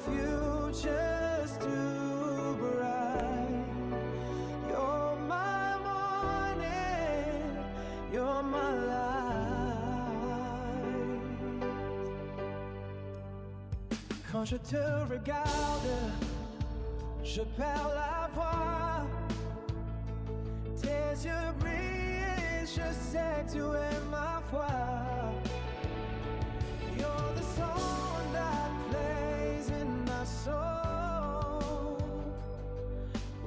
future's too bright. You're my morning, you're my light. Quand je te regarde, je perds la voix. Tes yeux brillent, je sais que tu es ma foi. You're the song that plays in my soul.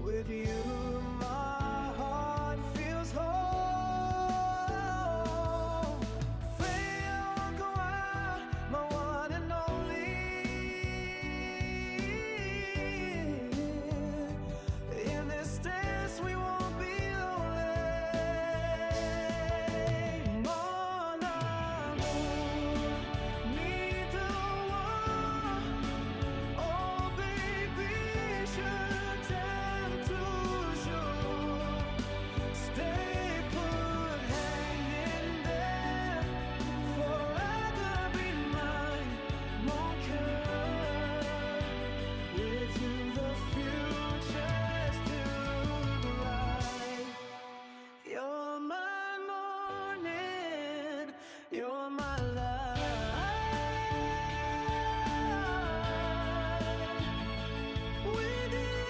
With you my heart feels whole. Fais-en quoi, my one and only. In this dance we won't be lonely. Mon amour, me de moi. Oh baby, je t'aime toujours. Stay put, hanging there. Forever be mine, mon cœur. With you the future's too bright. You're my morning, you're my light. With you,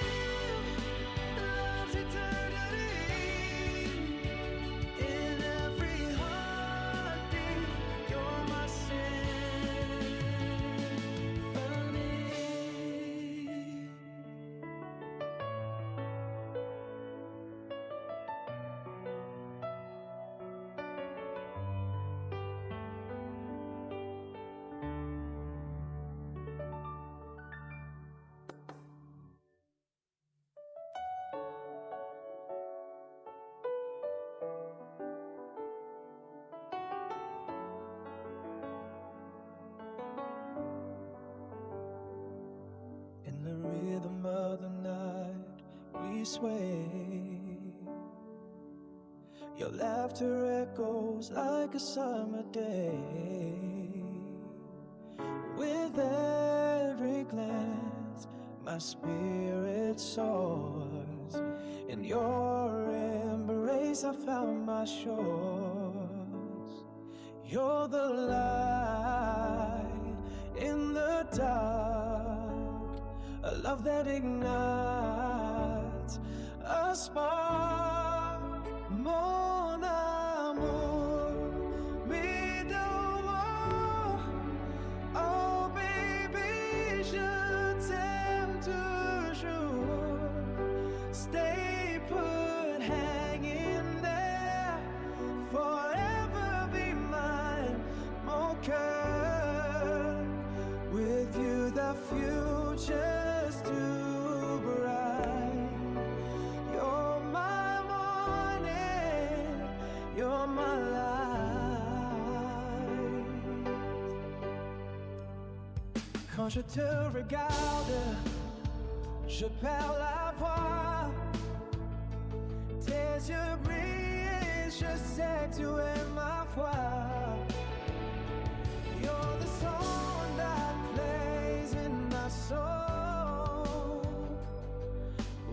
love's eternity. In every heartbeat, you're my symphony. In the rhythm of the night, we sway. Your laughter echoes like a summer day. With every glance, my spirit soars. In your embrace, I found my shores. You're the light in the dark, a love that ignites a spark. Mon amour, me d'amour. Oh baby, je t'aime toujours. Stay put, hanging there. Forever be mine, mon cœur. With you the future's too bright. You're my morning, you're my light. Quand je te regarde, je perds la voix. Tes yeux brillent, je sais que tu es ma foi. You're the song that plays in my soul.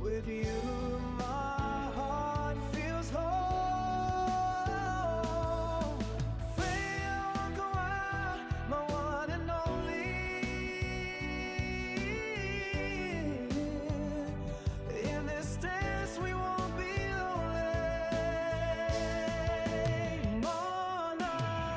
With you my heart feels whole. Fais-en quoi, my one and only. In this dance we won't be lonely. Mon amour,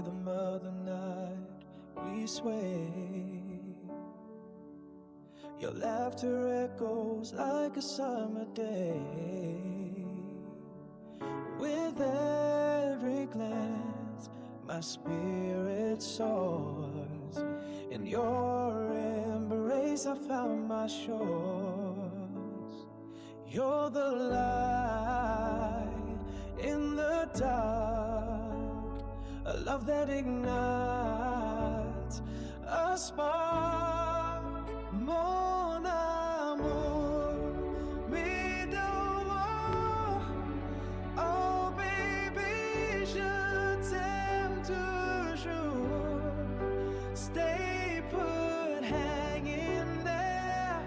rhythm of the night we sway. Your laughter echoes like a summer day. With every glance, my spirit soars. In your embrace, I found my shores. You're the light in the dark, a love that ignites a spark. Mon amour, me d'amour. Oh baby, je t'aime toujours. Stay put, hang in there,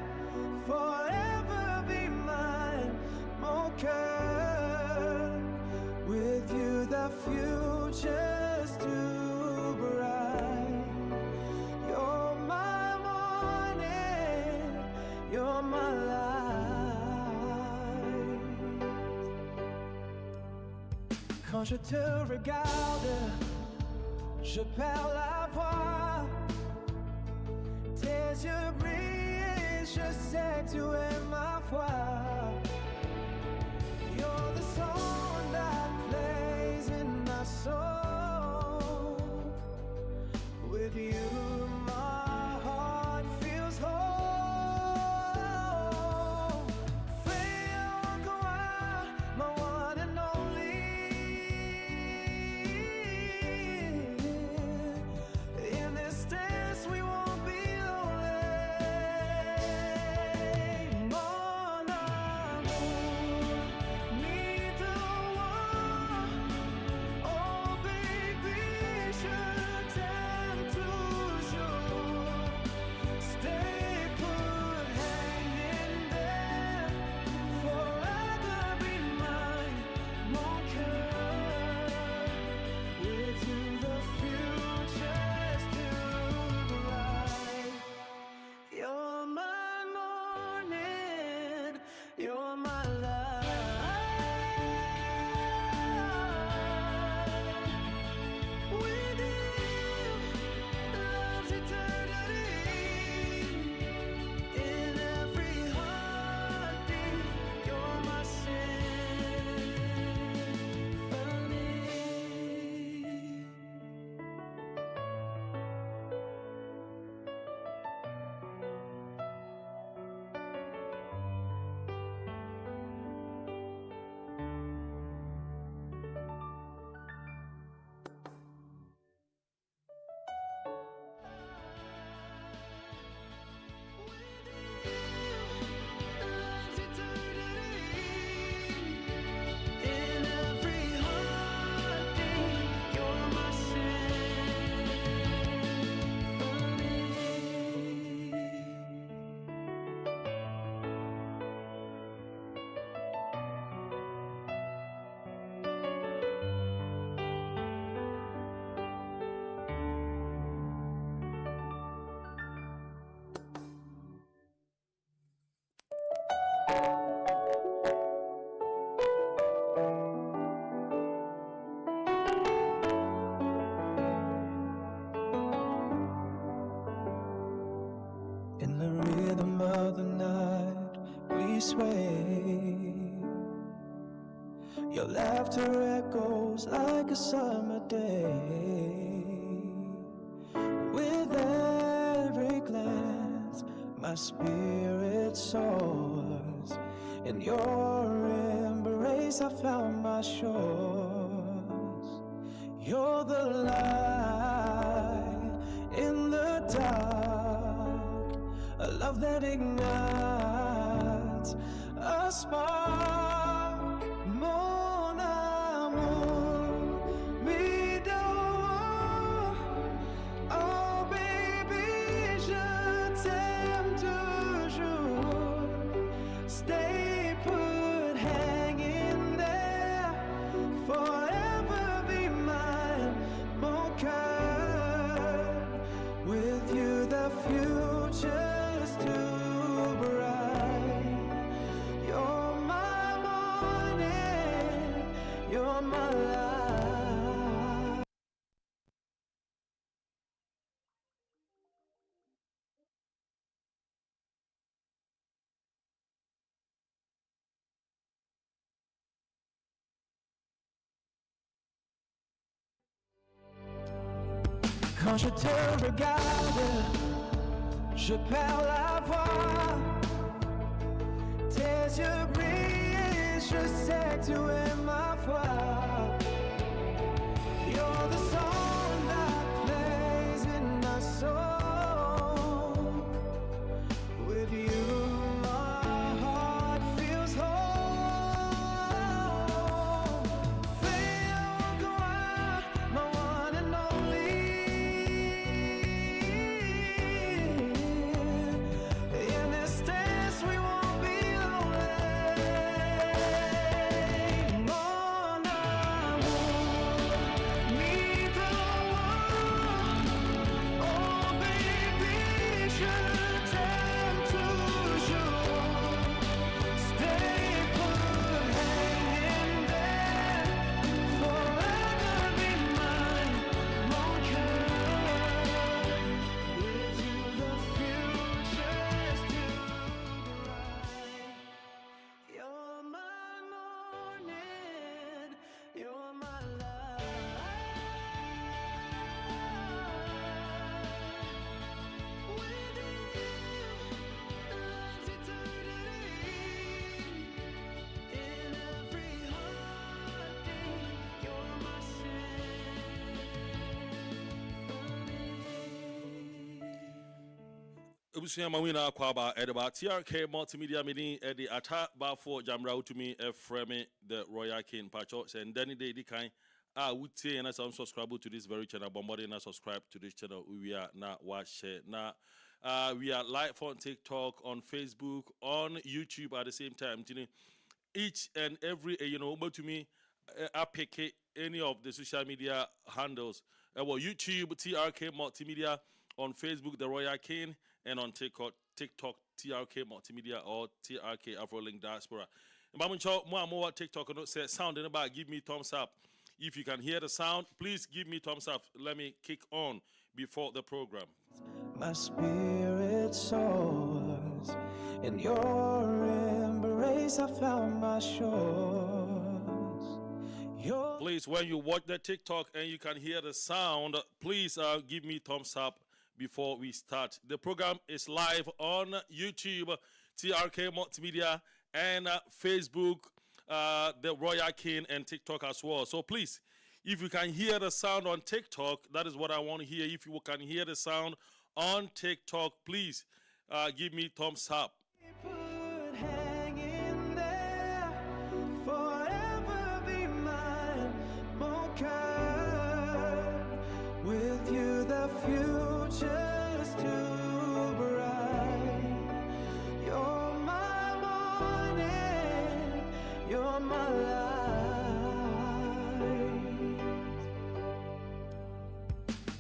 forever be mine, mon cœur. With you the future's too bright. You're my morning, you're my light. Quand je te regarde, je perds la voix. Tes yeux brillent, je sais que tu es ma foi. You're the song that plays in my soul. With you my heart feels whole. Fais encore my one and only. In this dance we won't be lonely. Mon amour, me d'amour. Oh baby, je t'aime toujours. Stay put, hang in there, forever be mine, mon cœur. With you the future's too bright. You're my morning, you're my light. With you, love's eternity. In every heartbeat, you're my symphony. Love's eternity. In every heartbeat, you're my In the rhythm of the night we sway. Your laughter echoes like a summer day. With every glance, my spirit soars. In your embrace, I found my shores. You're the light in the dark, a love that ignites a spark. Mon amour, me d'amour. Oh baby, je t'aime toujours. Stay put, hang in there, forever be mine, mon cœur. With you the future's too bright. You're my morning, you're my light. Quand je te regarde, je perds la voix. Tes yeux brillent, je sais que tu es ma foi. You're the song that plays in my soul. With you, my heart feels whole. Fais encore my one and only. In this dance, we won't be lonely. Mon amour, me the one. Oh baby, je t'aime toujours. Stay put, hang in there. Forever be mine, mon cœur. With you the future's too bright. You're my morning, you're my light. With you, life's eternity. In every heartbeat, you're my symphony. Ebusuya mawina akwaba edeba TRK multimedia meeting edi ata ba for jamra utumi efreme the Royal King Pacho and Danny Day Dikai would say and as I'm subscribe to this very channel bombarding and subscribe to this channel we are now watch share now we are live on TikTok, on Facebook, on YouTube at the same time. Each and every to me I pick any of the social media handles. Well, YouTube TRK Multimedia, on Facebook the Royal King, and on TikTok TRK Multimedia or TRK Afrolink Diaspora. More TikTok and say sound in about give me thumbs up. If you can hear the sound, please give me thumbs up. Let me kick on before the program. My spirit soars. In your embrace I found my shores. Your Please, when you watch the TikTok and you can hear the sound, please give me thumbs up before we start. The program is live on YouTube, TRK Multimedia, and Facebook, the Royal King, and TikTok as well. So please, if you can hear the sound on TikTok, that is what I want to hear. If you can hear the sound on TikTok, please give me thumbs up. put hang in there. Forever be mine, mon cœur. With you the future's too bright. You're my morning, you're my light.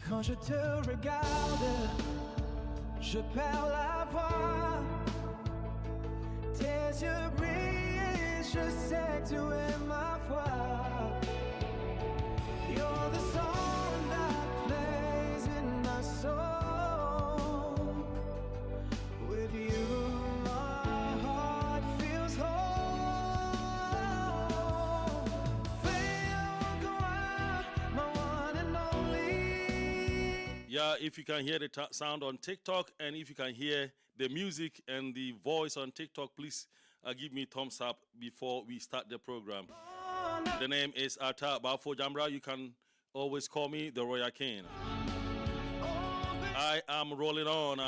Quand je te regarde, je perds la voix. Tes yeux brillent, je sais que tu es ma foi. You're the song that plays in my soul. With you, my heart feels whole. Fais encore my one and only. Yeah, if you can hear the sound on TikTok and if you can hear the music and the voice on TikTok, please give me thumbs up before we start the program. The name is Ata Bafo Jamra. You can always call me the Royal King. I am rolling on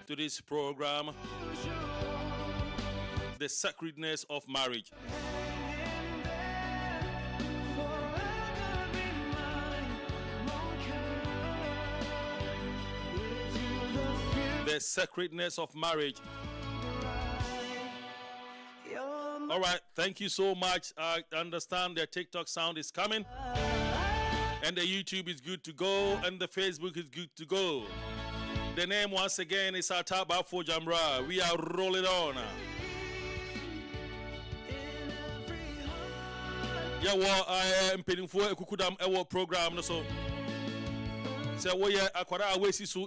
to this program, The Sacredness of Marriage. The Sacredness of Marriage. All right, thank you so much. I understand the TikTok sound is coming, and the YouTube is good to go, and the Facebook is good to go. The name once again is Ataba for Jamra. We are rolling on. Yeah, well, I am paying for a Kukudam Ewo program. So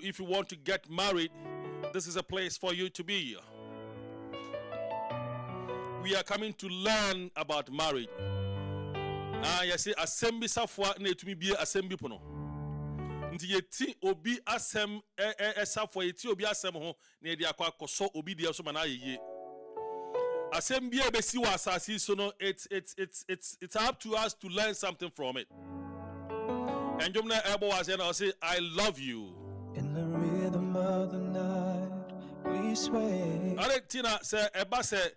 if you want to get married, this is a place for you to be. We are coming to learn about marriage. You see, assembly safwa ne to me be assembly pono. Inti yeti obi asem esafo yeti obi asem ho na yedi akwa koso obi de so mana ye. Asem bia besi wa asasi so no it's up to us to learn something from it. And Jomna Ebo was and I'll say I love you. In the rhythm of the night we sway. Tina say Eba say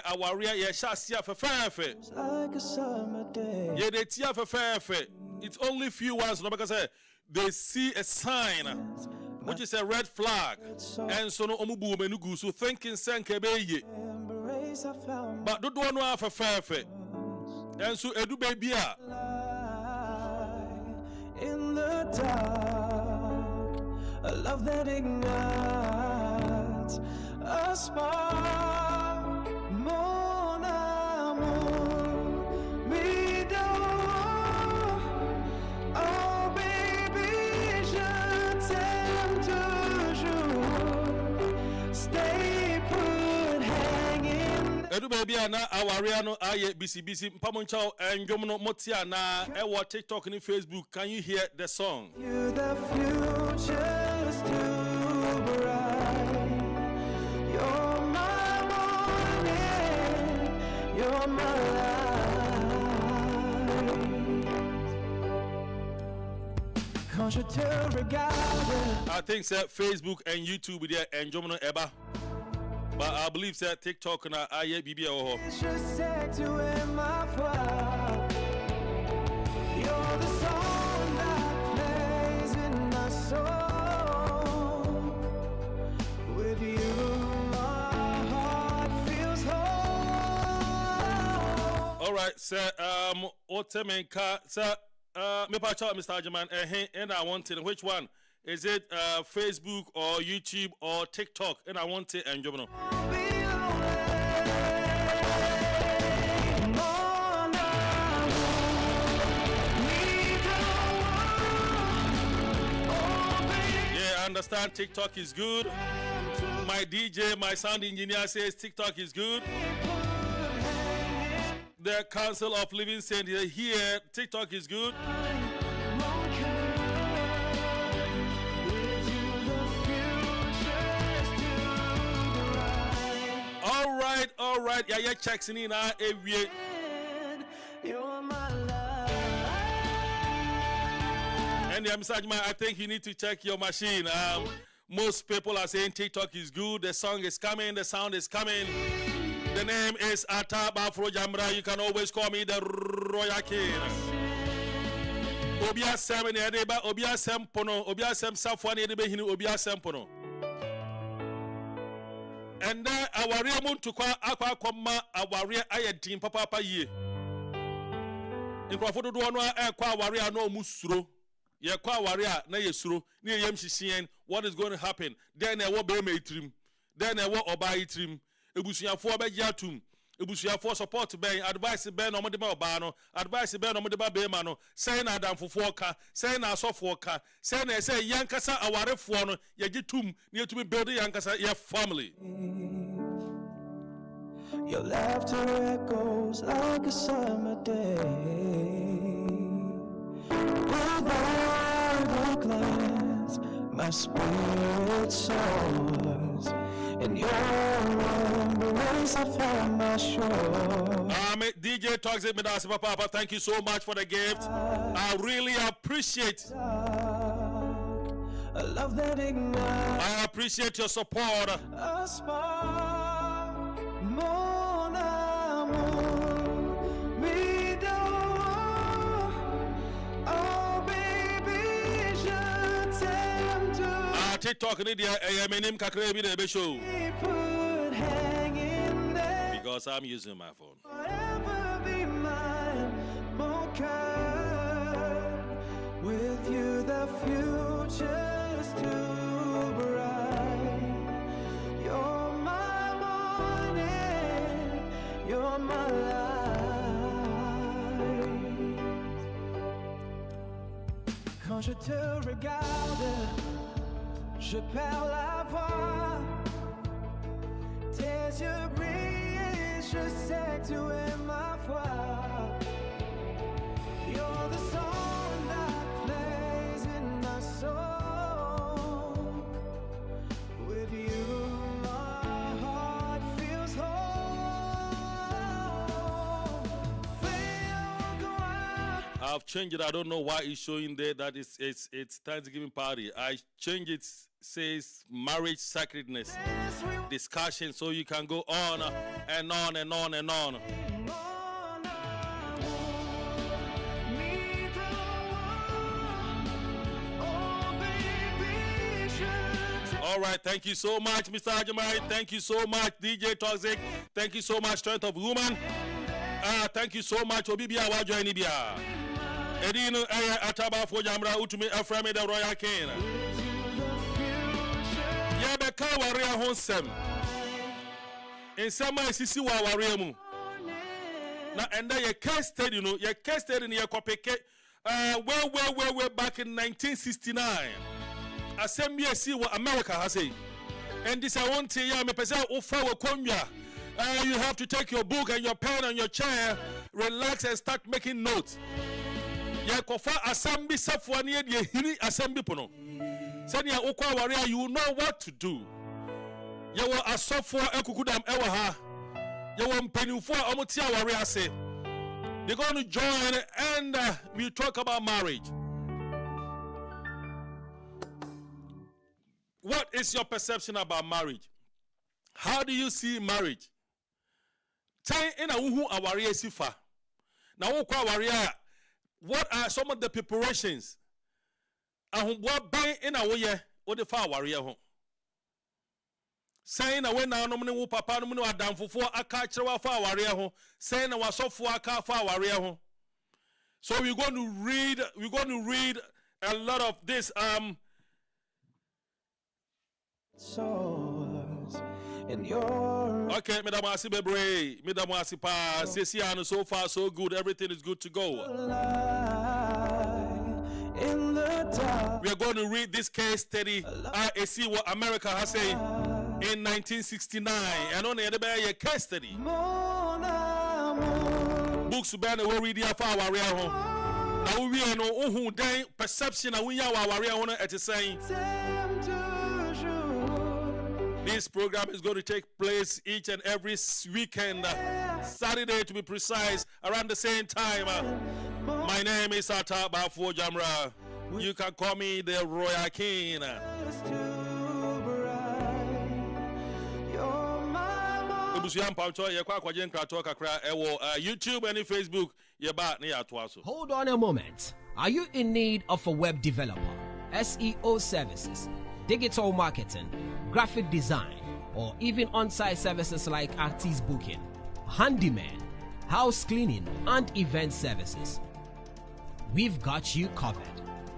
awaria ye sha sia fefe. Like a summer day. Ye de tia fefe. It's only few ones no because they see a sign which is a red flag. And so no omubu menugu so thinking senke be ye. But don't know half a fefe. And so edu baby in the dark, a love that ignites a spark. Mon amour, me d'or. Oh baby, je t'aime toujours. Stay put, hanging. Edu baby na awaria no aye bisi mpamoncha enjom no motia na ewo TikTok and Facebook. Can you hear the song? You the future's too bright. You're my morning, you're my light. Quand je te regarde, I think that Facebook and YouTube there enjom no eba. But I believe that TikTok na aye bibi oho. je sais que tu es ma foi. You're the song that plays in my soul. With you, my heart feels whole. All right, sir. Otemenka, sir. Me pacha, Mr. Ajaman. And I wanted which one? Is it Facebook or YouTube or TikTok? And I want it and Jobno. Yeah, I understand TikTok is good. My DJ, my sound engineer says TikTok is good. The Council of Living Saints here, TikTok is good. All right. Yeah, checks in our area. You're my life. And the message man, I think you need to check your machine. Most people are saying TikTok is good, the song is coming, the sound is coming. The name is Ataba Afro Jamra. You can always call me the Royal King. Obia Sam and Edeba, Obia Sam Pono, Obia Sam Safwani, Obia Sam Pono. And then our real moon to qua aqua comma our real iron team papa ye. In Crawford do one qua warrior no musro. Ye qua warrior na yesro near Yemshisien. What is going to happen? Then I will be made trim. Then I will obey trim. Ebusia for be yatum. Ebusia for support be advice be no modema obano. Advice be no modema be mano. Say na adam for ka. Say na so for ka. Say na say yankasa aware for no ye gitum near to be building yankasa your family. Your laughter echoes like a summer day. Without a glance, my spirit soars. In your embrace, I find my shore. DJ Talks it, Papa. Thank you so much for the gift. I really appreciate. A love that ignites. I appreciate your support. A spark, mon amour, me d'or. Oh baby, je t'aime tout. TikTok in India, my name Kakrebi the show. Put hanging there. Because I'm using my phone. Forever be mine, mon cœur. With you the future's too bright. You're my morning, you're my light. Quand je te regarde, je perds la voix. Tes yeux brillent, je sais que tu es ma foi. You're the song that plays in my soul. I've changed it. I don't know why it's showing there that it's Thanksgiving party. I changed it, says marriage sacredness discussion, so you can go on and on and on and on. All right, thank you so much, Mr. Ajamari. Thank you so much, DJ Toxic. Thank you so much, Strength of Woman. Thank you so much, Obibia Wajo Enibia. Edino Ataba for Jamra Utumi Aframe the Royal King. Yabeka Waria Honsem. In some way, Sisi Wariamu. Now, and then you casted, you casted in your copycat. Well, back in 1969. Assembly see what America has said. And this I want to hear me present Ofa Konya. You have to take your book and your pen and your chair, relax and start making notes. Yakofa assembly safwani ye hini assembly pono. Sani ya okwa waria, you know what to do. Yawa asofwa ekukudam ewa ha. Yawa mpenufwa omutia waria say. They're going to join and we talk about marriage. What is your perception about marriage? How do you see marriage? Time in a uhu awaria sifa. Now ukwa waria. What are some of the preparations? What buy in a way or the far warrior home? Saying away now, no money, papa, no money, down for a catcher of far warrior home. Saying I was so for a car far warrior home. So we're going to read a lot of this. In your Okay, Madam Asibebre, Madam Asipa, Sesiano, so far so good. Everything is good to go. in the dark. We are going to read this case study. I see what America has said in 1969. And on the other a case study. Books ban we read the far warrior home. Now we are no who day perception and we are warrior home at the same. This program is going to take place each and every weekend, Saturday to be precise, around the same time. My name is Ata Bafo Jamra. You can call me the Royal King. YouTube and Facebook. Hold on a moment. Are you in need of a web developer, SEO services, digital marketing, graphic design, or even on-site services like artist booking, handyman, house cleaning, and event services? We've got you covered.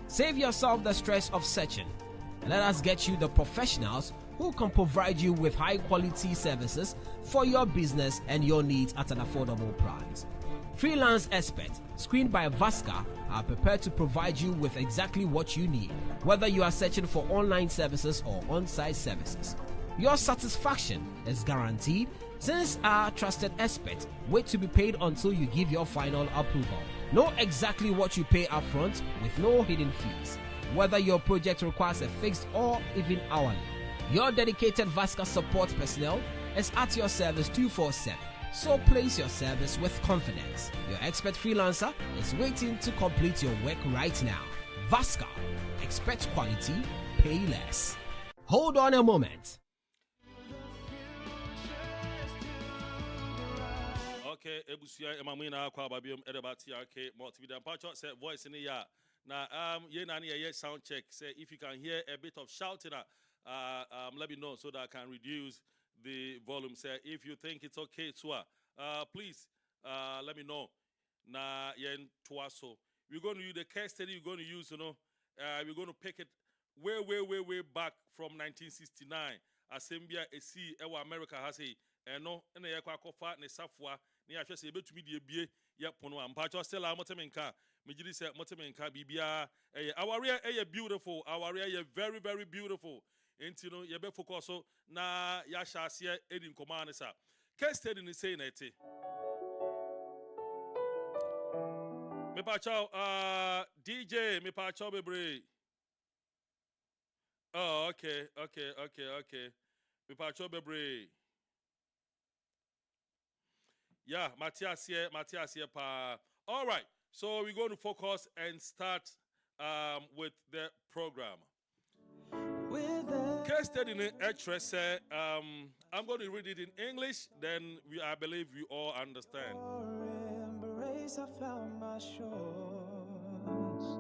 Save yourself the stress of searching. Let us get you the professionals who can provide you with high-quality services for your business and your needs at an affordable price. Freelance experts, screened by Vasca, are prepared to provide you with exactly what you need, whether you are searching for online services or on-site services. Your satisfaction is guaranteed since our trusted experts wait to be paid until you give your final approval. Know exactly what you pay upfront with no hidden fees, whether your project requires a fixed or even hourly. Your dedicated Vasca support personnel is at your service 24/7. So place your service with confidence. Your expert freelancer is waiting to complete your work right now. Vasca, expect quality, pay less. Hold on a moment. Okay, Ebusia Emamina Kwababium Edaba TRK Multimedia Pacho said voice in the yard. Now ye sound check. Say if you can hear a bit of shouting let me know so that I can reduce the volume. Say if you think it's okay to please let me know. Na yen twaso. We're going to use the case study we're going to use, we're going to pick it way back from 1969. Assembia AC Ewa America has a no and a quacofa ne safwa near just able to be a yep pono and patch or still motemenka. Mijidi said motemenka bibia our area beautiful, our area very beautiful. And you know, you be focus na yasha sia edin command sa. Case study ni say na ete. Me pa chow DJ me pa chow bebre. Oh, okay. Me pa chow bebre. Yeah, Matthias here pa. All right. So we're going to focus and start with the program. Case study in I'm going to read it in English, then I believe we all understand. Embrace, I found my shores.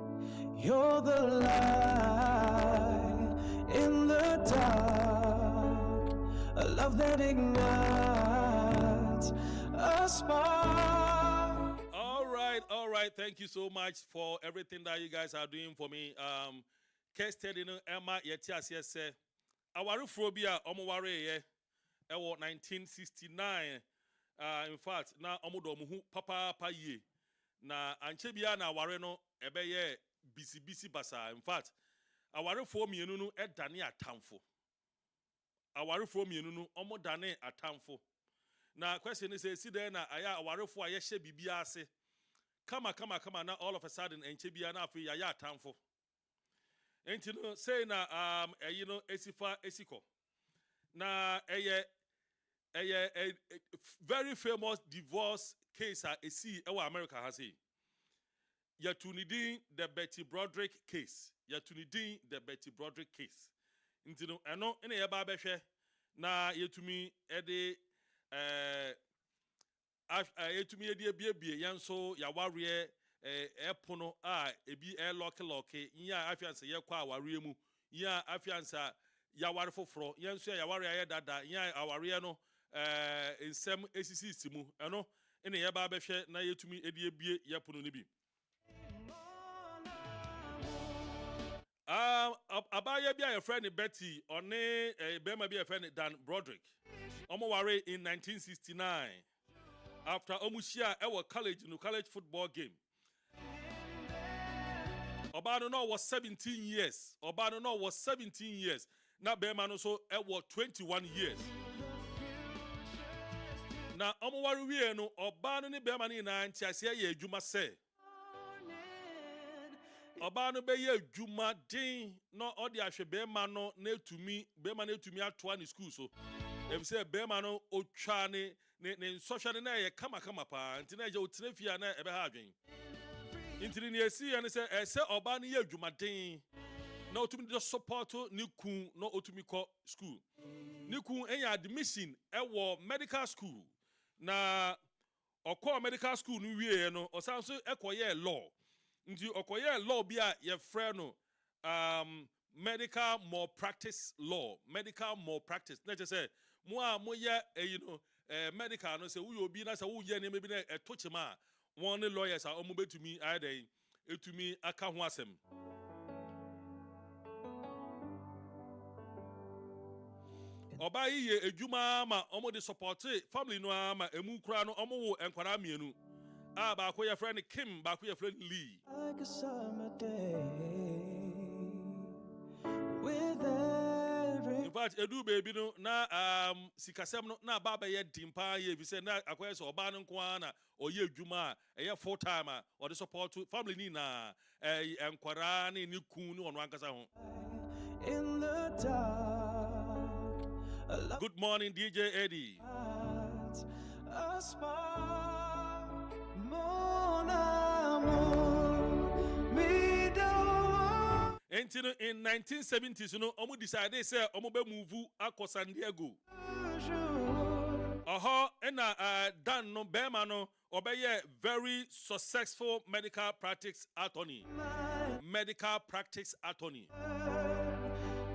You're the light in the dark, a love that ignites a spark. All right. Thank you so much for everything that you guys are doing for me. Case study no Emma Yetiasia say awarephobia omoware ye 1969. In fact, na omodo mu papa ye na anche bia na aware no ebeye bisi basa. In fact, awarefo mienu no edane atamfo. Awarefo mienu no omodane atamfo. Na question is say there na aya awarefo aye hye bibia ase. Kama na all of a sudden enche bia na afi ya atamfo. Enti no say na esifa esiko. Na a very famous divorce case esi ewa America has he. Yatunidin the Betty Broderick case. Yatunidin the Betty Broderick case. Enti no eno ene ye ba behwe na yetumi ede yetumi ede biebie yanso yaware epono ebi lock nya afianse ye kwa aware mu nya afianse yaware foforo yanso yaware aye dada nya aware no ensem esisi mu eno ene ye ba behwe na yetumi ede ebie yepono ni bi abaya bi a friend Betty one bema bi a friend Dan Broderick omo ware in 1969 after omushia ewo college football game. Obano no was 17 years. Obano no was 17 years. Na bema no so ewo 21 years. Na omo ware wie no obano ni bema ni na ntiase ye adwuma se. Obano be ye adwuma din no odi ahwe bema no na etumi bema na etumi atoa ni school so. Em say bema no otwa ne social na ye kama pa ntina je otrefia na ebe ha adwen. Intini ni esi and say oba ni ye adwumaden na otumi just support ni kun no otumi ko school ni kun enya admission ewo medical school na okọ medical school no wie no osanso ekoye law nti okoye law bia ye frɛ no medical malpractice law na je say mo a mo ye medical no say wo obi na say wo ye ne mebi na etochema one lawyers are omo betumi ade etumi aka ho asem. Oba yi edwuma ma omo de support family no ama emu kura no omo wo enkwara mienu ba ko ye friend Kim ba ko ye friend Lee. Like a summer day with every In fact, edu baby no na sikasem no na baba ye dimpa ye bi say na akoye so oba no nko na oye adwuma eye full time or the support family ni na enkwara ni kun ni ono ankasa ho. in the dark. Good morning, DJ Eddie. A spark, mon amour, me do. In 1970s, omo decided say omo be move akọ San Diego. Ena Dan no bema no obeye very successful medical practice attorney.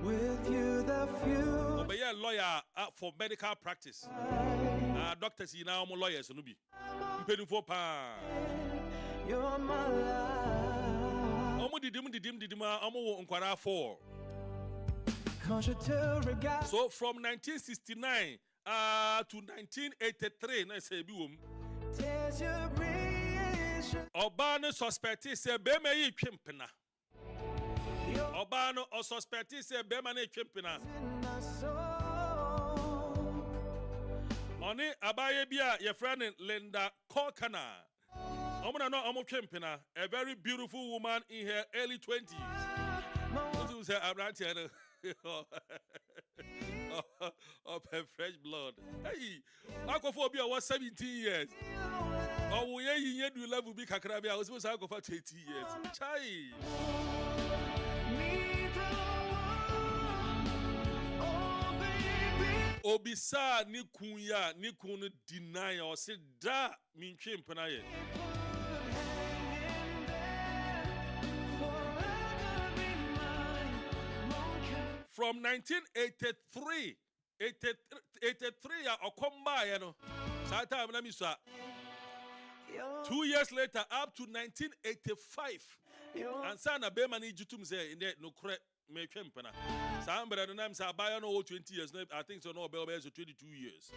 With you the few. Obeye lawyer for medical practice. Doctors yi na omo lawyers no bi. Mpenufo pa. You're my life. Omo didim omo wo nkwara 4. So from 1969 to 1983 na say bi wom. Oba no suspect say be me yi twempena. Oba no suspect say be ma na twempena. Oni abaye bia ye friend Linda Kokana. Omuna no omo twempena, a very beautiful woman in her early 20s. Who say abrantia of her fresh blood. Hey, Aquaphobia was 17 years. Oh, yeah, you do level big Kakrabi. I was supposed to go for 20 years. Chai. Obisa ni kunya ni kunu deny or say da min chimpenaye. From 1983, 83 or come by, you know. Time let me say. 2 years later, up to 1985, and Sana Bemani Jutum say in that no correct me chempena. Some better than I'm say buy no 20 years. I think so. No, Bell 22 years.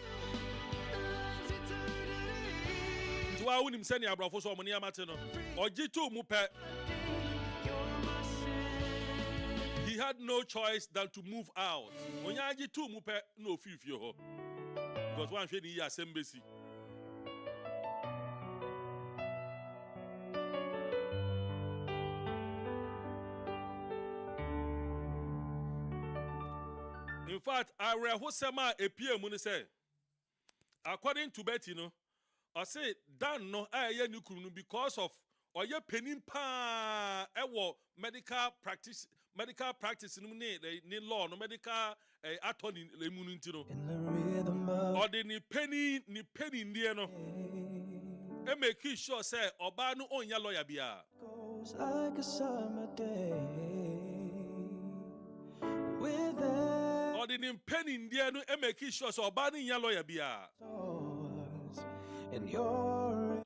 To I wouldn't send your brother for money amatino or G2 mupe. He had no choice than to move out. When you G2 mupe no feel because one thing he has embassy. In fact, I read what Sama a PM say. According to Betty, I say, Dan no, I because of or your penny pa medical practice ni law no medical attorney le munintino. Or the ni penny in there no. E make sure say oba no onya lawyer bia. Goes like a summer day. Or the penny in there no e make sure so oba no onya lawyer bia.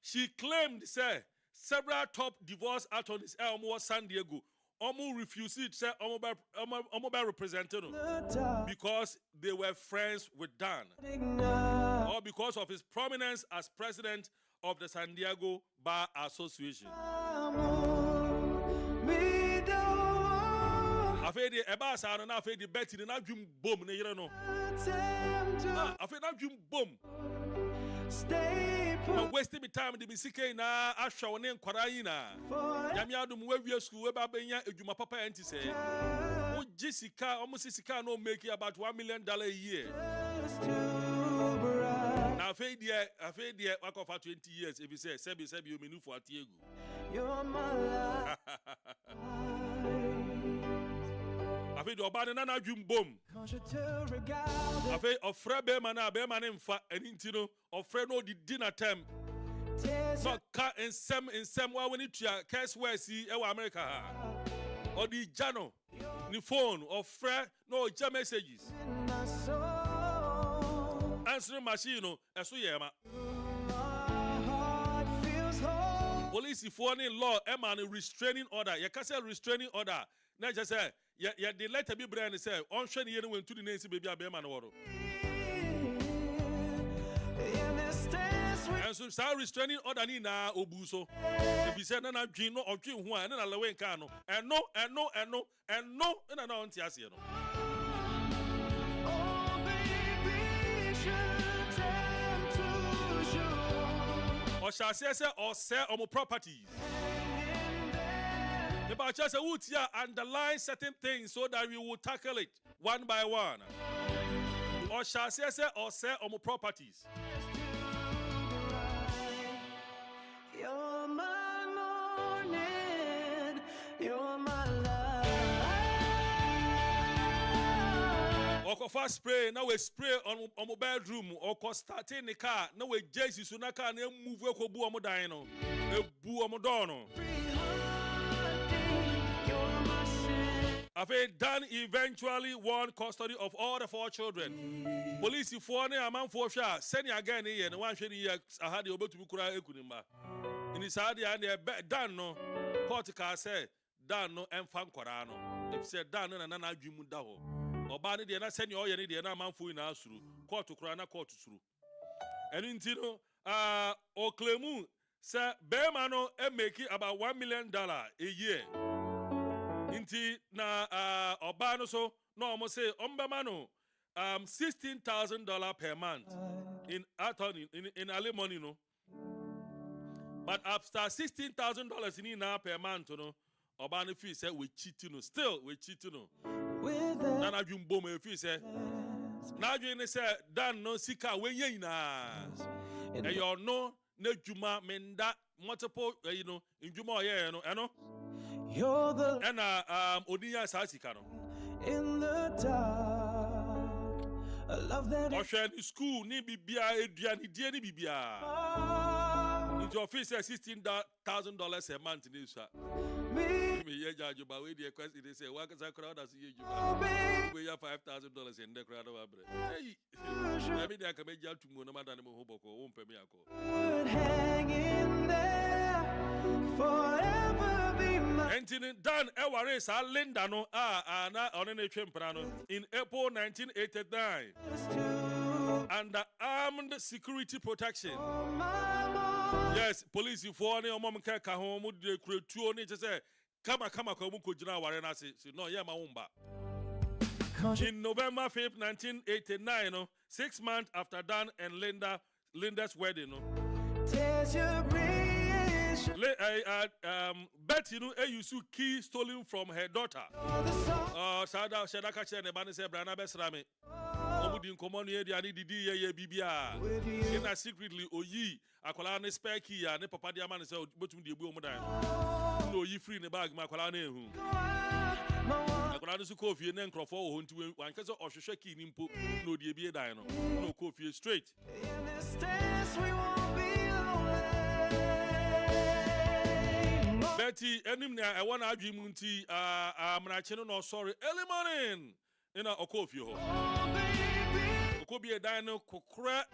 She claimed say several top divorce attorneys Elmo San Diego almost refused it say Omo represented because they were friends with Dan or because of his prominence as president of the San Diego Bar Association. After the Eba San and after the Betty and Jim Boom, you know. After that Jim Boom. Stay put. Wasting my time the bisike na asha one nkwara na. Yami adum we school we ba benya edwuma papa enti say. O Jessica almost sika no make about $1 million a year. Now afei die work for 20 years if you say sebi you menu for atiegu. You're my life. Afei do oba na na dwum bom. Afei ofre be man mfa enti no ofre no di dinner time. So ka ensem wa woni tua curse words e wa America ha. Or the jano ni phone ofre no ja messages. Answering machine no eso ye ma. Police for any law man restraining order. You can say restraining order. Na just say ya the letter be brand say on hwe ne when to the name baby abema no woro. And so say restraining order ni na obuso. If you say na dwin no odwin ho a na lewe nka no. And no na onti ase no. Or shall say or sell on properties. The Bachelor said, would you underline certain things so that we will tackle it one by one? Or shall say or sell on properties? You're my morning, you're my life. Or first spray, now we spray on my bedroom, or starting the car, now we Jesus so na car na move we ko bu omo dan no. E bu omo don no. After Dan eventually won custody of all the 4 children. Police for ne amount for sure send again here no one hwe ni ahade obetu kura ekunimba. In his hade and Dan no court ka say Dan no emfa nkwara no. If said Dan na na adwimu da ho. Oba ne de na send your ye ne de na amanfo ina asuru. Court kura na court suru. Enu nti no o claim say Bema no make about $1 million a year. Inti na oba no so no almost say ombema no $16,000 per month in attorney in alimony no. But after $16,000 in na per month no oba no fee say we cheating no still we cheating no. Na na dwumbo me fee say na dwen say Dan no sika we yen na. E you know ne juma menda multiple in juma You're the and oniya sa sika no in the dark. A love that Oshwe school ni bibia eduani die ni bibia in your office $16,000 a month ni so me. me ye judge ba we the question they say what can crowd as you Oh, babe. we have $5,000 in the crowd of abre hey maybe they can make you to no matter mo hoboko won pe me akọ Would hang in there forever be my Entini Dan Eware sa Linda no na on ne twempra no in April 1989 to under armed security protection. my mom. Yes, police for ne omom ka ho mu de kuretuo ne say kama kwa mu kojina ware na se no ye ma wumba. In November 5th, 1989, 6 months after Dan and Linda's wedding, Tears your creation. Betty used to key stolen from her daughter. The song Shada kache ne bani se brana besrame. Omudi nkomo no edi ani didi ye bibia. with you. Na secretly oyi akwala ne spare key ya ne papa dia man se botum de ebu omudan. No oyi free ne bag ma akwala na ehu. My one Akwala no su kofie ne nkrofo wo honti wan kase ohwehwe key ni mpo no de ebie dan no. No kofie straight. in this dance we won't be lonely. Betty enim na e wona adwi mu nti amrache no sorry early morning ina okofie ho. Oh, baby, Okobie dan no kokora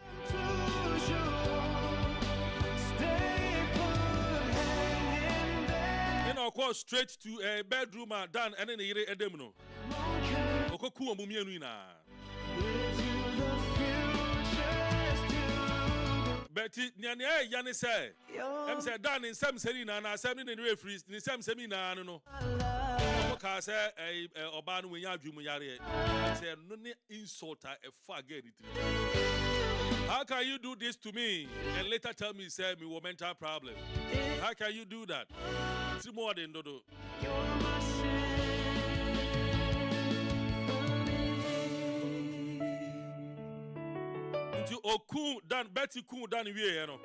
stay put, hang in there. ina okọ straight to a bedroom dan ene ne yire edem no. Okoku omumienu ina. With you, the future's too Betty nyane ya ne say young. em say dan in sam seri na na sam ne re free ni sam semi na no. Love. Ka say oba no wenya adwum yare. Say no ne insulter e fa again it. How can you do this to me and later tell me say me with mental problem? How can you do that? It's more than dodo. You're my symphony. Nti oku dan Betty ku dan wie ye no.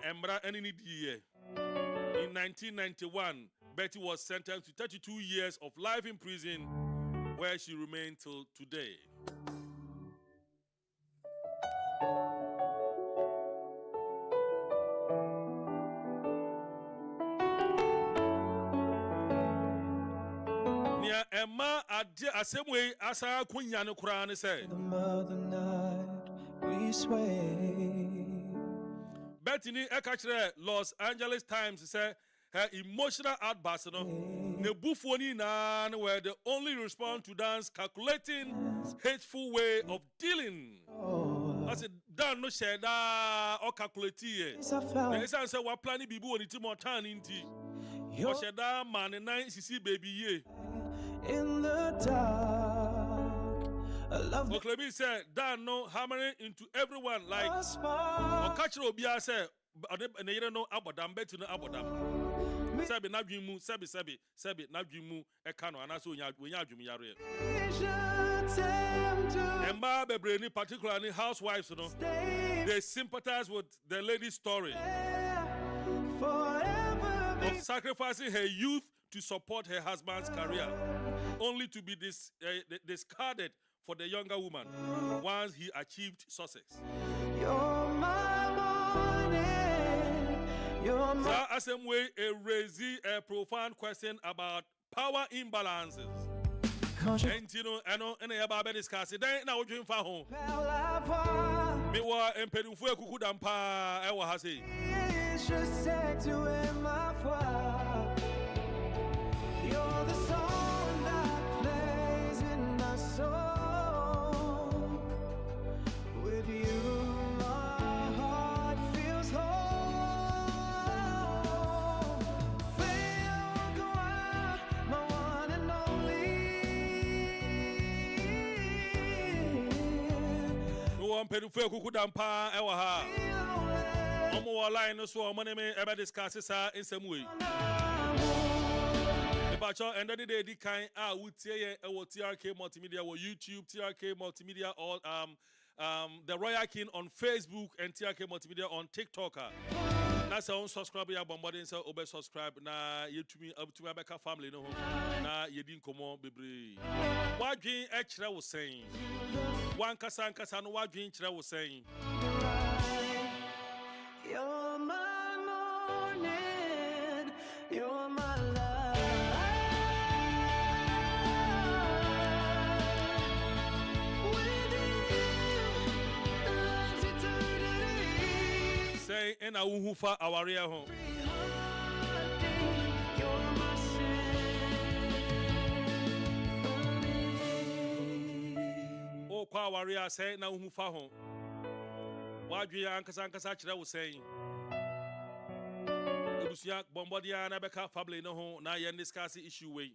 Embra any need ye. In 1991, Betty was sentenced to 32 years of life in prison where she remained till today. Nia Emma ade asemwe asa kunya ne kura ne say The mother night we sway. Betty ni ekachre Los Angeles Times say her emotional outburst no ne bufoni na were the only response to Dan's calculating hateful way of dealing. Oh, I said Dan no share da or calculate ye. yes, I Na found esan say wa plan bibi woni ti mo tan nti. you're O share da man nine sisi baby ye. in the dark. A love that Oklemi said Dan no hammering into everyone like a spark. Okachiro obi say ne yere no abodam Betty no abodam. Sebi na dwemu sebi na dwemu e ka no anaso onya adwum yare. Vision time to Emba bebreni particularly housewives no stay they sympathize with the lady's story there forever. of sacrificing her youth to support her husband's career only to be discarded for the younger woman once he achieved success. You're my morning. You're my That same way it raises a profound question about power imbalances. conscious. And you know, I know, and I about discuss it. Then now we're fa home. Palaver. Me wa empedufo ekuku dampa e wa ha sei. Je sais tu es ma foi. You're the song that plays in my soul. With you, my heart feels whole. Feel go out, my one and only. Me wa empedufo ekuku dampa e wa ha. Omo wa line no so omo ne me ebe discuss sa nsem we. Ebacho and the day di kan a wutie ye e wo TRK Multimedia wo YouTube TRK Multimedia all the Royal King on Facebook and TRK Multimedia on TikTok. Na say on subscribe ya bombarding say obe subscribe na yetumi up to Abeka family no ho na yedi nkomo bebre. Wadwen e kire wo sen. Wan kasa nkasa no wadwen kire wo sen. You're my morning, you're my life. With you, life's eternity. Say ena wo hu fa aware ho. You're my symphony. O kwa aware say na wo hu fa ho. Wadwen ankasa kire wo sen. Ebusia bombardia na beka family no ho na ye discuss issue we.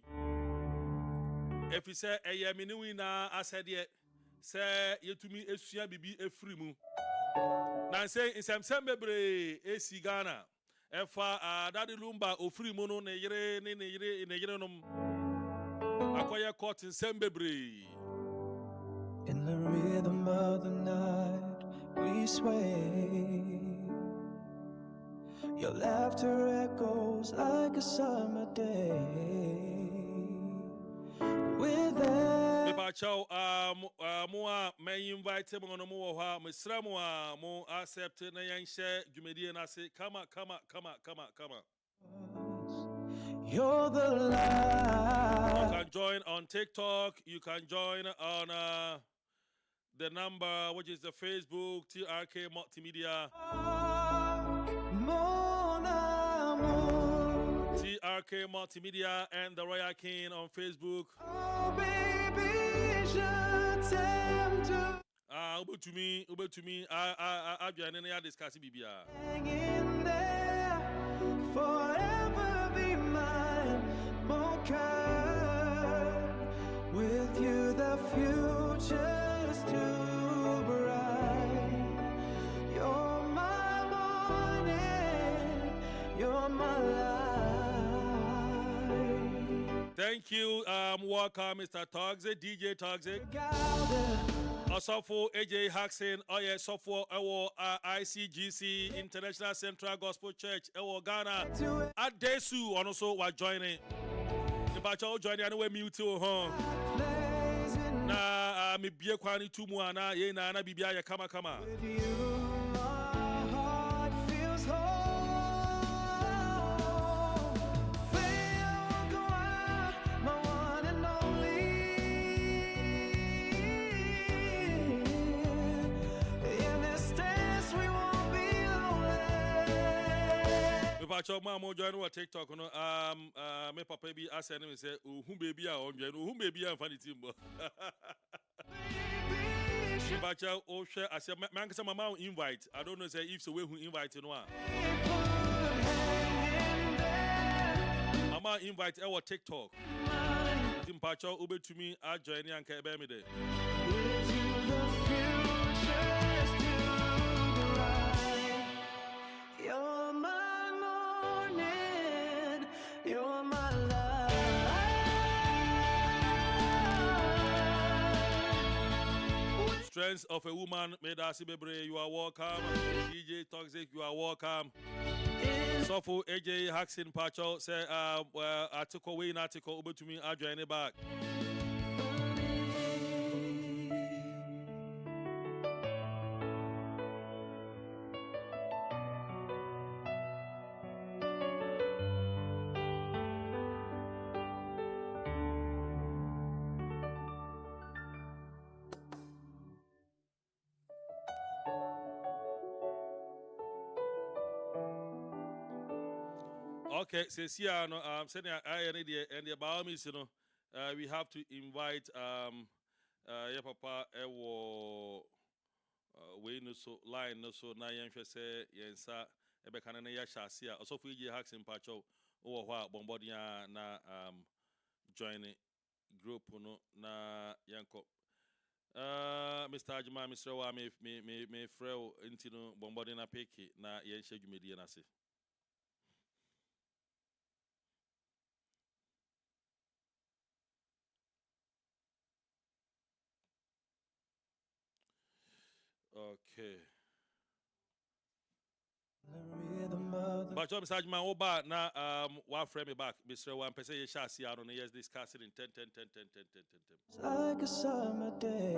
If you say eye me ni na asede say yetumi esua bibi efiri mu. Na say insem bebre esi Ghana. Efa Daddy Lumba ofiri mu no ne yire nom. Akoye court insem bebre. In the rhythm of the night, we sway. Your laughter echoes like a summer day. With Mepa chow mo may invite mo no mo ha mesra mo mo accept na yan share dwumedie na say come. you're the light. You can join on TikTok, you can join on the number which is the Facebook TRK Multimedia. Mon amour. TRK Multimedia and the Royal King on Facebook. Oh baby, je t'aime to Ube to me. I discuss bibia. hang in there, forever be mine, mon cœur. With you the future's too bright. You're my morning, you're my light. Thank you. Welcome, Mr. Toxic, DJ Toxic. Gather. Also AJ Haxon, software ICGC International Central Gospel Church, Ghana. At Desu, also was joining. The batch joining anyway, mute huh? Na me bie kwani tumu ana ye na bibia ya kama. With you, my heart feels whole. Feel go out, my one and only. In this dance, we won't be lonely. Me batch mama join wa TikTok no me papa bi asend me say who baby a on join who baby a funny team. Baby, Batch o share as man say mama invite. I don't know say if so we who invite no a. hang in there. Mama invite our TikTok. Tim Pacho ube to me I join and ke be me there. With you, the future's too bright. You're my morning, you're my light. Strength of a woman made us bebre. You are welcome. DJ Toxic, you are welcome. Sofo AJ Haxin Pacho say article we article ube to me I join it back. Okay, so see, no, saying I need and the about me, we have to invite yeah, papa, we no so line no so na yen say yensa ebe kana na ya shase a also for ye hacks in pacho o ho bombodia na join group no na yanko Mr. Ajima Mr. Wa me frɛ nti no bombodia na peke na yen hye dwumedie na se. Okay. But John Message my oba na one frame me back. Mr. One person you shall see out on yes discuss it in 10. Like a summer day,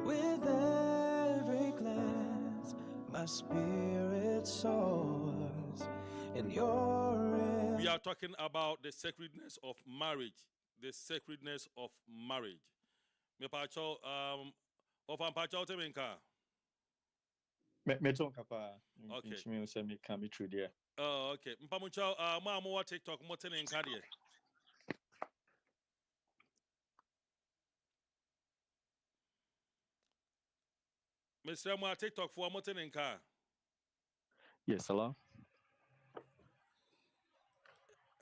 with every glance, my spirit soars in your. We are talking about the sacredness of marriage. The sacredness of marriage. Me pacho of pacho temenka. Me talk about. Okay. Me say me can be through there. Oh, okay. Mpamucho mo TikTok mo tenenka de. Mr. Mo TikTok for mo tenenka. Yes, hello.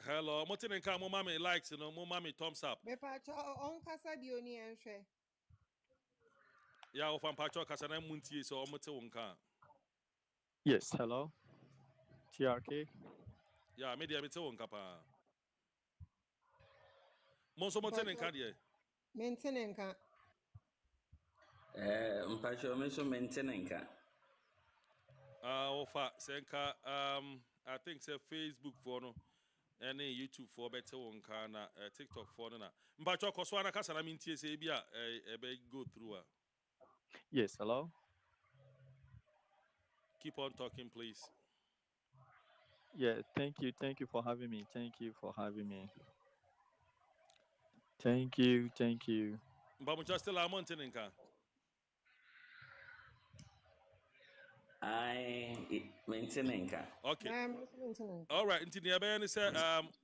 Hello, mo tenenka mo mama likes, you know, mo mama thumbs up. Me pacho on kasa di oni enhwe. Ya of pacho kasa na muntie so mo te wonka. Yes, hello. TRK. Ya me dia me te wonka pa. Mo so mo tenenka de. Maintenenka. Mpacho me so maintenenka. Ofa senka I think say Facebook for no any YouTube for better one kind TikTok for no na. Mpacho koswa na kasa na mintie say bia be go through. Yes, hello. Keep on talking, please. Yeah, thank you for having me. Thank you for having me. Thank you. But we just still a mountain in car. I maintenenka. Okay. Maintenenka. All right. Until the end, say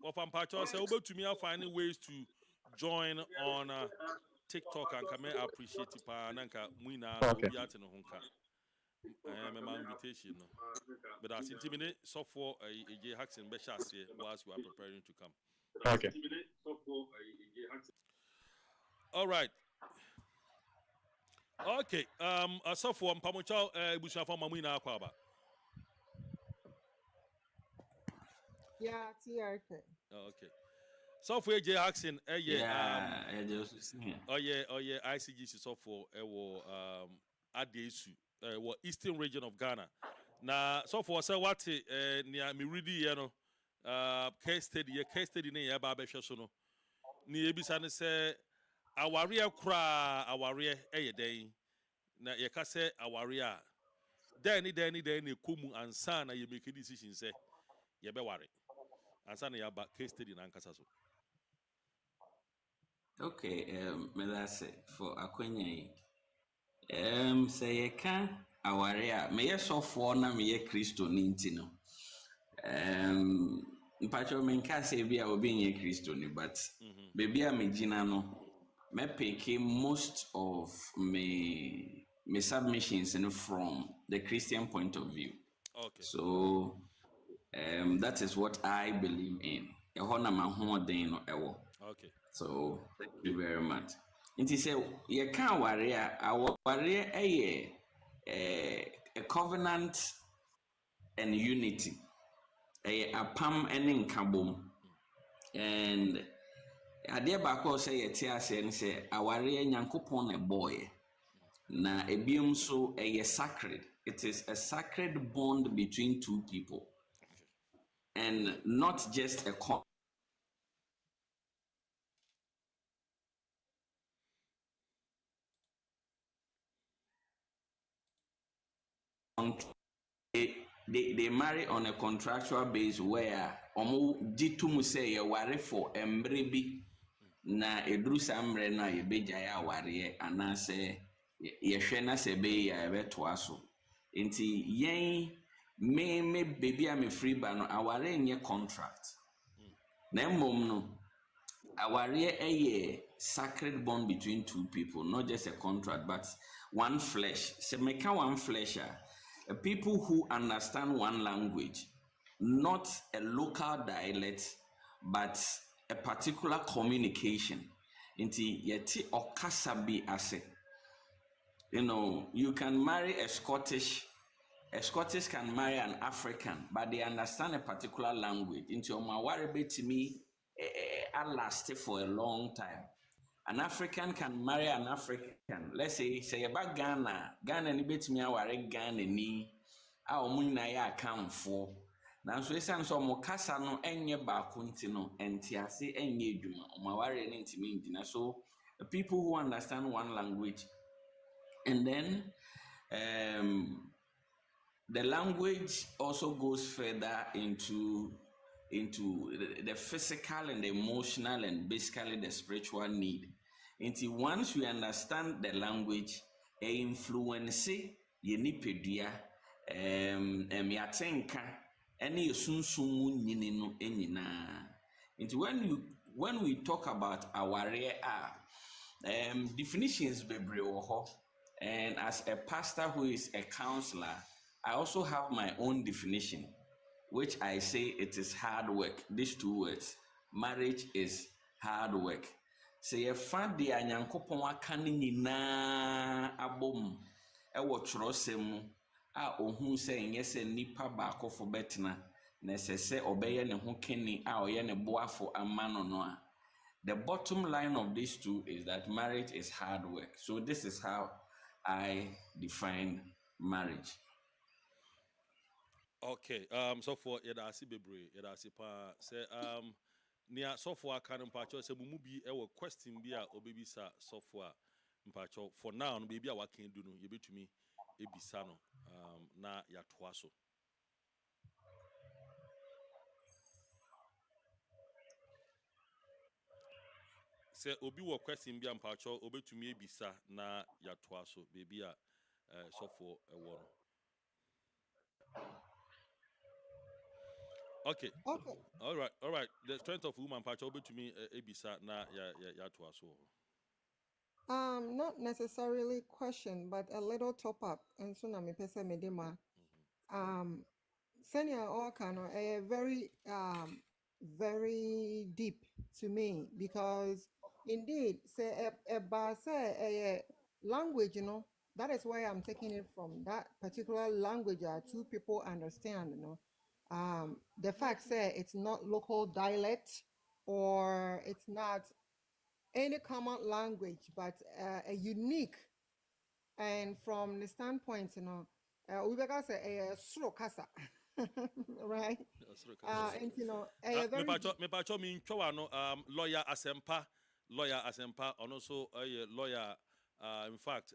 of Ampacho say over to me, I'm finding ways to join on TikTok and come appreciate it. Nanka muina Okay. obi ate no honka. My invitation no. But as intimidate so for AJ Haxon Beshase whilst you are preparing to come. Okay. All right. Okay. So for Mpamucho Busha for Mamina Aquaba. Yeah, TRK. Okay. So for AJ Haxon, ICGC so for Adesu, Eastern region of Ghana. Now, so for say what near me ready, you know, case study near Babesha Sono. Near Bisane say, Awaria cra, Awaria, day. Na Yakase, Awaria. Danny, Kumu, and Sana, you make a decision, say, you be worry. And Sana, you have case study in Ancasaso. Okay, that's it for Akwenya. Say you can awaria. Me so for na me Christo ninti no. Mpacho me nka say bia obi nye Christo ni, but baby a me gina no. Me pick most of me submissions from the Christian point of view. Okay. So that is what I believe in. Okay. So thank you very much. Inti say you can't worry. Our worry a covenant and unity. A pam and kabum. And adia bako say a tia say aware nyankopon a boy. Na ebium so a sacred. It is a sacred bond between two people. And not just a they marry on a contractual base where omo ditum say ye ware for embre bi na edru samre na ye beja ya ware ana se ye hwe na se be ya beto aso nti yen me baby am free ba no aware nye contract na mom no aware a sacred bond between two people, not just a contract but one flesh. Se meka one flesh people who understand one language, not a local dialect, but a particular communication. Inti yeti okasa bi ase. You know, you can marry a Scottish can marry an African, but they understand a particular language. Into your mawari to me, I last for a long time. an African can marry an African. Let's say about Ghana ni betumi aware Ghana ni a ɔmo nyinaa yɛ akamfo. Nanso esan so ɔmo kasa no enye baako nti no enti ase enye adwuma. Ɔmo aware ne ntimi ndina. So people who understand one language and then the language also goes further into the physical and the emotional and basically the spiritual need. Until once we understand the language, it influence ye nipadua yatenka any sunsumu nyini no enyina. Until when we talk about our definitions bebree wɔ hɔ, and as a pastor who is a counselor, I also have my own definition, which I say it is hard work. These two words, marriage is hard work. Say a fa de anyankopon aka ne nyinaa abom ɛwɔ twerɛsɛm mu a ohun sɛ nyɛ sɛ nipa baako fo betena na ɛsɛ sɛ ɔbɛyɛ ne ho keni a ɔyɛ ne boafo ama no no a. The bottom line of these two is that marriage is hard work. So this is how I define marriage. Okay, so for yedasi bebre, yedasi pa say near software can mpacho say mumu bi e question bi a obebisa software mpacho for now no baby a waken do no yebetumi ebisa no na yatoa so. Say obi wo question bi mpacho obetumi ebisa na yatoa so baby a software e wo no. Okay. All right. The strength of woman patch over to me ebisa na ya to us. Not necessarily question, but a little top up. And so na me pesa medema. Senior Okano, very deep to me because indeed, say a language, that is why I'm taking it from that particular language two people understand, the fact say it's not local dialect or it's not any common language, but a unique, and from the standpoint, we better say a slow kasa, right? And me pacho me ntwa no lawyer asempa and also a lawyer in fact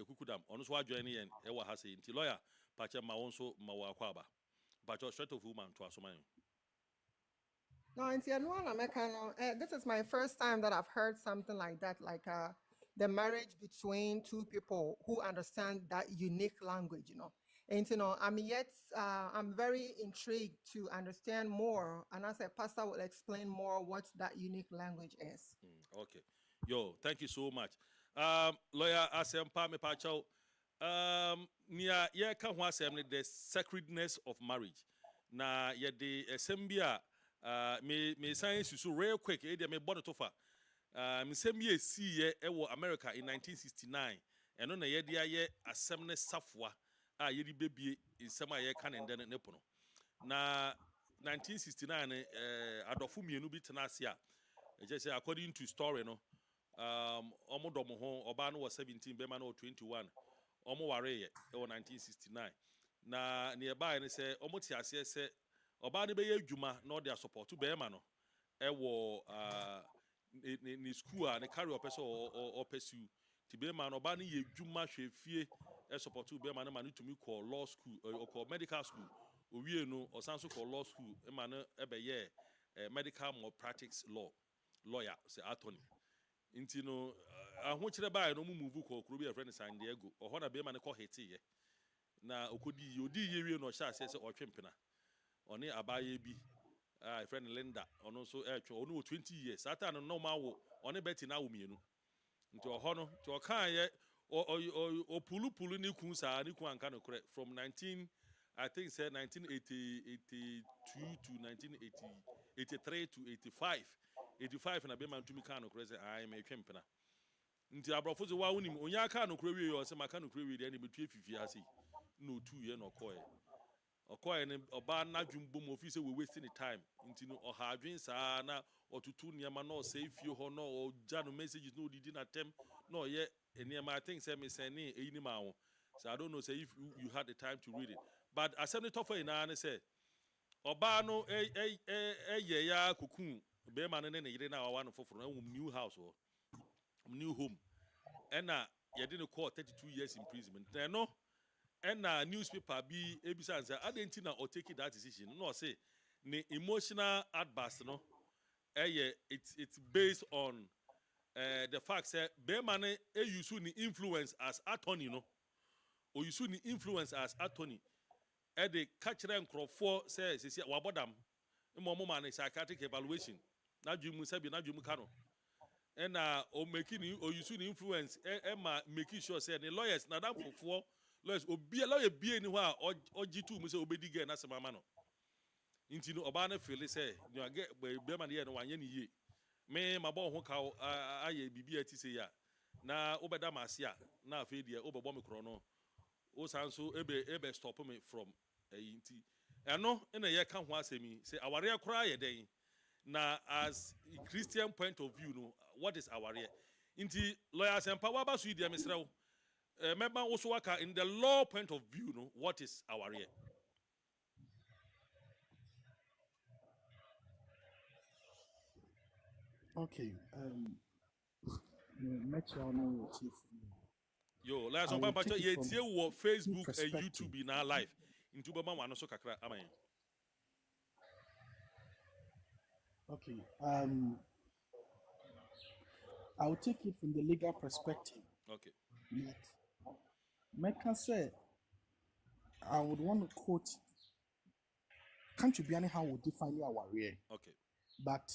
kukudam ono so adwene yen e wa ha sei nti lawyer pacho ma won so ma wa kwaba pacho straight of woman to asoman. No, this is my first time that I've heard something like that, like the marriage between two people who understand that unique language, And I'm very intrigued to understand more, and as a pastor will explain more what that unique language is. Okay, yo, thank you so much. Lawyer Asempa me pacho nia ye ka ho asem the sacredness of marriage. Na ye de asembia me science so real quick e de me born to fa. Me sembia si ye e wo America in 1969. Eno na ye de aye asemne safwa a ye di bebie nsem a ye ka ne ne pono. Na 1969 adofo mienu bi tena ase a just say according to story no omodomo ho oba no was 17 be man no 21 omo ware ye 1969 na nearby ne say omo ti ase say oba ne be ye adwuma na ode support be man no e wo ni school a ne carry opese o pursue ti be man oba ne ye adwuma hwefie e support be man no to me call law school or call medical school owie no osanso call law school e man e be ye medical malpractice lawyer say attorney inti no ahokyere bae no mu move ko kuro bi a friend San Diego o na be ma ne ko hete ye na okodi odi ye wie no sha ase se otwempena oni abaye bi friend Linda ono so etwe ono 20 years ata no no ma wo oni beti na wo mienu nti no ti o kan ye o pulu ni kun sa ni kun anka no kore from 19 I think say 1982 to 1983 to 85 na be man to me kan no kore say I me twempena nti abrofo ze wa wonim onya aka no kore wie yo se maka no kore wie de na betu efifi ase no 2 ye no koe Okoye ne oba na dwumbo mo fi say we wasting the time nti no oha adwen saa na otutu niema na o say fie ho na o ja no messages no didi na tem na oye niema I think say me send e ni ma wo. So I don't know say if you had the time to read it. But assembly tough ina na say oba no ye ya kuku be ma ne yire na wa no foforo na new house or new home. And you didn't call 32 years imprisonment. No, and newspaper be ebisa answer. I didn't know or taking that decision. No, say the emotional outburst. No, it's based on the fact that Beman use the influence as attorney. No, or you the influence as attorney. The catch them crop for says wabodam. Momo man psychiatric evaluation. Now you must be now you mukano. And or making you or using influence making sure say the lawyers now that for lawyers or be a lawyer be anywhere or G2 must obey again as a mamma. Into no obana feel say you get be man here no one ye. Me my boy who cow I be say ya. Na obeda masia na fe dia obebo me krono. O sanso ebe stop me from inti. Eno na ye kan ho asemi say aware kra ye den. Now, as a Christian point of view, no, what is our real? Inti lawyers and power basu idiamisrao. Member also work in the law point of view, no, what is our real? Okay. Met your own chief. Yo, last I one, will but take it ye from tie wo two Facebook and perspectives. YouTube in our life. Into baba one so kakra amen. Okay. I will take it from the legal perspective. Okay. That Mecca said, I would want to quote, can't you be anyhow would define our rear? Okay. But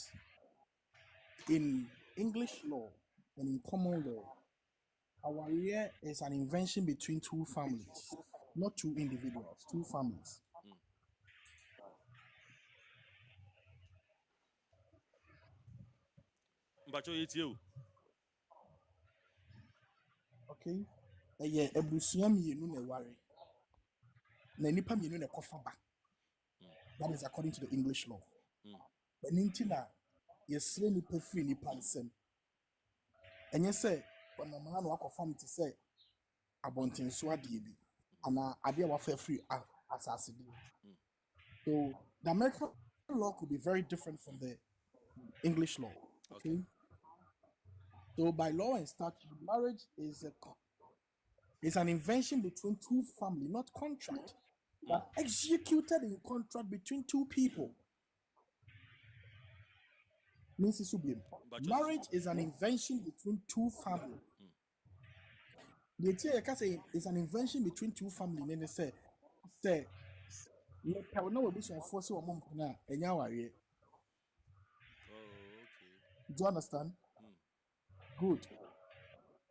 in English law and in common law, our rear is an invention between two families, not two individuals, two families. But you you. Okay? Yeah, ebusua mienu na ware. Na nipa mienu na kofa ba. That is according to the English law. But nintina yesre nipa free nipa nsem. Enye se onamana no akofa mti se abontenso ade bi ana ade a wafa free asase bi. So the American law could be very different from the English law. Okay. So by law and statute, marriage is an invention between two families, not contract, but executed in contract between two people. Marriage is an invention between two families. The thing I can say is an invention between two families. Then they say, you know, we should force your mom now, and now okay. Do you understand? Good.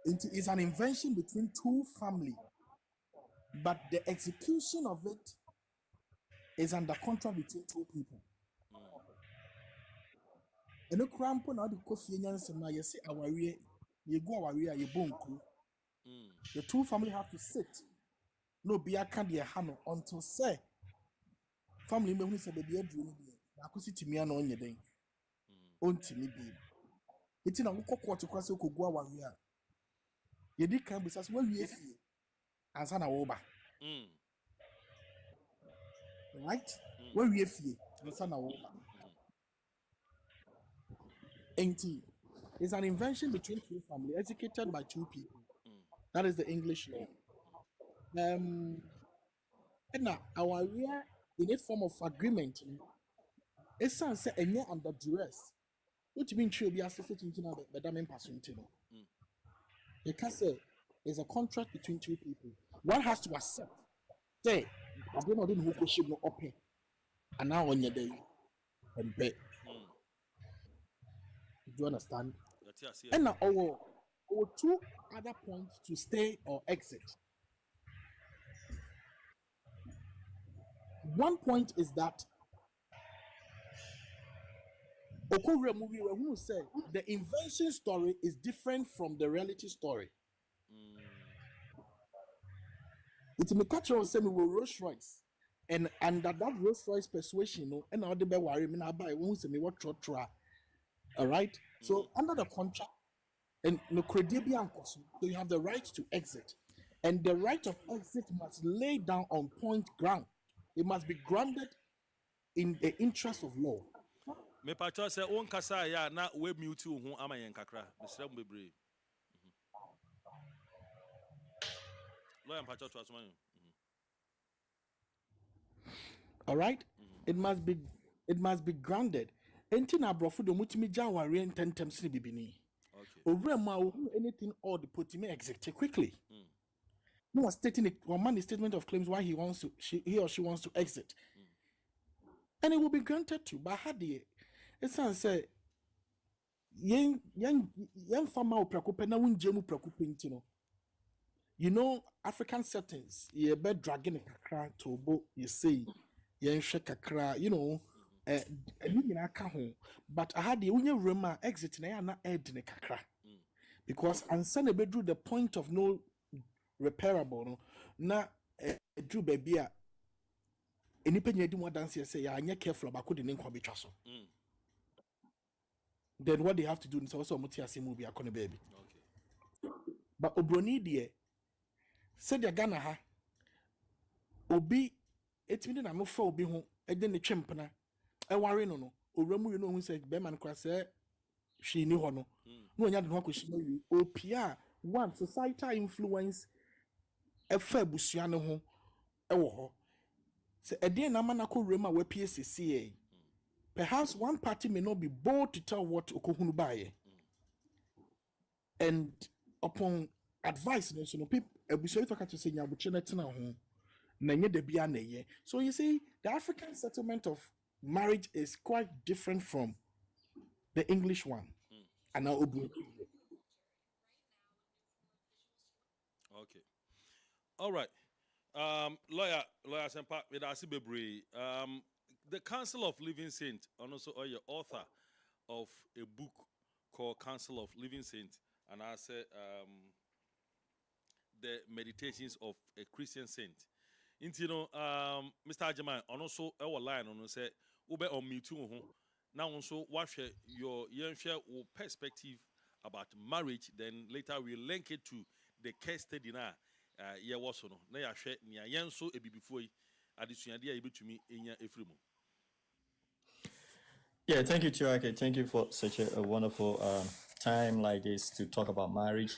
It is an invention between two families, but the execution of it is under contract between two people. And the cramp on the coffee and you say our you go our you bonku. The two families have to sit. No be a candy hano until say family me say baby adru ni na ko sitimi ana onye den. Ontimi bi. Iti na wo kokko to kwase ko go our ye di kan bisa so we fie ansa na wo ba. Right? We fie ansa na wo ba. It's an invention between two families executed by two people. That is the English law. And now our real in a form of agreement, it's say any under duress. What you mean to be associated to the diamond person? You can say it's a contract between two people. One has to accept. Say, I don't know who should not open. And now on your day and bet. Do you understand? And now our two other points to stay or exit. One point is that Okore movie who said the invention story is different from the reality story. It's me catch on saying we Rolls Royce. And under that Rolls Royce persuasion, and all the worry me now buy won't say me what try. All right. So under the contract, and no credit so you have the right to exit, and the right of exit must lay down on point ground. It must be grounded in the interest of law. Me pacho say on kasa ya na we mute ho ama yen kakra. Mesrem bebre. Lawyer pacho to asman. All right. It must be grounded. Enti na brofo do mutimi jawari ententem sini bibini. Okay. Owurema anything or the put me exit quickly. No one stating one man statement of claims why he or she wants to exit. And it will be granted to. But how do it's say yen fama preocupe na wunjemu preocupe ntino. You know, African settings, ye be dragging a kakra to bo, you say, yen shake kakra, you know, but I had the only rumor exit na na ed ne kakra. Because answer bedru the point of no repairable no na drew baby a enipa nya di mo dance say ya anya careful about the name be twaso. Then what they have to do is also muti movie akone baby. Okay. But obroni de said ya Ghana ha obi etimi na no fa obi ho ede ne twempena e ware no no owramu you know who say be man kwa say she ni ho no no nya de ho akoshi na wi opia one societal influence e fa abusua ne ho e wo ho say ede na mana ko wrema wa PSCA perhaps one party may not be bold to tell what okohunu baye and upon advice so no people abusua talk to say nyabuche na tena ho na nye de bia na ye. So you see the African settlement of marriage is quite different from the English one. And now Okay. All right. Lawyer Sempa with Asibebre. The Council of Living Saints, and also your author of a book called Council of Living Saints, and I said the Meditations of a Christian Saint. You know, Mr. Ajamai, and also our line on say Ube on me too. Now also watch your share perspective about marriage, then later we link it to the case study now. Yeah, was no. Now ya share nia yen so ebi before adisua dia ebe tumi enya efrimu. Yeah, thank you, Chiake. Thank you for such a wonderful time like this to talk about marriage.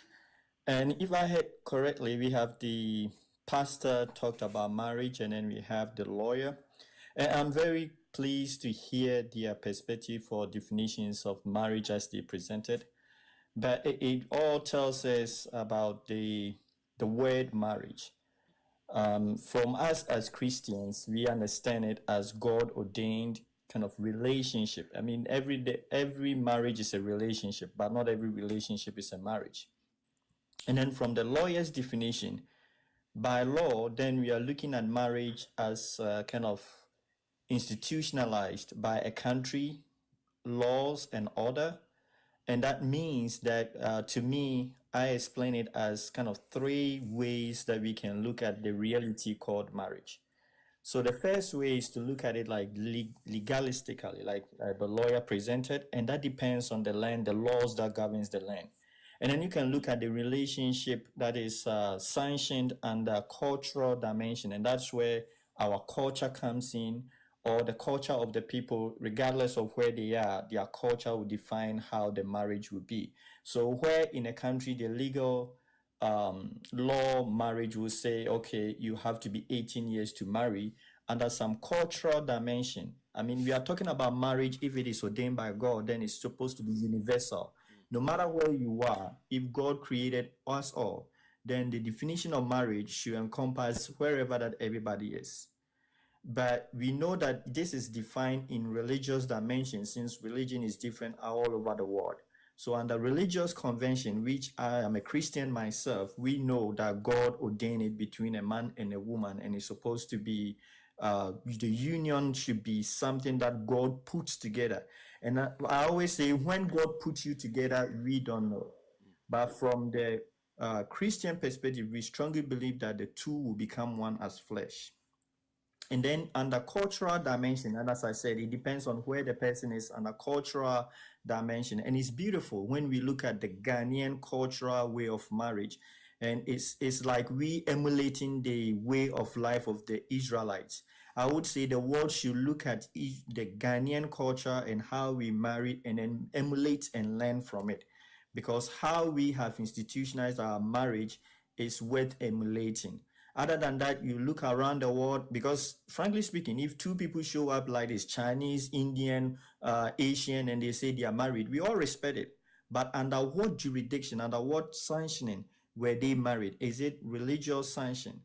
And if I heard correctly, we have the pastor talked about marriage, and then we have the lawyer. And I'm very pleased to hear their perspective for definitions of marriage as they presented. But it all tells us about the word marriage. From us as Christians, we understand it as God ordained kind of relationship. I mean, every marriage is a relationship, but not every relationship is a marriage. And then from the lawyer's definition, by law, then we are looking at marriage as kind of institutionalized by a country, laws, and order. And that means that to me, I explain it as kind of three ways that we can look at the reality called marriage. So the first way is to look at it like legalistically, like the lawyer presented, and that depends on the land, the laws that governs the land. And then you can look at the relationship that is sanctioned under cultural dimension, and that's where our culture comes in, or the culture of the people, regardless of where they are, their culture will define how the marriage will be. So where in a country the legal law marriage will say, okay, you have to be 18 years to marry, under some cultural dimension. I mean, we are talking about marriage. If it is ordained by God, then it's supposed to be universal. No matter where you are, if God created us all, then the definition of marriage should encompass wherever that everybody is. But we know that this is defined in religious dimensions, since religion is different all over the world. So under religious convention, which I am a Christian myself, we know that God ordained it between a man and a woman, and it's supposed to be, the union should be something that God puts together. And I always say, when God puts you together, we don't know. But from the Christian perspective, we strongly believe that the two will become one as flesh. And then under cultural dimension, and as I said, it depends on where the person is under cultural dimension. And it's beautiful when we look at the Ghanaian cultural way of marriage. And it's like we emulating the way of life of the Israelites. I would say the world should look at the Ghanaian culture and how we marry and then emulate and learn from it. Because how we have institutionalized our marriage is worth emulating. Other than that, you look around the world, because frankly speaking, if two people show up like this, Chinese, Indian, Asian, and they say they are married, we all respect it. But under what jurisdiction, under what sanctioning were they married? Is it religious sanction,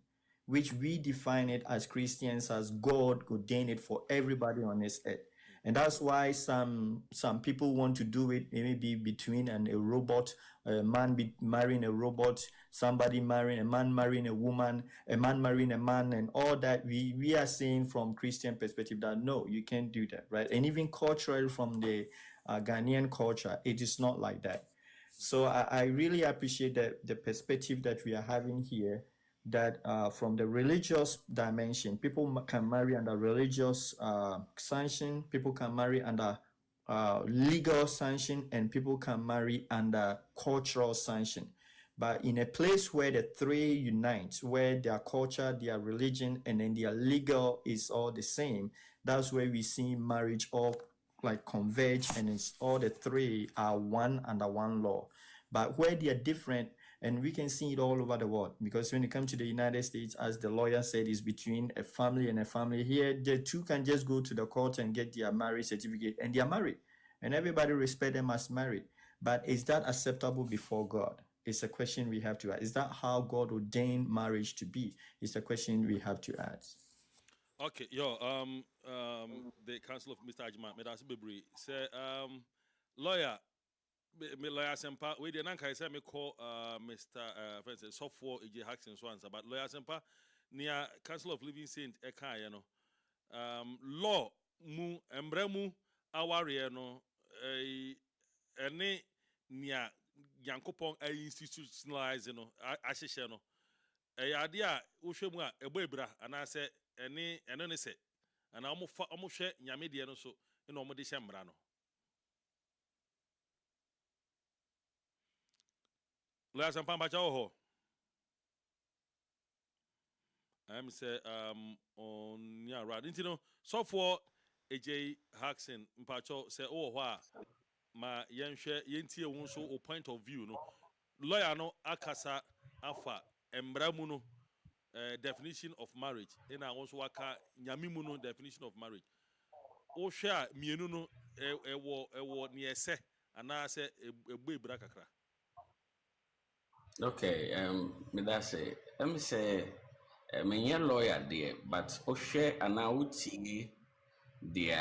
which we define it as Christians as God ordained it for everybody on this earth? And that's why some people want to do it maybe between a robot, a man marrying a robot, somebody marrying a man marrying a woman, a man marrying a man, and all that. We are saying from Christian perspective that no, you can't do that, right? And even culturally from the Ghanaian culture, it is not like that. So I really appreciate the perspective that we are having here, that from the religious dimension, people can marry under religious sanction, people can marry under legal sanction, and people can marry under cultural sanction. But in a place where the three unite, where their culture, their religion, and then their legal is all the same, that's where we see marriage all like converge, and it's all the three are one under one law. But where they are different, and we can see it all over the world, because when it comes to the United States, as the lawyer said, is between a family and a family. Here, the two can just go to the court and get their marriage certificate, and they are married, and everybody respect them as married. But is that acceptable before God? It's a question we have to ask. Is that how God ordained marriage to be? It's a question we have to ask. Okay, the Council of Mr. Ajima, Medasi Bibri, say, lawyer, me lawyer Sempa, we didn't say me call Mr. For instance, software AJ Haxon so answer, but lawyer Sempa near Council of Living Saint Eka, law mu embremu aware no ene near Yankopon institutionalize no ahyehyɛ no ade a wohwɛ mu a ebra anase ene ne se ana omo hwɛ nyame de no so na omo de hyɛ mbra no. Lawyer Sampa Bacha ho. I'm say on yeah right. You know, so for AJ Haxon Mpacho say oh ma yenhwe yentie won so o point of view no. Lawyer no akasa afa embra mu no definition of marriage. And I also waka nyame mu no definition of marriage. O hwe a mienu no ewo ne ese ana se egbe bra kakra. Okay, that's it. Let me say, me lawyer there, but Oshe and I would see the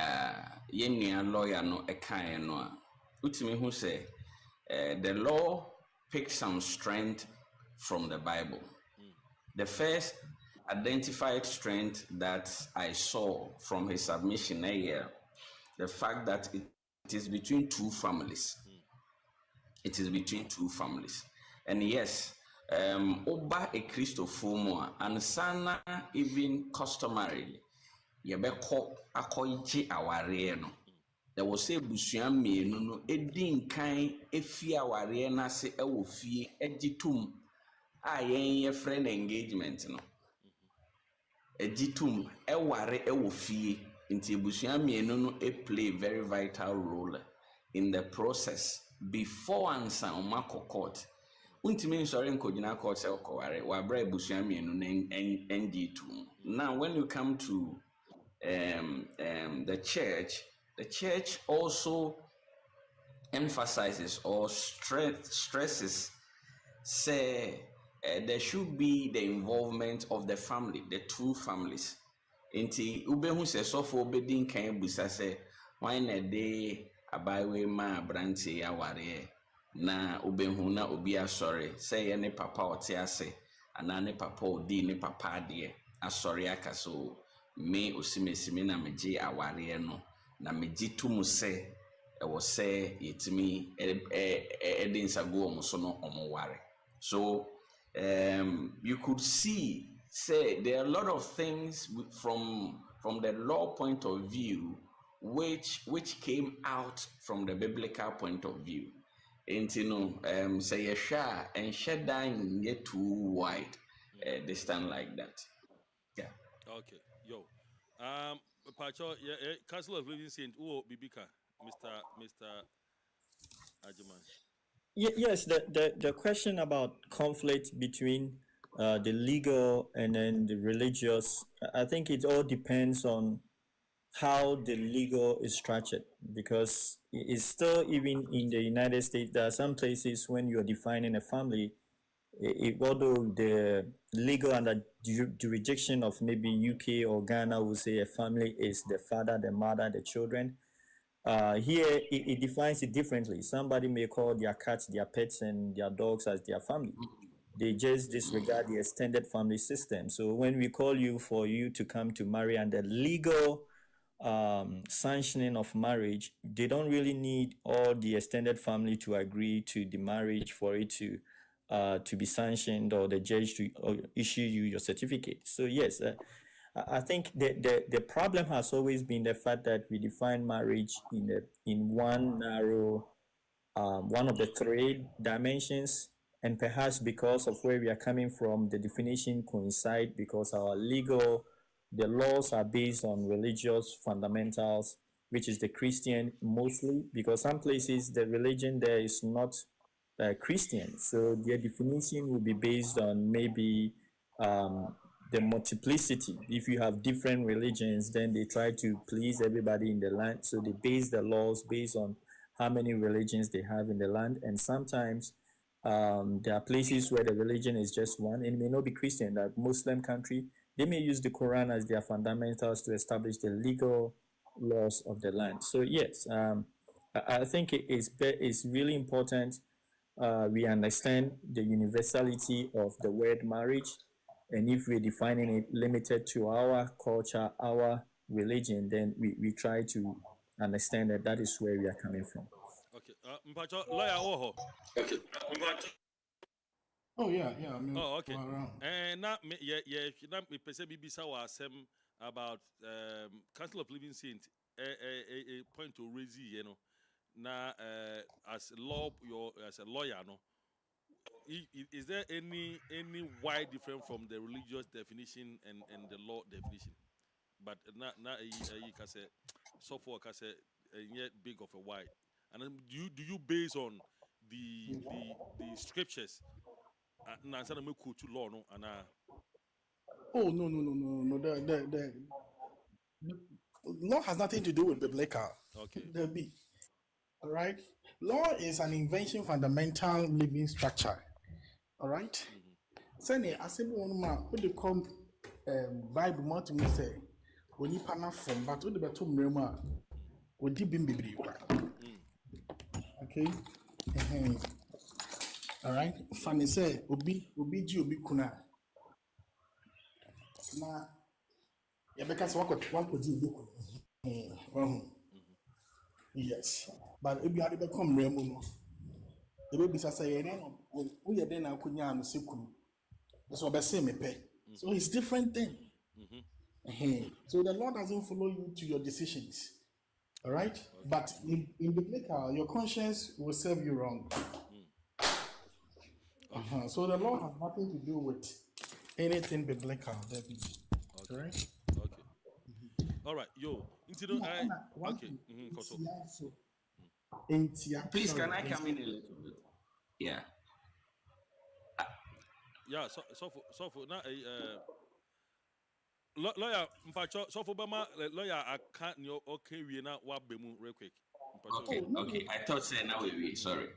lawyer no a kind no. Utimi who say the law picks some strength from the Bible. The first identified strength that I saw from his submission here, the fact that it is between two families. It is between two families. And yes, oba a Christopher and sana even customarily, yebeko akoiji aware no. There was a busuam me no edin kan efi aware na se ewo fie egitum a yen friend engagement no. Egitum eware ewo fie nti busuam me no e play very vital role in the process before ansa omako court. Untimi sorry nkojina court se okoware wa bra ebusuam mienu NG2. Now when you come to the church also emphasizes or stresses say there should be the involvement of the family, the two families. Inti ubehu se sofo obedin kan busa se why na dey abaiwe ma branti aware na ubehu na obi asori say ye ne papa ote ase ana ne papa odi ne papa ade asori aka so me osimesimi na meje aware no na meji tumu se e wo se yetimi edin sago omo so no omo ware. So you could see say there are a lot of things from the law point of view which came out from the biblical point of view. And say yɛhwɛ a ɛnhyɛ dan nyɛ too wide distant like that. Yeah. Okay, yo. Pacho, yeah, Council of Living Saint, Bibika, Mr. Ajiman. Yes, the question about conflict between the legal and then the religious, I think it all depends on how the legal is structured, because it's still, even in the United States, there are some places when you're defining a family, although the legal under jurisdiction of maybe UK or Ghana will say a family is the father, the mother, the children. Here, it defines it differently. Somebody may call their cats, their pets, and their dogs as their family. They just disregard the extended family system. So when we call you for you to come to marry under legal sanctioning of marriage, they don't really need all the extended family to agree to the marriage for it to be sanctioned, or the judge to issue you your certificate. So yes, I think the problem has always been the fact that we define marriage in one narrow, one of the three dimensions, and perhaps because of where we are coming from, the definition coincide because the laws are based on religious fundamentals, which is the Christian mostly, because some places the religion there is not Christian, so their definition will be based on maybe the multiplicity. If you have different religions, then they try to please everybody in the land, so they base the laws based on how many religions they have in the land. And sometimes there are places where the religion is just one, and it may not be Christian, like Muslim country, they may use the Quran as their fundamentals to establish the legal laws of the land. So yes, I think it's really important we understand the universality of the word marriage, and if we're defining it limited to our culture, our religion, then we try to understand that is where we are coming from. Okay, Mpacho, lawyer Oho. Okay. Oh yeah, I mean, Oh, okay. around. And now, now me pese bibisa wa asem about Council of Living Saint a point to raise, you know. Now, as a lawyer, no. Is there any wide difference from the religious definition and the law definition? But not you can say so far can say yet big of a wide. And then do you base on the scriptures? Na sana me to law no and Oh no. The law has nothing to do with biblical. okay. There be. All right. Law is an invention, fundamental living structure. All right. Sani asemu onu ma we dey come Bible mo to me say oni pana from but we dey beto mrem a odi bim bibiri kwa. Okay. All right. Funny say obi ji obi kuna. Na ya beka se wako ji obi kuna. Yes. But if you had become Remuno, the baby say, we are then Akunya and Sikun. That's what I say, me pay. So it's different thing. So the Lord doesn't follow you to your decisions. All right? But in biblical, your conscience will serve you wrong. So the Lord has nothing to do with anything biblical. Okay. Right? Okay. All right, yo. Okay. Please, can I come in a little bit? Yeah. Yeah, so for now lawyer Mpacho, so for Bama lawyer I can't okay we now what bemu real quick. Okay. I thought say now we sorry.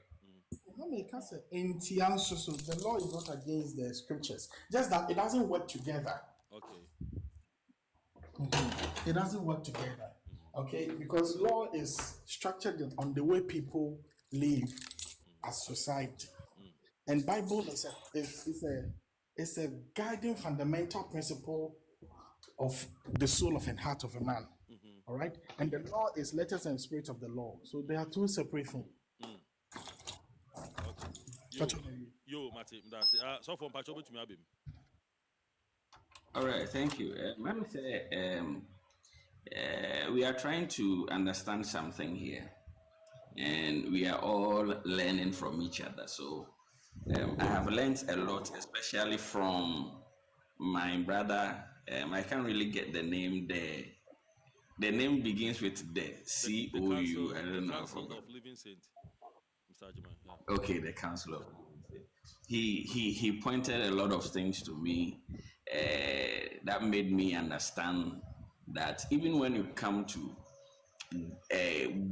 Let me say so the law is not against the scriptures. Just that it doesn't work together. Okay. It doesn't work together. Okay, because law is structured on the way people live as society, and Bible is a guiding fundamental principle of the soul of and heart of a man. All right, and the law is letters and spirit of the law, so they are two separate things. Okay. Yo, Mati, that's it. So from Pacho to me, All right, thank you. Let me say, we are trying to understand something here, and we are all learning from each other. So I have learned a lot, especially from my brother. I can't really get the name there. The name begins with the C O U. I don't The know. I Council forgot. of Living Saint, Mr. Ajima. Yeah. Okay, the Council of he pointed a lot of things to me that made me understand that even when you come to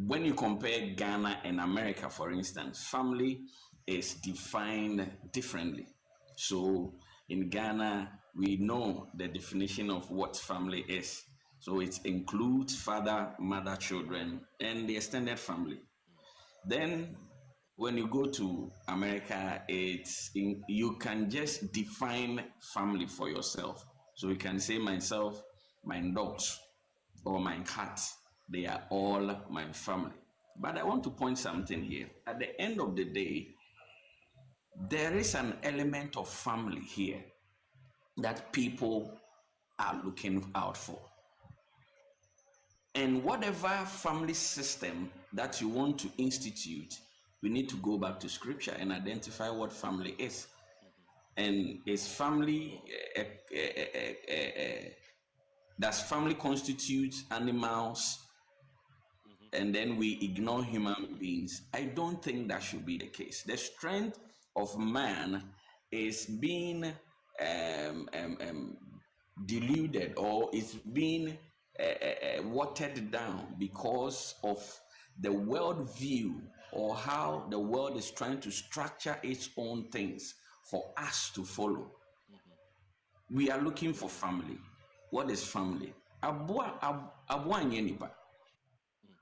when you compare Ghana and America, for instance, family is defined differently. So in Ghana, we know the definition of what family is. So it includes father, mother, children, and the extended family. Then when you go to America, you can just define family for yourself. So you can say myself, my dogs, or my cat, they are all my family. But I want to point something here. At the end of the day, there is an element of family here that people are looking out for. And whatever family system that you want to institute, we need to go back to scripture and identify what family is. And is family, does family constitute animals and then we ignore human beings? I don't think that should be the case. The strength of man is being deluded, or it's being watered down because of the world view, or how the world is trying to structure its own things for us to follow. We are looking for family. What is family? Abua nye nipa.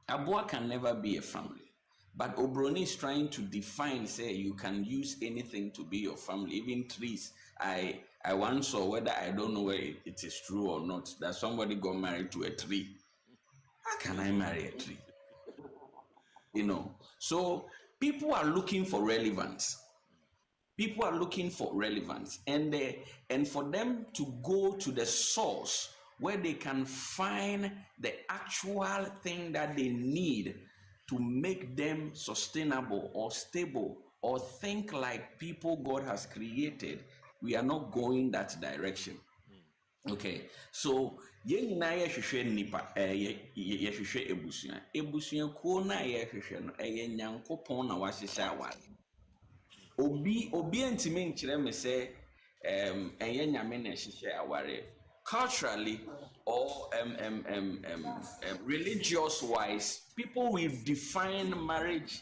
Abua can never be a family. But Obroni is trying to define, say, you can use anything to be your family, even trees. I once saw, whether I don't know whether it is true or not, that somebody got married to a tree. How can I marry a tree? You know, so people are looking for relevance. People are looking for relevance, and for them to go to the source where they can find the actual thing that they need to make them sustainable or stable or think like people God has created. We are not going that direction. Okay, so yɛn nyinaa yɛhwehwɛ nipa yɛhwehwɛ ebusua. Ebusuakuo no a yɛhwehwɛ no ɛyɛ Nyankopɔn na wahyehyɛ aware. Obi ntimi nkyerɛ me sɛ ɛyɛ nyame na ɛhyehyɛ aware. Culturally or religious wise, people will define marriage,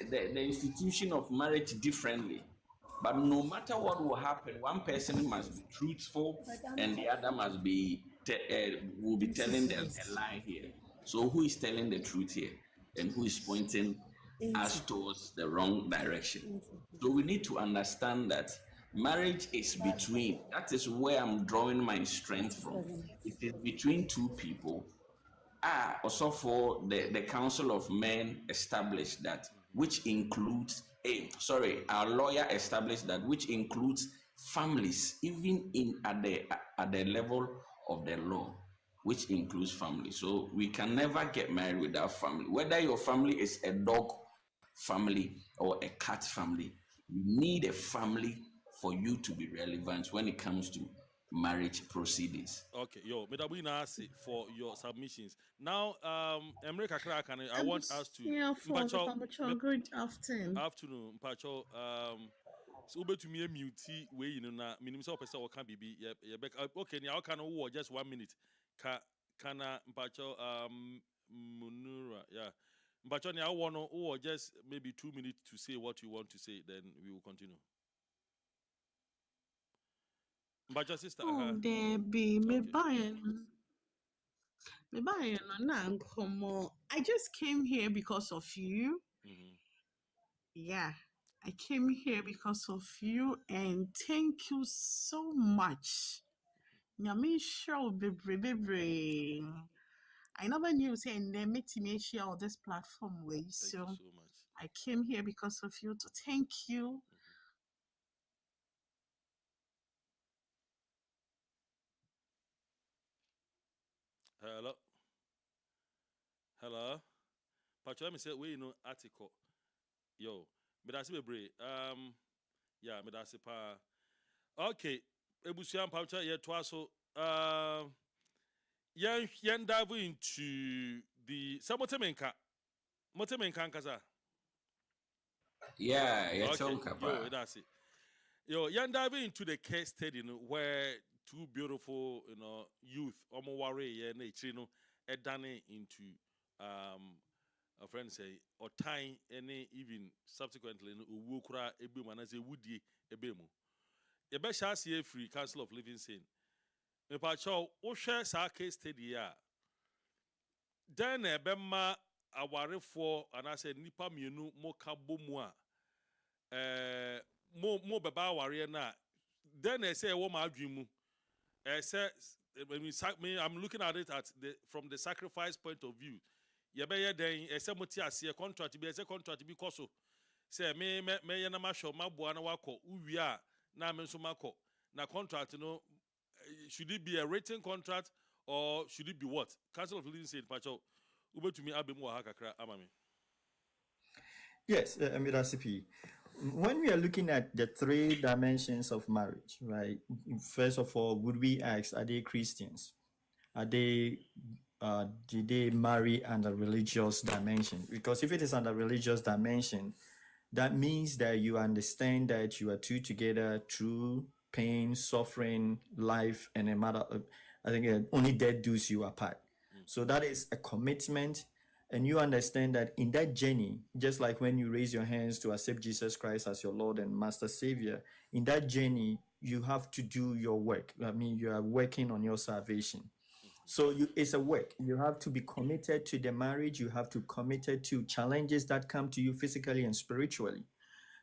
the institution of marriage differently. But no matter what will happen, one person must be truthful and the other must be will be telling them a lie here. So who is telling the truth here, and who is pointing us towards the wrong direction? So we need to understand that marriage is between. That is where I'm drawing my strength from. It is between two people. Also for the Council of Men established that, which includes our lawyer established that, which includes families, even at the level of the law, which includes family. So we can never get married without family. Whether your family is a dog family or a cat family, you need a family for you to be relevant when it comes to marriage proceedings. Okay, yo, Medabu Nasi for your submissions. Now, America Krakan, I want us to. Good afternoon. Afternoon, Mpacho. So Ube to me a muti way, you know, na minimum person or can be okay, now can just 1 minute. Kana Mpacho Munura, yeah. Mpacho, now one or just maybe 2 minutes to say what you want to say, then we will continue. But your sister, there be me buying no. I just came here because of you. Yeah, I came here because of you, and thank you so much. Nyame show bebre. I never knew saying they make me share all this platform way. Thank you so much. I came here because of you to thank you. Hello. Hello. But let me say we know article. Yo, me that's be yeah, me that's pa. Okay, ebusiam paucha ye twaso yen dive into the samotemenka. Motemenka nkasa. Yeah, it's Okay, okay, yo, that's it. Yo, yen dive into the case study where two beautiful, youth worry yeah nature edane into a friend say or time any even subsequently ukura ebe man say woodie ebemu. Ebe shasi free Council of Living Saint. Me pa chow wo hwe sa case study a then ebe ma awarefo anase nipa mienu mo ka bomu a mo beba aware na then they say wo ma adwin mu say I'm looking at it from the sacrifice point of view. Yebeye den say moti ase contract bi say contract bi koso say me ye na ma hwo ma boa na wako uwie a na me nso mako na contract no should it be a written contract or should it be what? Council of Living said, Pacho, ube to me, Abim Wahakakra, Amami. Yes, Mirasipi. When we are looking at the three dimensions of marriage, right? First of all, would we ask, are they Christians? Are they did they marry under religious dimension? Because if it is under religious dimension, that means that you understand that you are two together through pain, suffering, life, and a matter of, I think only death does you apart. So that is a commitment. And you understand that in that journey, just like when you raise your hands to accept Jesus Christ as your Lord and Master Savior, in that journey, you have to do your work. I mean, you are working on your salvation. So it's a work. You have to be committed to the marriage. You have to committed to challenges that come to you physically and spiritually.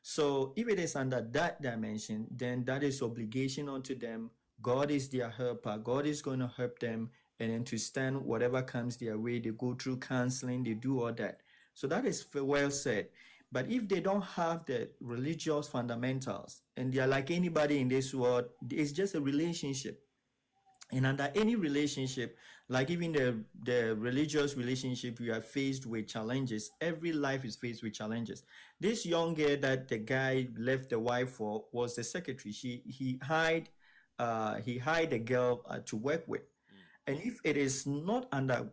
So if it is under that dimension, then that is obligation unto them. God is their helper. God is going to help them and then to stand whatever comes their way. They go through counseling, they do all that. So that is well said. But if they don't have the religious fundamentals and they are like anybody in this world, it's just a relationship. And under any relationship, like even the religious relationship, you are faced with challenges. Every life is faced with challenges. This young girl that the guy left the wife for was the secretary. He hired a girl to work with. And if it is not under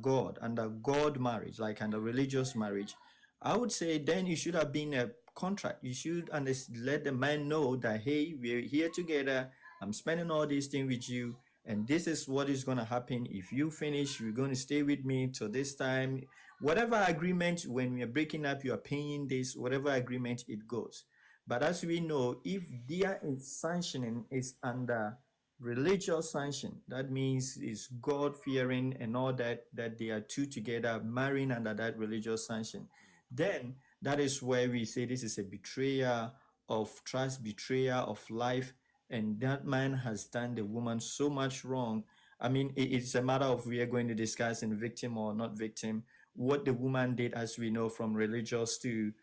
God marriage, like under religious marriage, I would say then it should have been a contract. You should let the man know that, hey, we're here together. I'm spending all these things with you. And this is what is going to happen. If you finish, you're going to stay with me till this time. Whatever agreement, when we are breaking up, you are paying this, whatever agreement it goes. But as we know, if their sanctioning is under religious sanction, that means it's God fearing and all that they are two together marrying under that religious sanction, then that is where we say this is a betrayal of trust, betrayal of life, and that man has done the woman so much wrong. I mean, it's a matter of we are going to discuss in victim or not victim. What the woman did, as we know, from religious to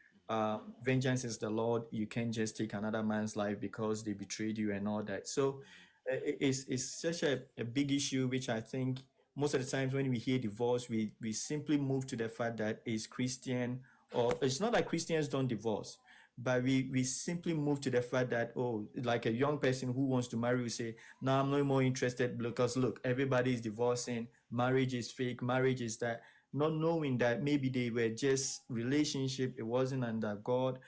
vengeance is the Lord. You can't just take another man's life because they betrayed you and all that. So it's such a big issue, which I think most of the times when we hear divorce, we simply move to the fact that it's Christian, or it's not that Christians don't divorce, but we simply move to the fact that, oh, like a young person who wants to marry will say, no, I'm no more interested because look, everybody is divorcing, marriage is fake, marriage is that, not knowing that maybe they were just relationship, it wasn't under God,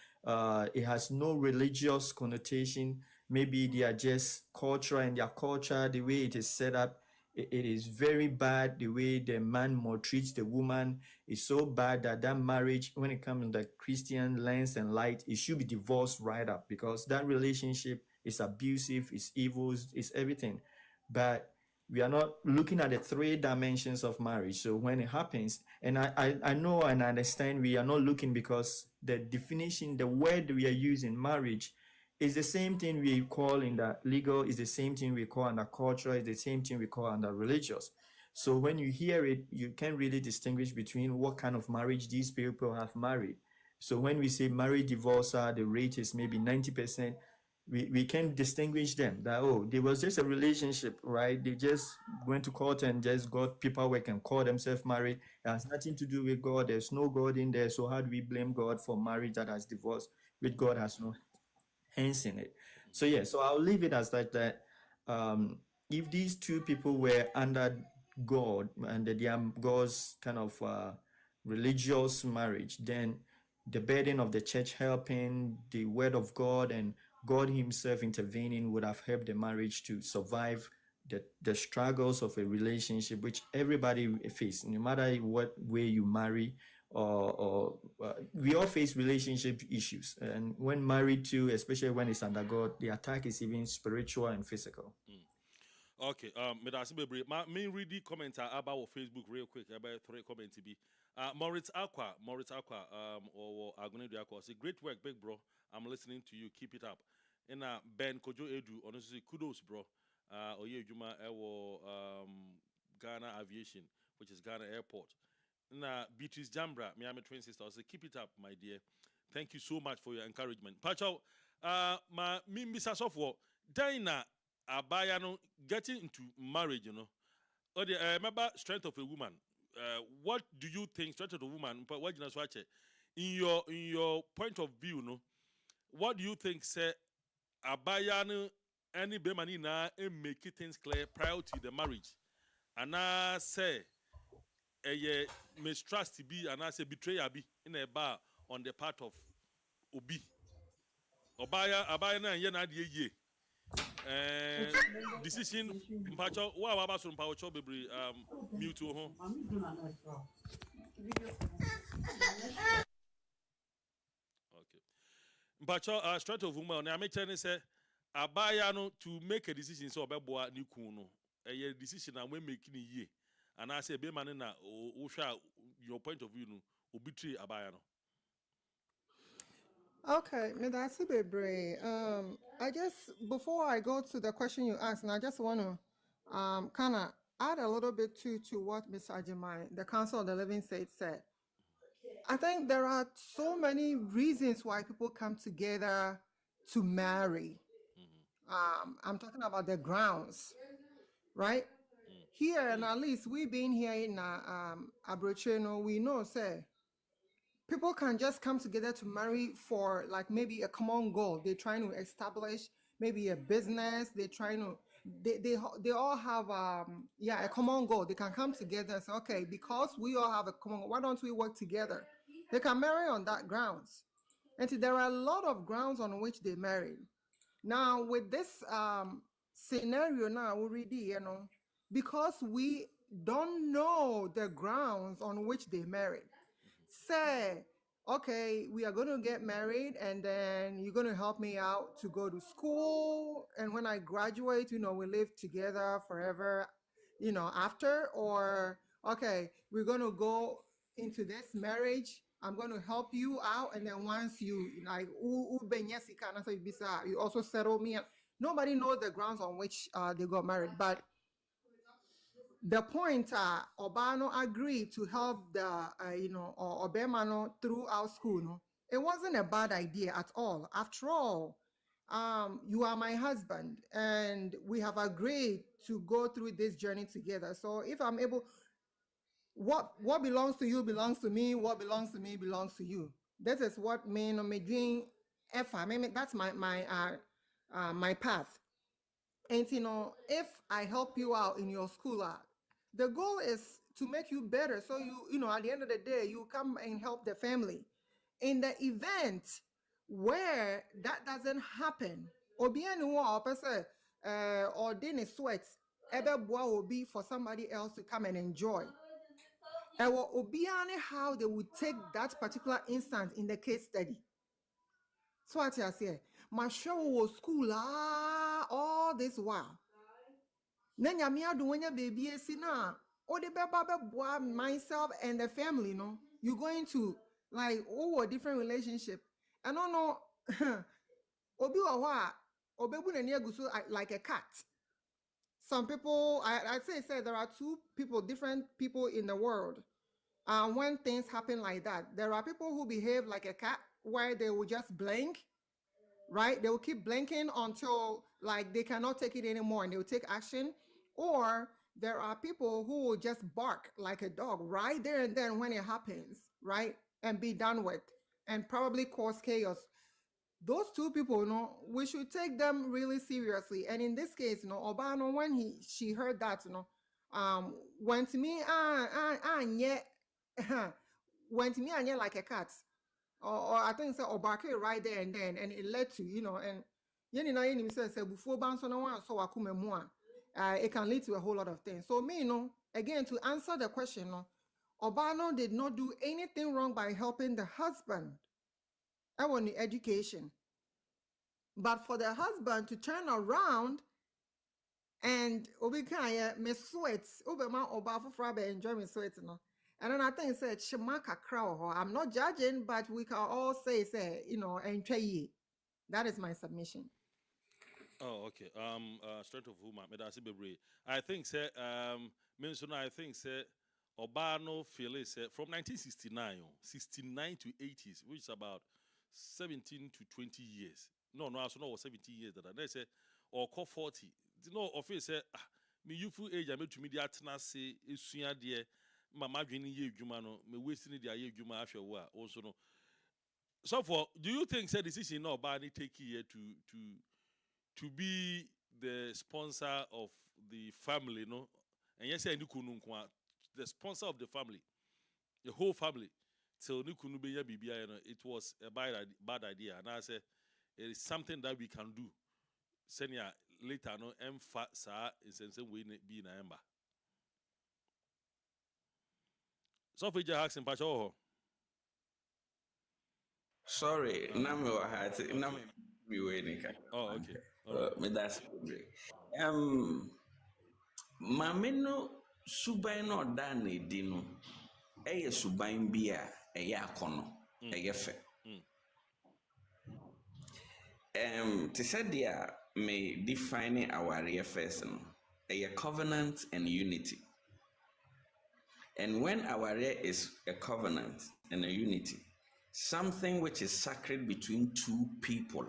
it has no religious connotation, maybe they are just cultural, and their culture, the way it is set up, it is very bad. The way the man maltreats the woman is so bad that marriage, when it comes to the Christian lens and light, it should be divorced right up, because that relationship is abusive, it's evil, it's everything. But we are not looking at the three dimensions of marriage. So when it happens, and I know and I understand, we are not looking, because the definition, the word we are using, marriage, is the same thing we call in the legal, is the same thing we call under cultural, is the same thing we call under religious. So when you hear it, you can't really distinguish between what kind of marriage these people have married. So when we say marriage divorce, the rate is maybe 90%. we can distinguish them that, oh, there was just a relationship, right? They just went to court and just got paperwork and called themselves married. It has nothing to do with God. There's no God in there. So how do we blame God for marriage that has divorced, which God has no hands in it? So yeah, so I'll leave it as that um if these two people were under God and they are God's kind of religious marriage, then the burden of the church helping, the word of God, and God Himself intervening would have helped the marriage to survive the struggles of a relationship, which everybody face, no matter what way you marry, or we all face relationship issues. And when married to, especially when it's under God, the attack is even spiritual and physical. Okay, me read the comment about Facebook real quick about 3 comments to be. Moritz Aqua, or Agunedi Aqua, say great work, big bro. I'm listening to you. Keep it up. And Ben Kojo Edu, honestly, kudos, bro. Oye Juma Ewo Ghana Aviation, which is Ghana Airport. Na Beatrice Jambra, Miami twin sister, say keep it up, my dear. Thank you so much for your encouragement. Pacho, my Mr. Software, Dina Abayano getting into marriage, you know. Oh, remember strength of a woman. What do you think strength of a woman? But what you know, in your point of view, no, what do you think? Say Abayano any bemani na make things clear prior to the marriage, and I say a mistrust be and I say betrayal be in a bar on the part of Obi. Abaya na yena ye. Decision mpacho wa wa baso mpacho bebre mute ho. Okay. Mpacho straight of woman na me tell say abaya no to make a decision so obeboa ni kun no. A decision na we make ni ye. And I say be man na o hwa your point of view no obitri abaya no. Okay, Medasi Bebre. I guess before I go to the question you asked, and I just want to kind of add a little bit to what Mr. Ajimai, the Council of the Living Saints, said. I think there are so many reasons why people come together to marry. I'm talking about the grounds, right? Here, and at least we being here in Abrocheno, we know, say, people can just come together to marry for like maybe a common goal. They're trying to establish maybe a business. They're trying to, they all have a common goal. They can come together and say, okay, because we all have a common goal, why don't we work together? They can marry on that grounds. And so there are a lot of grounds on which they married. Now with this scenario now already, you know, because we don't know the grounds on which they married. Say, okay, we are going to get married and then you're going to help me out to go to school. And when I graduate, you know, we live together forever, you know, after. Or, okay, we're going to go into this marriage. I'm going to help you out. And then once you, like, you also settle me up. Nobody knows the grounds on which they got married. But the point Obano agreed to help the or Obemano throughout school. No, it wasn't a bad idea at all. After all, you are my husband, and we have agreed to go through this journey together. So if I'm able, what belongs to you belongs to me. What belongs to me belongs to you. This is what me no me doing. That's my path. And you know, if I help you out in your school, the goal is to make you better. So you know, at the end of the day, you come and help the family. In the event where that doesn't happen, or then sweats, will be for somebody else to come and enjoy. How they would take that particular instance in the case study. So what I say, my show was school all this while. Nanya mia do when your baby is na or the beba myself and the family, no. You're going to like a different relationship. I don't know Obi wa obebu na gusu like a cat. Some people I say there are two people, different people in the world. When things happen like that, there are people who behave like a cat where they will just blink, right? They will keep blinking until like they cannot take it anymore and they will take action. Or there are people who will just bark like a dog right there and then when it happens, right? And be done with and probably cause chaos. Those two people, you know, we should take them really seriously. And in this case, you know, Obano, when she heard that, you know, went to me, yeah, went to me, yeah, like a cat. Or I think so, or bark it right there and then, and it led to, you know, and before bounce on one, so it can lead to a whole lot of things. So me, you know, again, to answer the question, no, Obano did not do anything wrong by helping the husband. I want the education. But for the husband to turn around and obi kaya me sweats, obi ma oba for enjoy me sweats, no. And then I think said shemaka crow. I'm not judging, but we can all say, you know, and try. That is my submission. Oh, okay. Strength of woman. I think say I think say Obano Philly said from 1969, 69 to 80s, which is about 17 to 20 years. No, I also know 17 years that they say or call 40. You know, of it say me youthful age I made to media say isuya dear mama dreaming ye jumano, me wasting the year juma after a while. Also no. So for do you think say decision no Obani take here to be the sponsor of the family, no? And yes, the sponsor of the family, the whole family. Till Nikunu be BBI, it was a bad idea. And I say it is something that we can do. Senior later, no, sa is in some way be in a ember. So for your hacks in Pacho. Sorry, Nami wa hati, Nami mi waiting. Oh, okay. Me that's Mame no suban no da na edi no. Eye suban bi a eye akono, eye fe. To say there may define our first no. Eye covenant and unity. And when our is a covenant and a unity, something which is sacred between two people,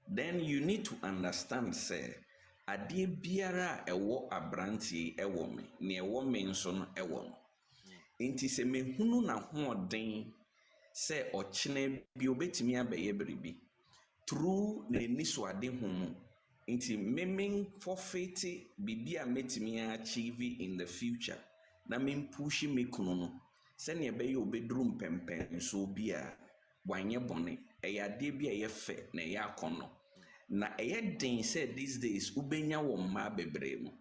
then you need to understand, say, adeɛ biara ɛwɔ abranteɛ ɛwɔ me, ne ɛwɔ me nso no ɛwɔ no. Nti sɛ mehunu na hoɔden sɛ ɔkyena bi obetumi abɛyɛ biribi through n'ani so ade ho mu. Nti memeng forfeit bibi a metumi achieve in the future. Na mempushi me kunu no. Sɛnea ɛbɛyɛ obeduru mpɛmpɛnso bi a wanyɛ bɔne. Ɛyɛ adeɛ bi a ɛyɛ fɛ na ɛyɛ akɔnɔ. Na ɛyɛ den sɛ these days ubenya wɔ mmaa bebree mu.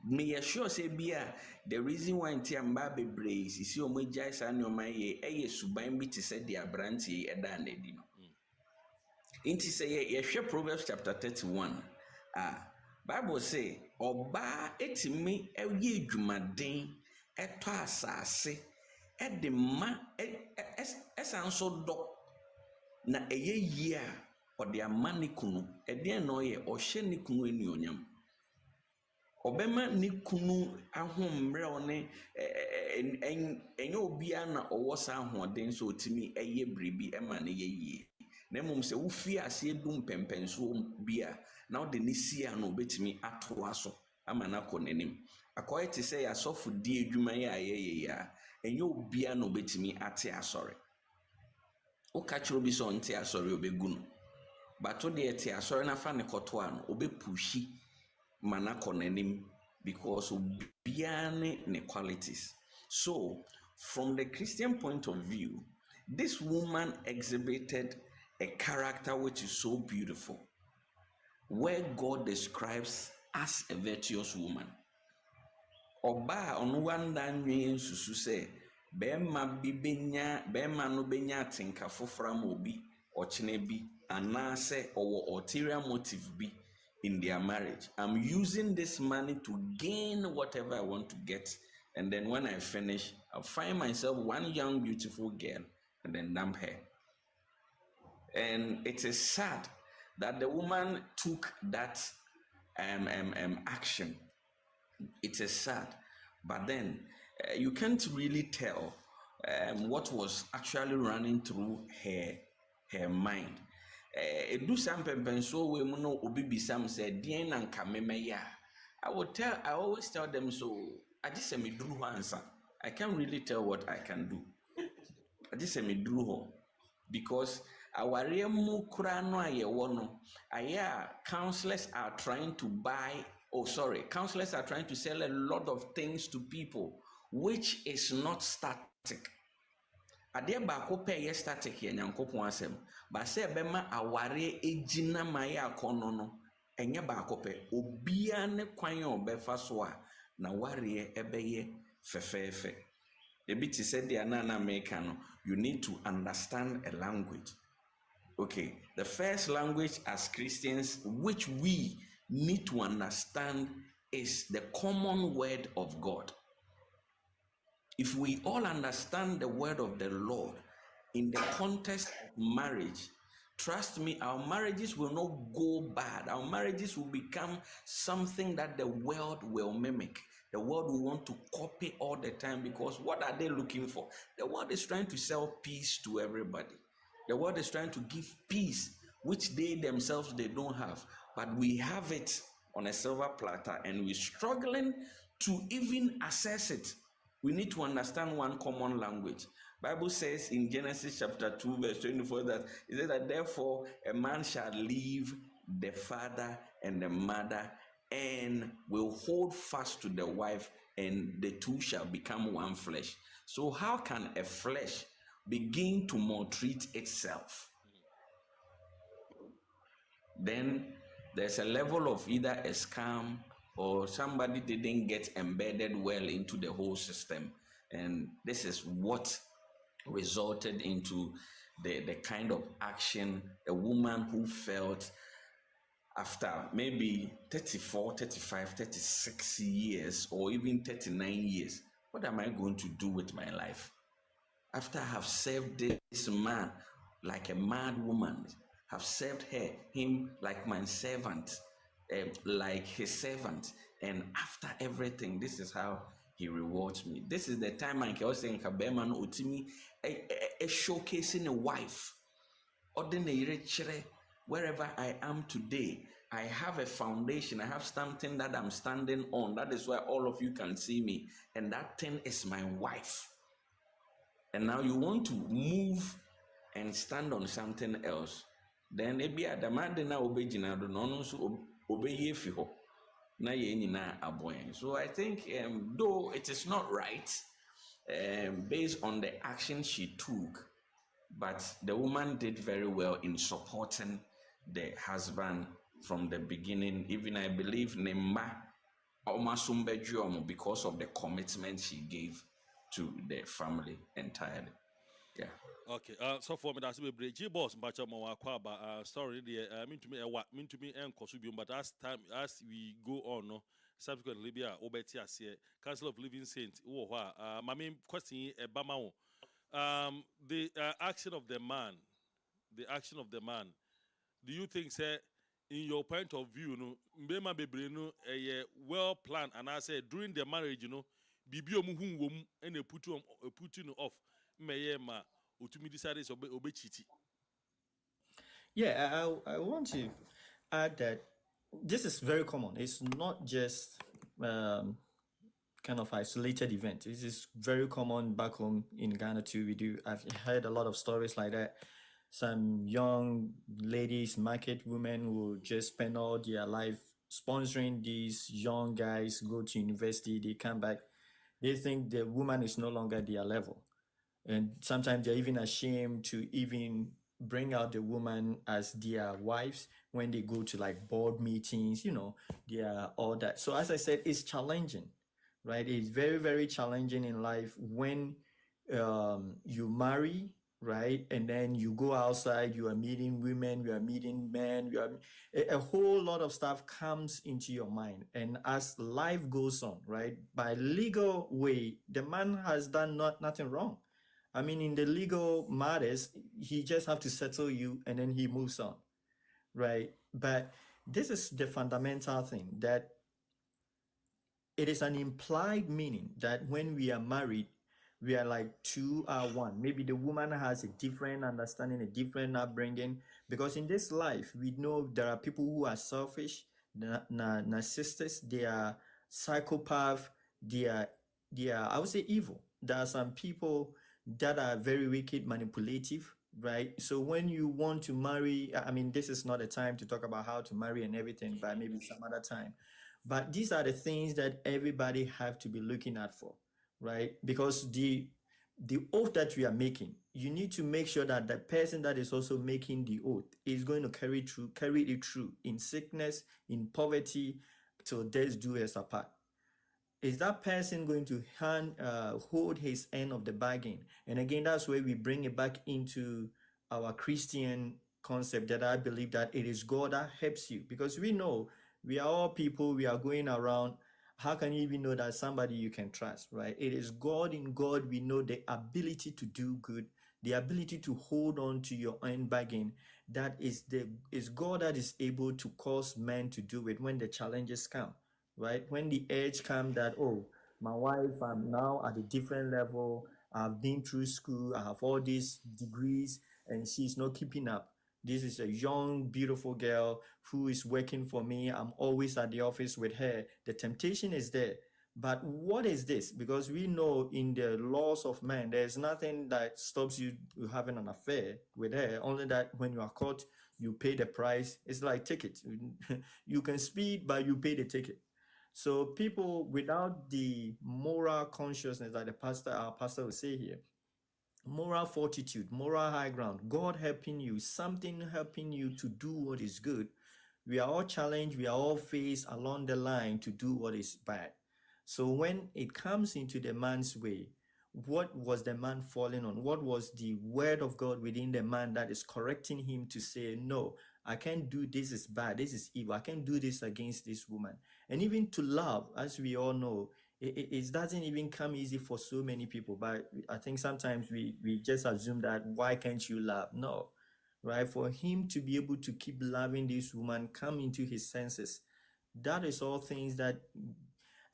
Me sure say bia the reason why nti mmaa bebree sisi ɔmo agyae saa nneɛma yɛ ɛyɛ suban bi te sɛ de aberanteɛ ɛda n'adi no. Nti sɛ yɛhwɛ Proverbs chapter 31 Bible say ɔbaa etimi ɛyɛ adwumaden ɛtɔ asase ɛde ma ɛsan so dɔ na ɛyɛ yie a ɔde ama ne kunu ɛdeɛn na ɔyɛ ɔhyɛ ne kunu anuonyam ɔbɛma ne kunu ahommerɛw ne ɛnyɛ obiara na ɔwɔ saa ahoɔden so otimi ɛyɛ biribi ɛma ne yɛ yie na mmom sɛ wofi ase edu mpɛmpɛnso bi a na ɔde ne si a na obetumi atoa so ama na kɔ n'anim akɔyɛ te sɛ yɛasɔfo di adwuma yɛ a yɛyɛ a ɛnyɛ obiara na obetumi ate asɔre woka kyerɛ obi sɛ ɔnte asɔre obegu no bato de ete asɔre na fa ne kɔto a no obepushi ma na kɔ n'anim because obiara ne qualities. So from the Christian point of view, this woman exhibited a character which is so beautiful, where God describes as a virtuous woman. Oba on one nwe nsusu sɛ bɛrima no benya atenka fofora ma obi ɔkyena bi anase or ulterior motive be in their marriage. I'm using this money to gain whatever I want to get, and then when I finish, I'll find myself one young beautiful girl and then dump her. And it is sad that the woman took that action. It is sad, but then you can't really tell what was actually running through her mind. Edu saa mpɛmpɛnsoɔ wei mu no obi bisa me sɛ deɛn na nka memɛyɛ a, I always tell them so. I just say me duru hɔ ansa. I can't really tell what I can do. I just say me duru hɔ because awareɛ mu koraa no a yɛwɔ no, ayɛ a counselors are trying to counselors are trying to sell a lot of things to people, which is not static. Adeɛ baako pɛ yɛ static yɛ Nyankopɔn asɛm, but sɛ ɛbɛma awareɛ egyina ma yɛ akɔnɔ no, ɛnyɛ baako pɛ. Obiara ne kwan a ɔbɛfa so a na wareɛ ɛbɛyɛ fɛfɛɛfɛ. Ebi te sɛ deɛ na meka no, you need to understand a language. Okay, the first language as Christians which we need to understand is the common word of God. If we all understand the word of the Lord in the context of marriage, trust me, our marriages will not go bad. Our marriages will become something that the world will mimic. The world will want to copy all the time because what are they looking for? The world is trying to sell peace to everybody. The world is trying to give peace, which they themselves, they don't have. But we have it on a silver platter and we're struggling to even access it. We need to understand one common language. Bible says in Genesis chapter 2 verse 24 that it says that therefore a man shall leave the father and the mother and will hold fast to the wife and the two shall become one flesh. So how can a flesh begin to maltreat itself? Then there's a level of either a scam or somebody didn't get embedded well into the whole system. And this is what resulted into the kind of action a woman who felt after maybe 34, 35, 36 years or even 39 years, what am I going to do with my life? After I have served this man like a mad woman, have served him like my servant, like his servant, and after everything, this is how he rewards me. This is the time I can say Kabema no utimi a showcasing a wife. Ordinary wherever I am today, I have a foundation, I have something that I'm standing on. That is why all of you can see me, and that thing is my wife. And now you want to move and stand on something else, then maybe adamade na obejina do no so obeye fi ho na ye nyina aboyen. So I think though it is not right based on the action she took, but the woman did very well in supporting the husband from the beginning. Even I believe Nemba because of the commitment she gave to the family entirely. Yeah. Okay. So for me, that's a bit G boss, but story there. Mean to me and Kosubium, but as we go on, no, subsequently Libya, Obetia, Council of Living Saints. My main question, Bamao. The action of the man, do you think, sir, in your point of view, no, Mbema Bebreno, a well planned, and I said during the marriage, you know, Bibio Muhum wom and they put you off, Mayema, Utumi decided to obey Chiti. Yeah, I want to add that this is very common. It's not just kind of isolated event. This is very common back home in Ghana too. I've heard a lot of stories like that. Some young ladies, market women will just spend all their life sponsoring these young guys, go to university, they come back, they think the woman is no longer their level. And sometimes they're even ashamed to even bring out the woman as their wives when they go to like board meetings, they are all that. So as I said, it's challenging, right? It's very, very challenging in life when you marry, right? And then you go outside, you are meeting women, you are meeting men, a whole lot of stuff comes into your mind. And as life goes on, right, by legal way, the man has done nothing wrong. I mean, in the legal matters, he just have to settle you and then he moves on, right? But this is the fundamental thing, that it is an implied meaning that when we are married, we are like two are one. Maybe the woman has a different understanding, a different upbringing. Because in this life, we know there are people who are selfish, narcissists, they are psychopath, they are I would say evil. There are some people that are very wicked, manipulative, right? So when you want to marry, I mean, this is not a time to talk about how to marry and everything, but maybe some other time. But these are the things that everybody have to be looking out for, right? Because the oath that we are making, you need to make sure that the person that is also making the oath is going to carry it through in sickness, in poverty, till death do us apart. Is that person going to hold his end of the bargain? And again, that's where we bring it back into our Christian concept, that I believe that it is God that helps you, because we know we are all people, we are going around. How can you even know that somebody you can trust, right? It is God. In God we know the ability to do good, the ability to hold on to your own bargain. That is God that is able to cause men to do it when the challenges come, right? When the edge comes that, oh, my wife, I'm now at a different level. I've been through school. I have all these degrees, and she's not keeping up. This is a young, beautiful girl who is working for me. I'm always at the office with her. The temptation is there. But what is this? Because we know in the laws of man, there's nothing that stops you having an affair with her. Only that when you are caught, you pay the price. It's like ticket. You can speed, but you pay the ticket. So people without the moral consciousness that our pastor will say here, moral fortitude, moral high ground, God helping you, something helping you to do what is good. We are all challenged, we are all faced along the line to do what is bad. So when it comes into the man's way, what was the man falling on? What was the word of God within the man that is correcting him to say, no, I can't do this, is bad, this is evil, I can't do this against this woman? And even to love, as we all know, it doesn't even come easy for so many people. But I think sometimes we just assume that, why can't you love? No, right? For him to be able to keep loving this woman, come into his senses, that is all things that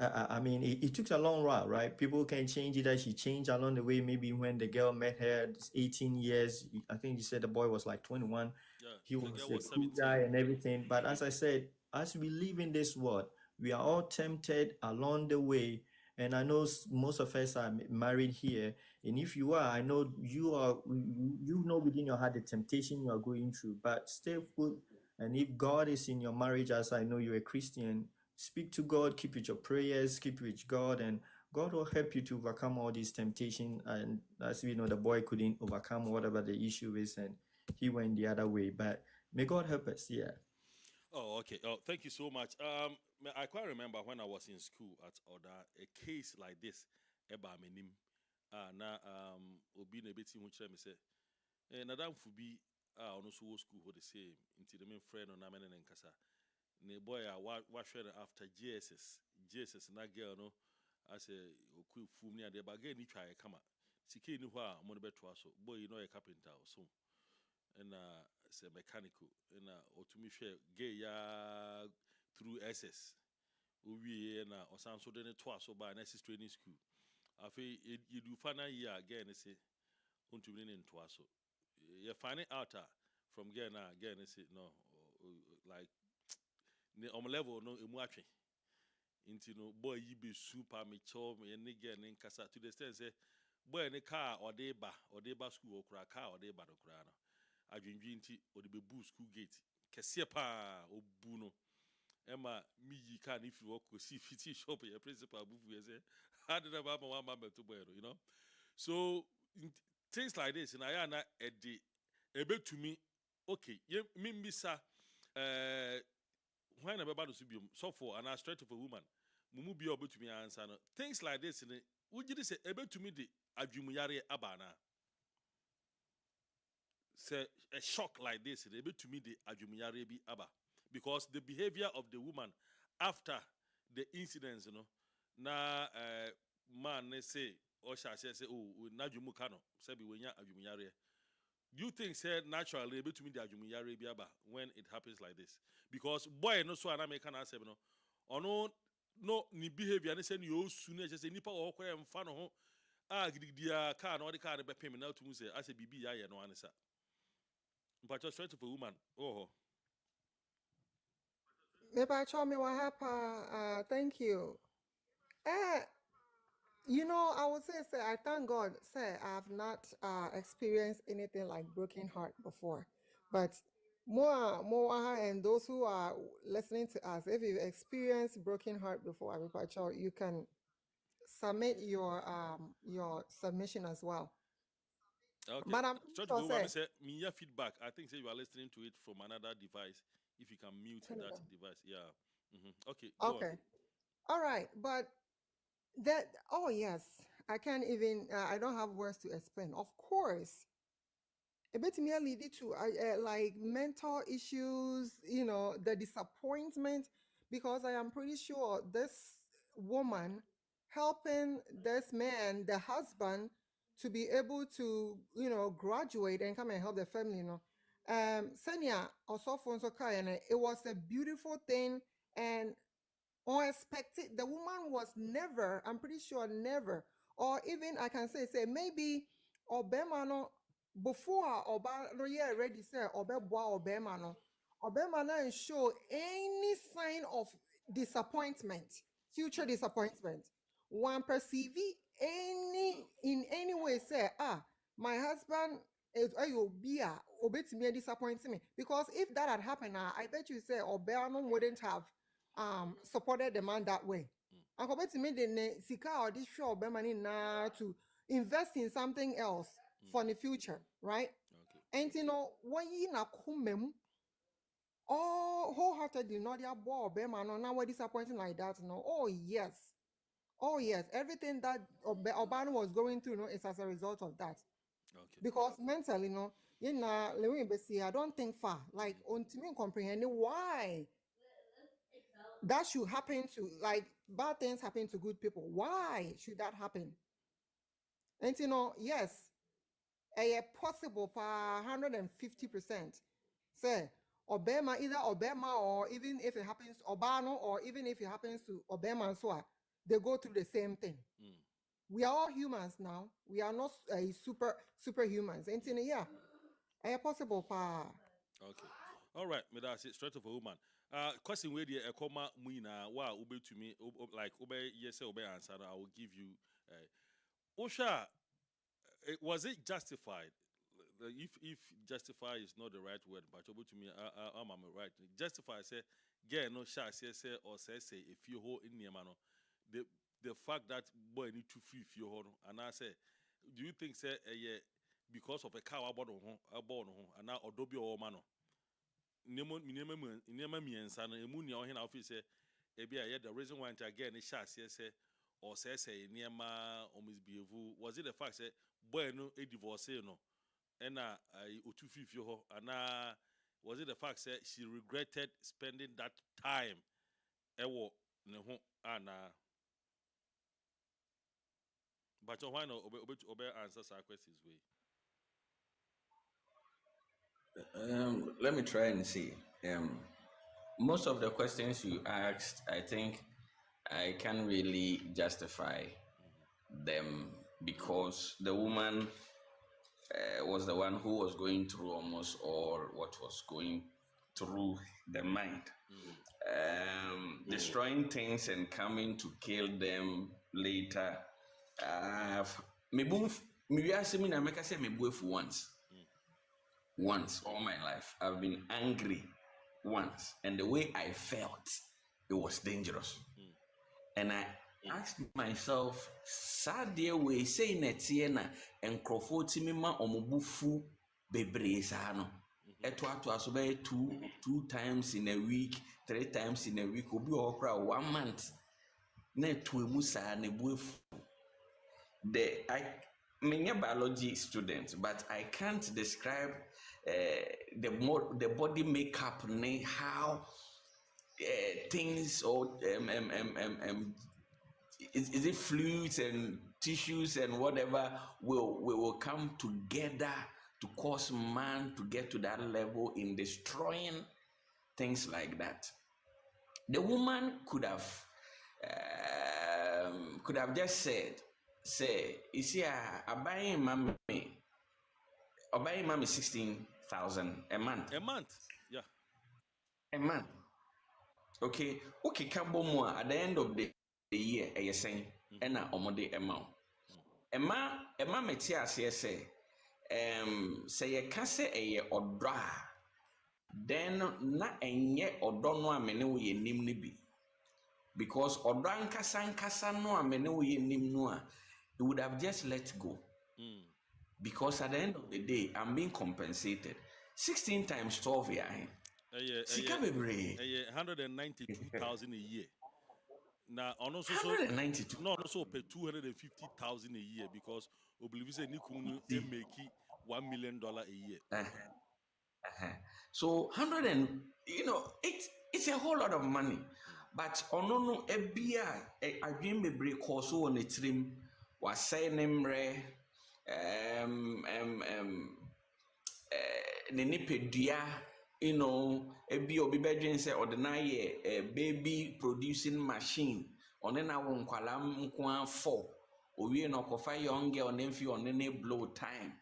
I mean, it took a long while, right? People can change it, that she changed along the way. Maybe when the girl met her, 18 years, I think you said the boy was like 21. Yeah, He the was girl a was cool 17. guy and everything. But as I said, as we live in this world, we are all tempted along the way. And I know most of us are married here. And if you are, I know you know within your heart the temptation you are going through. But stay put. And if God is in your marriage, as I know you're a Christian, speak to God, keep with your prayers, keep with God, and God will help you to overcome all these temptation. And as we know, the boy couldn't overcome whatever the issue is, and he went the other way. But may God help us. Yeah. Oh, okay. Oh, thank you so much. I quite remember when I was in school at Oda, a case like this, eba menim. Na obi na beti hu kire me say, nadam fu bi ono so wo school ho the same. Inti the main friend no na me ne nkasa. Ne boy wa hwe after JSS na girl no as a oku fu ni ade ba girl ni twa e kama. Sike ni ho a mo ne beto aso. Boy you know a carpenter so. And say mechanical and otumi share gay ya through SS we na osan so de to aso ba na training school afi you do final year again say ontumi ne to aso you find it out from again say no like ne on level no emu atwe into no boy you be super mature me nigga ne nkasa to the extent say boy ne car or dey ba school okra car or dey ba do kra no adwendwe nti odi be bu school gate kese pa obu no ema mi yi ka na if you walk see fiti shop your principal bufu ye say how did I mama one mama to boy you know so things like this na ya na edi ebe to me okay ye me mbisa when I be so biom so for an straight of a woman mumu bi obe to me answer no things like this ne wugidi say ebe to me the adwumuyare abana say a shock like this, they be to me the ajumiyare bi aba because the behavior of the woman after the incidents, you know, na man they say or shall say oh na jumu kano say be wenya ajumiyare. Do you think say naturally be to me the ajumiyare bi aba when it happens like this? Because boy no so an American say no or no ni behavior they say you soon just say nipa or kwa mfa no ho gidia car no the car be payment now to say as a bibi ya no answer. But just straight for woman. Oh. Maybe I told me what happened. Thank you. You know, I would say, I thank God, I have not experienced anything like broken heart before. But more, and those who are listening to us, if you've experienced broken heart before, you can submit your submission as well. Okay. But I'm Straight sure, for woman say me feedback. I think say you are listening to it from another device. If you can mute that device, yeah. Okay. Go okay, on. all right, but that, oh yes, I can't even. I don't have words to explain. Of course, a bit me lead it to like mental issues, you know, the disappointment, because I am pretty sure this woman helping this man, the husband, to be able to, you know, graduate and come and help the family, you know. Senya also it was a beautiful thing, and unexpected. The woman was never, I'm pretty sure never, or even I can say maybe Obama no before Oba no yeah ready say Obama no Obama no show any sign of disappointment, future disappointment. One perceive any in any way say my husband is be obetimi disappoint me, because if that had happened, I bet you say Obama wouldn't have supported the man that way. And compared to me, the sika or this show money now to invest in something else for the future, right? Okay. And you know, what you na kumem all wholeheartedly not your boy Obama no now we're disappointing like that. No, oh yes. Oh yes, everything that Obama was going through, no, is as a result of that. Okay. Because mentally, no, you know, I don't think far. Like, on to me comprehend why that should happen to, like, bad things happen to good people. Why should that happen? And you know, yes, possible per 150%. Say Obama, either Obama, or even if it happens to Obama, or even if it happens to Obama, so they go through the same thing. We are all humans now. We are not superhumans. And you know, yeah, possible per. Okay. All right, me that's it. Straight of a woman. Question where the comma muina wa ube to me like ube yes ube answer. I will give you. Osha, was it justified? If justify is not the right word, but ube to me, I'm right. Justify say, get no shall say or say if you hold in your mano, the fact that boy need to free if you hold, and I say, do you think say yeah because of a cow about and now odobi or mano? Nneɛma mmiɛnsa no emu nea ɔhe na ofi sɛ ebi a yɛ the reason why nti again ne hyɛ aseɛ sɛ ɔsɛsɛ nneɛma ɔmisbehave, was it the fact sɛ boy no divorce no ɛna otu fifie hɔ anaa was it the fact sɛ she regretted spending that time ɛwɔ ne ho anaa but why no obe answer saa questions way. Let me try and see. Most of the questions you asked, I think I can't really justify them because the woman was the one who was going through almost all what was going through the mind. Destroying things and coming to kill them later. Maybe once all my life. I've been angry once, and the way I felt, it was dangerous. And I asked myself, Sadia way say netiena and crofoti ma omubufu bebresano. Etwa so be two times in a week, 3 times in a week, obi okra 1 month. Net we musa ne buefu. I'm a biology student, but I can't describe the body makeup, how things or is it fluids and tissues and whatever will come together to cause man to get to that level in destroying things like that. The woman could have just said, say you see buying mommy 16,000 a month. A month, yeah. A month. Okay, okay, Kabomo at the end of the year, you're saying, and omode amount. Emma Metias, yes, say a case a or dra, then na enye or don't know a menu ye nimnibi. Because or dranka sankasa no a menu ye nimnoa, it would have just let go. Because at the end of the day, I'm being compensated. 16 times 12 yeah. Sika bebre. 192,000 a year. Now, also 192. No, also pay 250,000 a year because we believe say Nikunu make $1 million a year. So 100 and it's a whole lot of money. But onono ebia adwen bebre koso on a trim was saying nemre ne nipadua ebi obi bedwen say ordinary a baby producing machine one na wo nkwala nko afọ owie na okofa young girl na mfi on ne blow time.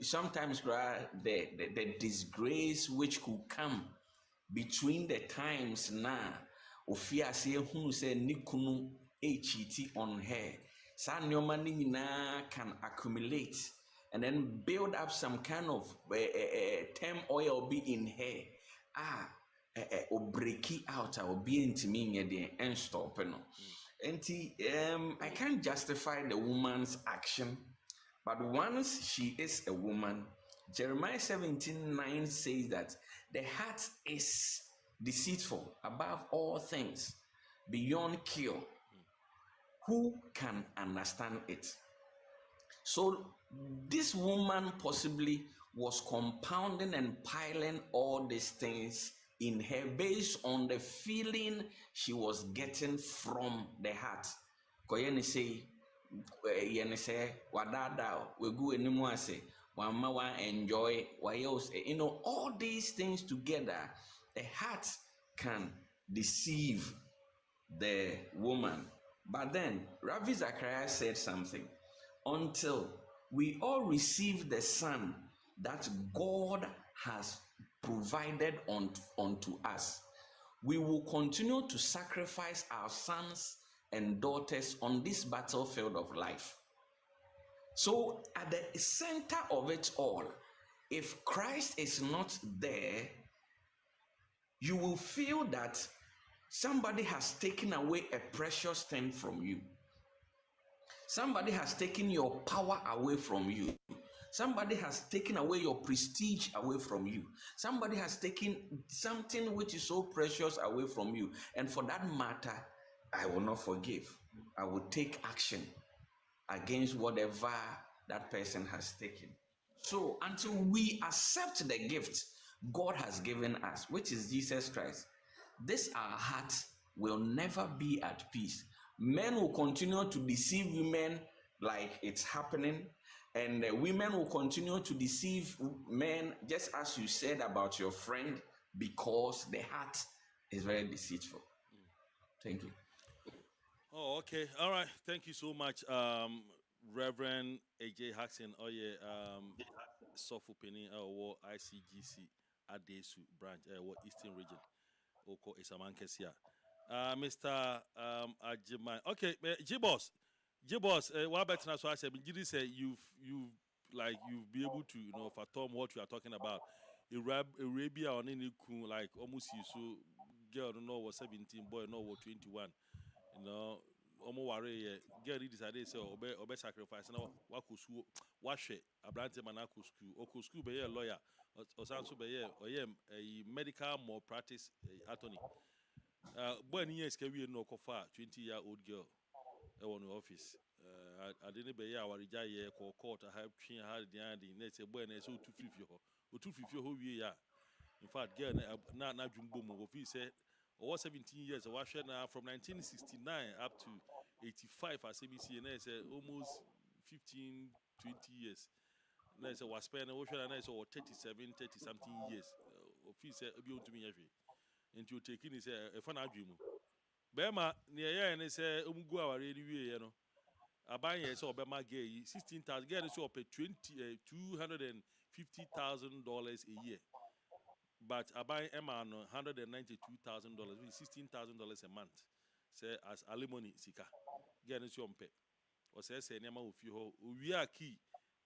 Sometimes the disgrace which could come between the times now ofia say who say nikunu cheating on her sa nneoma nyina can accumulate and then build up some kind of turmoil be in her or breaking out or be intimidated the and stop I can't justify the woman's action, but once she is a woman, Jeremiah 17:9 says that the heart is deceitful above all things, beyond cure. Who can understand it? So this woman possibly was compounding and piling all these things in her based on the feeling she was getting from the heart. Koyeni say, yeni say, wadada, we go anymore say, wama enjoy, all these things together, the heart can deceive the woman. But then Ravi Zacharias said something. Until we all receive the Son that God has provided unto us, we will continue to sacrifice our sons and daughters on this battlefield of life. So at the center of it all, if Christ is not there, you will feel that somebody has taken away a precious thing from you. Somebody has taken your power away from you. Somebody has taken away your prestige away from you. Somebody has taken something which is so precious away from you. And for that matter, I will not forgive. I will take action against whatever that person has taken. So until we accept the gift God has given us, which is Jesus Christ, this our heart will never be at peace. Men will continue to deceive women like it's happening, and women will continue to deceive men, just as you said about your friend, because the heart is very deceitful. Thank you. Oh, okay. All right. Thank you so much, Reverend AJ Haxon. Oh, yeah. Sofu Penny, ICGC Adesu branch, Eastern region. Oko Isamankesia. Mr. Ajimai. Okay, J-Boss. What about now? So I said, Jiri say you've be able to, fathom what you are talking about. Arabia on any like almost you so girl no was 17, boy no was 21. Almost worry girl decided say obe sacrifice now wash it a brand manako school be a lawyer or so be a medical malpractice attorney. Boy, years can we no coffee 20-year-old girl on the office. I didn't be our rejay court. I have trained her the end. Let's say, boy, so 250 or 250 who we are. In fact, girl, not jumbo move. He said, or 17 years. I was now from 1969 up to 85 at CBC, and I said almost 15, 20 years. And I said, was spending ocean, and I said, 37, 30 something years. Of he said, be on to me every. And you taking is a fun dream. Bema, near and say, Umgu our radio, Aban yes or Bema gay 16,000 get so pay $250,000 a year. But Aban Emma no $192,000, which is $16,000 a month. Say as alimony sika. Get so pay. Or say Nema of you we are key.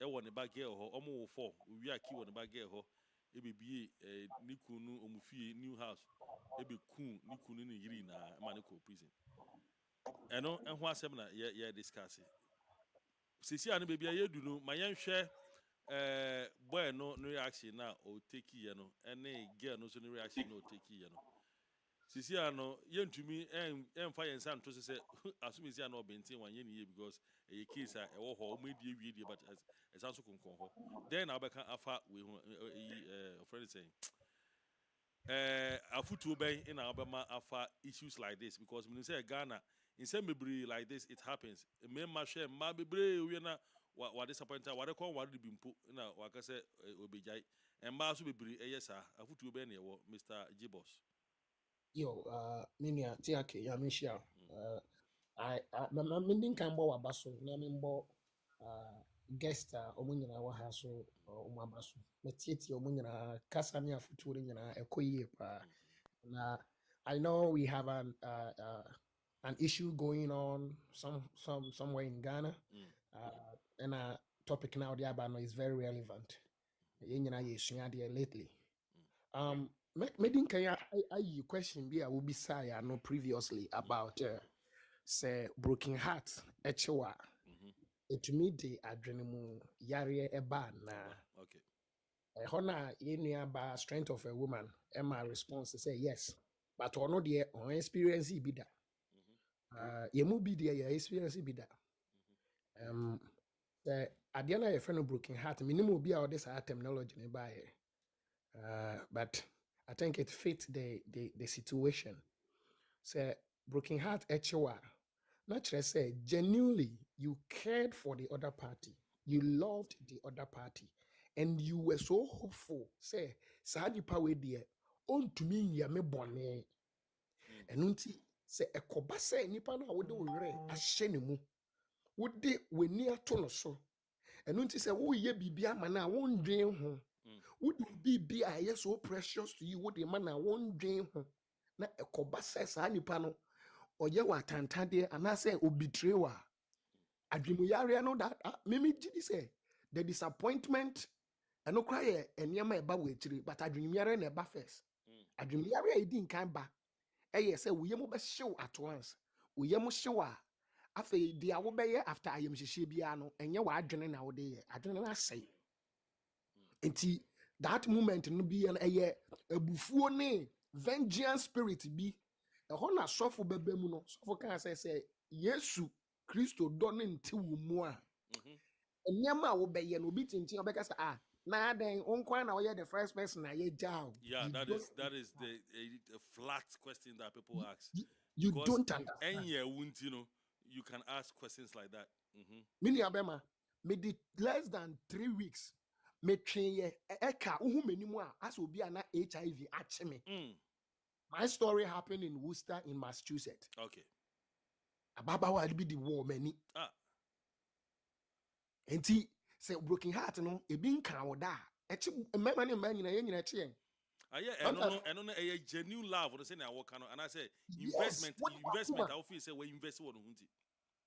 I want a bag girl or almost 4. We are key on the bag girl. It be a Nikunu Omufi new house. It be cool Nikunu in Maniko prison. And what seminar yeah discuss it. Sisi anu baby aye du no my share boy no reaction na o take ye no any girl no so no reaction no take ye no. Sisi anu yentumi emfa yensa nto se asumi sia na obenti wan ye niye because e case a e wo ho o medie wie die but as also konkon ho. Then I beka afa we friend saying afutu ben in Alabama afa issues like this because when you say Ghana in some like this it happens me ma share ma bebre we na wa disappointed wa rekon wa de bimpo na wa ka say obejai and ma so bebre yes sir afutu ben ne wo Mr. Gibos Minia tiake ya mishia na mending kan bo wabaso na membo guest omunyina wa ha so omabaso metieti omunyina kasa ne afuturi nyina ekoyie pa na I know we have an issue going on somewhere in Ghana and a topic now the abano is very relevant yenyina yesua de lately Medin can I question be I will be say I know previously about say broken heart echewa it me the adrenemu yare eba na okay hona yenu ba strength of a woman and my response to say yes but ono the on experience be that yemu be the experience be that the adiana your friend broken heart minimum be all this terminology nearby but I think it fit the situation. Say broken heart echewa. Not just say genuinely you cared for the other party, you loved the other party, and you were so hopeful. Say sahani pawe die on to me ya me bone. And unti say ekoba say nipa na wode wo were ahye ne mu. Wode weni ato no so. And unti say wo ye bibia ma na wo ndwen ho. Would be so precious to you? Would the man won't dream na ekoba says nipa or ye wa tantade and I say o betrayer. Adrimu yare no that mimi jidi say the disappointment and no cry and yama eba wetiri but adrimu yare na eba first. Adrimu yare e din kan ba. Eye say we yemu be show at once. We yemu show afa dia wo be after ayem hihye bia no enye wa adwene na wo de ye adwene na say. Enti that moment no be an ebufuo ne vengeance spirit bi ehɔ na sɔfo bɛbɛ mu no sɔfo kan say Yesu Kristo dɔ ne nte wo mu a nneɛma a wobɛyɛ no obi tintin ɔbɛka sɛ na den onkwan na ɔyɛ the first person na yɛ gyaw yeah that is the a flat question that people ask you don't understand you can ask questions like that mini abema me did less than 3 weeks me train eka uhu menimu a as obi ana HIV ache me. My story happened in Worcester in Massachusetts. Okay. Ababawa be the war many. Enti say broken heart no e bin kan oda. Echi mema ne man nyina eche. And a genuine love or say na work and I say investment I feel say we invest on hunti.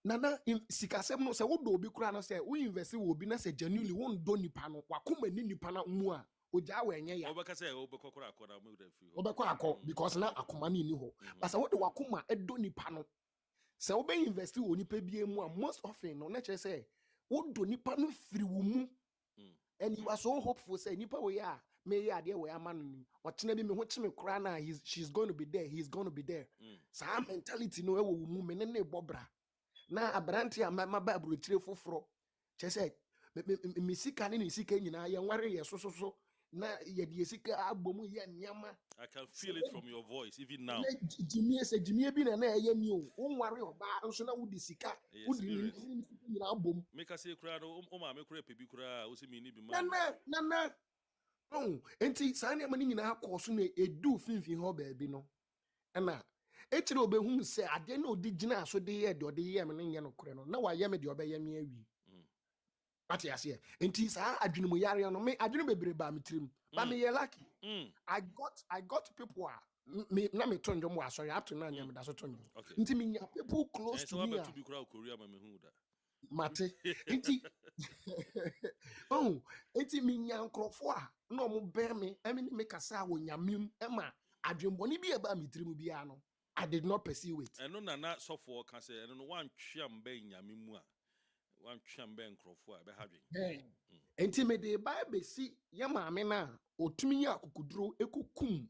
Nana sikasem no say wo do obi kura no say we invest wo obi na say genuinely won do nipa no wakoma ni nipa na mu a oja we enye ya obeka say obekọ kura akọ me dey free obekọ akọ because na akoma ni ho but say wo de wakoma edo nipa no say wo be invest wo nipa bie mu a most often no na che say wo do nipa no free wo mu and you are so hopeful say nipa we ya me ya de we ama no ochena bi me ho chime kura na she's going to be there, he's going to be there. Sa mentality no e wo mu me ne bobra na abranti a maba abrochire foforo che say me sika ne sika nyina ye nware ye so na ye de sika abom ye nyama. I can feel it from your voice even now. Jimie bi na ye mi o nware oba nso na wudi sika wudi nyina abom make us say kura no ma me kura pebi kura o se mi ni bi ma na enti sa ne mani nyina akọ so na edu finfin ho ba bi no na Echiro be whom say I didn't know the gina so de ye do de ye me nye no kore no na wa ye me de obeye me awi. What you say? Enti sa adwene mu yare no me adwene bebre ba me trim. Ba me ye lucky. I got people me na me tonjo mo asori up to now me da so tonjo. Enti me nya people close to me. To be crowd Korea me that. Mate. Enti oh, enti me nya nkrofo a na mo be me me kasa wo nyamem e ma adwemboni bi e ba me trim bia no. I did not pursue it. And no na so for can say and no one twam be nyame mu a one twam be nkrofo a be hadwen. Enti me de Bible si ye maame na otumi ya akukuduro ekukum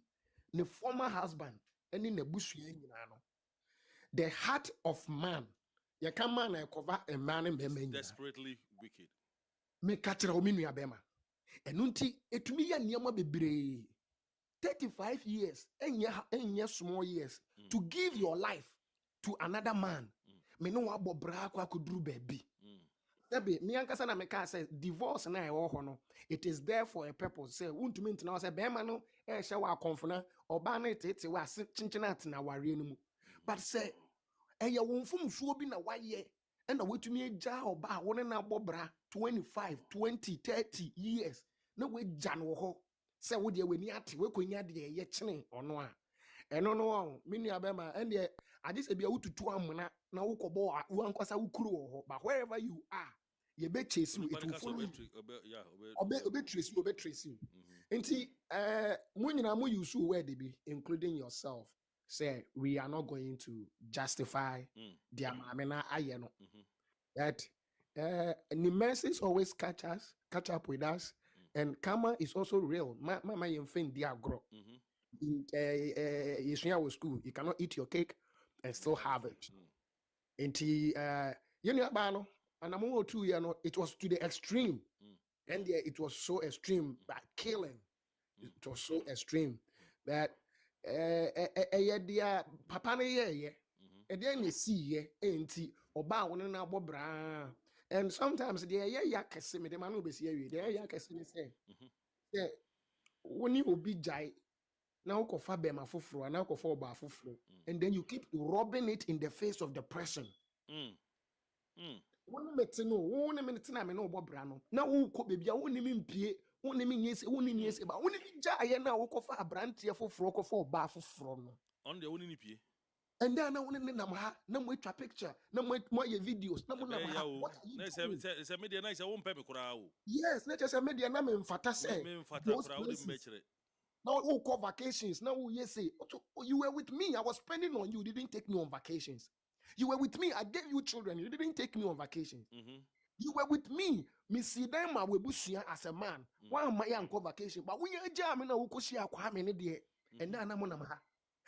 ne former husband eni na busua nyina no. The heart of man ye can man na cover a man and be desperately wicked. Me kachira o minua bema. Enu nti etumi ya niam bebre 35 years enya small years to give your life to another man. Me no wa bobra kwa kuduru baby. Ebe me ankasa na meka say divorce na e wo ho no it is there for a purpose. Say untumi ntina say bema no e hye wa konfona oba na tete wa chinchina atena ware no mu. But say eye wo mfumfuo bi na waye na wetumi agya oba wo na bobra 25 20 30 years na we gya no ho say wo de weni ate we konya de ye kyene ono a eno no me nua bema ene ade se bia wututu amuna na wo kobo wo ankwasa wo kuro ho but wherever you are you be chase you it will follow you trace you nti mo nyina mo use word be including yourself say we are not going to justify the amena aye no that the mercies always catch up with us and karma is also real my yemfin dia agro in school you cannot eat your cake and still have it nti you know ba and I'm 2 years no it was to the extreme and yeah, it was so extreme by killing it was so extreme that dia papa na ye dia na si ye enti oba won na bobra and sometimes dia ye yakese me de ma no be si awie dia yakese me say yeah woni obi jai na ukofa bema fufuro na ukofa oba fufuro and then you keep rubbing it in the face of the person woni meti no woni meti na me no bobra no na uko bebia woni mi mpie woni mi nyese woni nyese ba woni mi jai na ukofa abrantie fufuro ukofa oba fufuro no on the woni ni pie and then na woni nam ha na mo twa picture na mo ye videos na mo nam ha what are you doing say media na say won pɛ me kura o yes na just media na me mfata say me mfata kura o de mbekire. Now, who call vacations? Now, who yes say, you were with me. I was spending on you. You didn't take me on vacations. You were with me. I gave you children. You didn't take me on vacations. You were with me. Me see them as a man. Why am I on vacation? But when you jam in a wukushia kwame ne and then I'm on ha.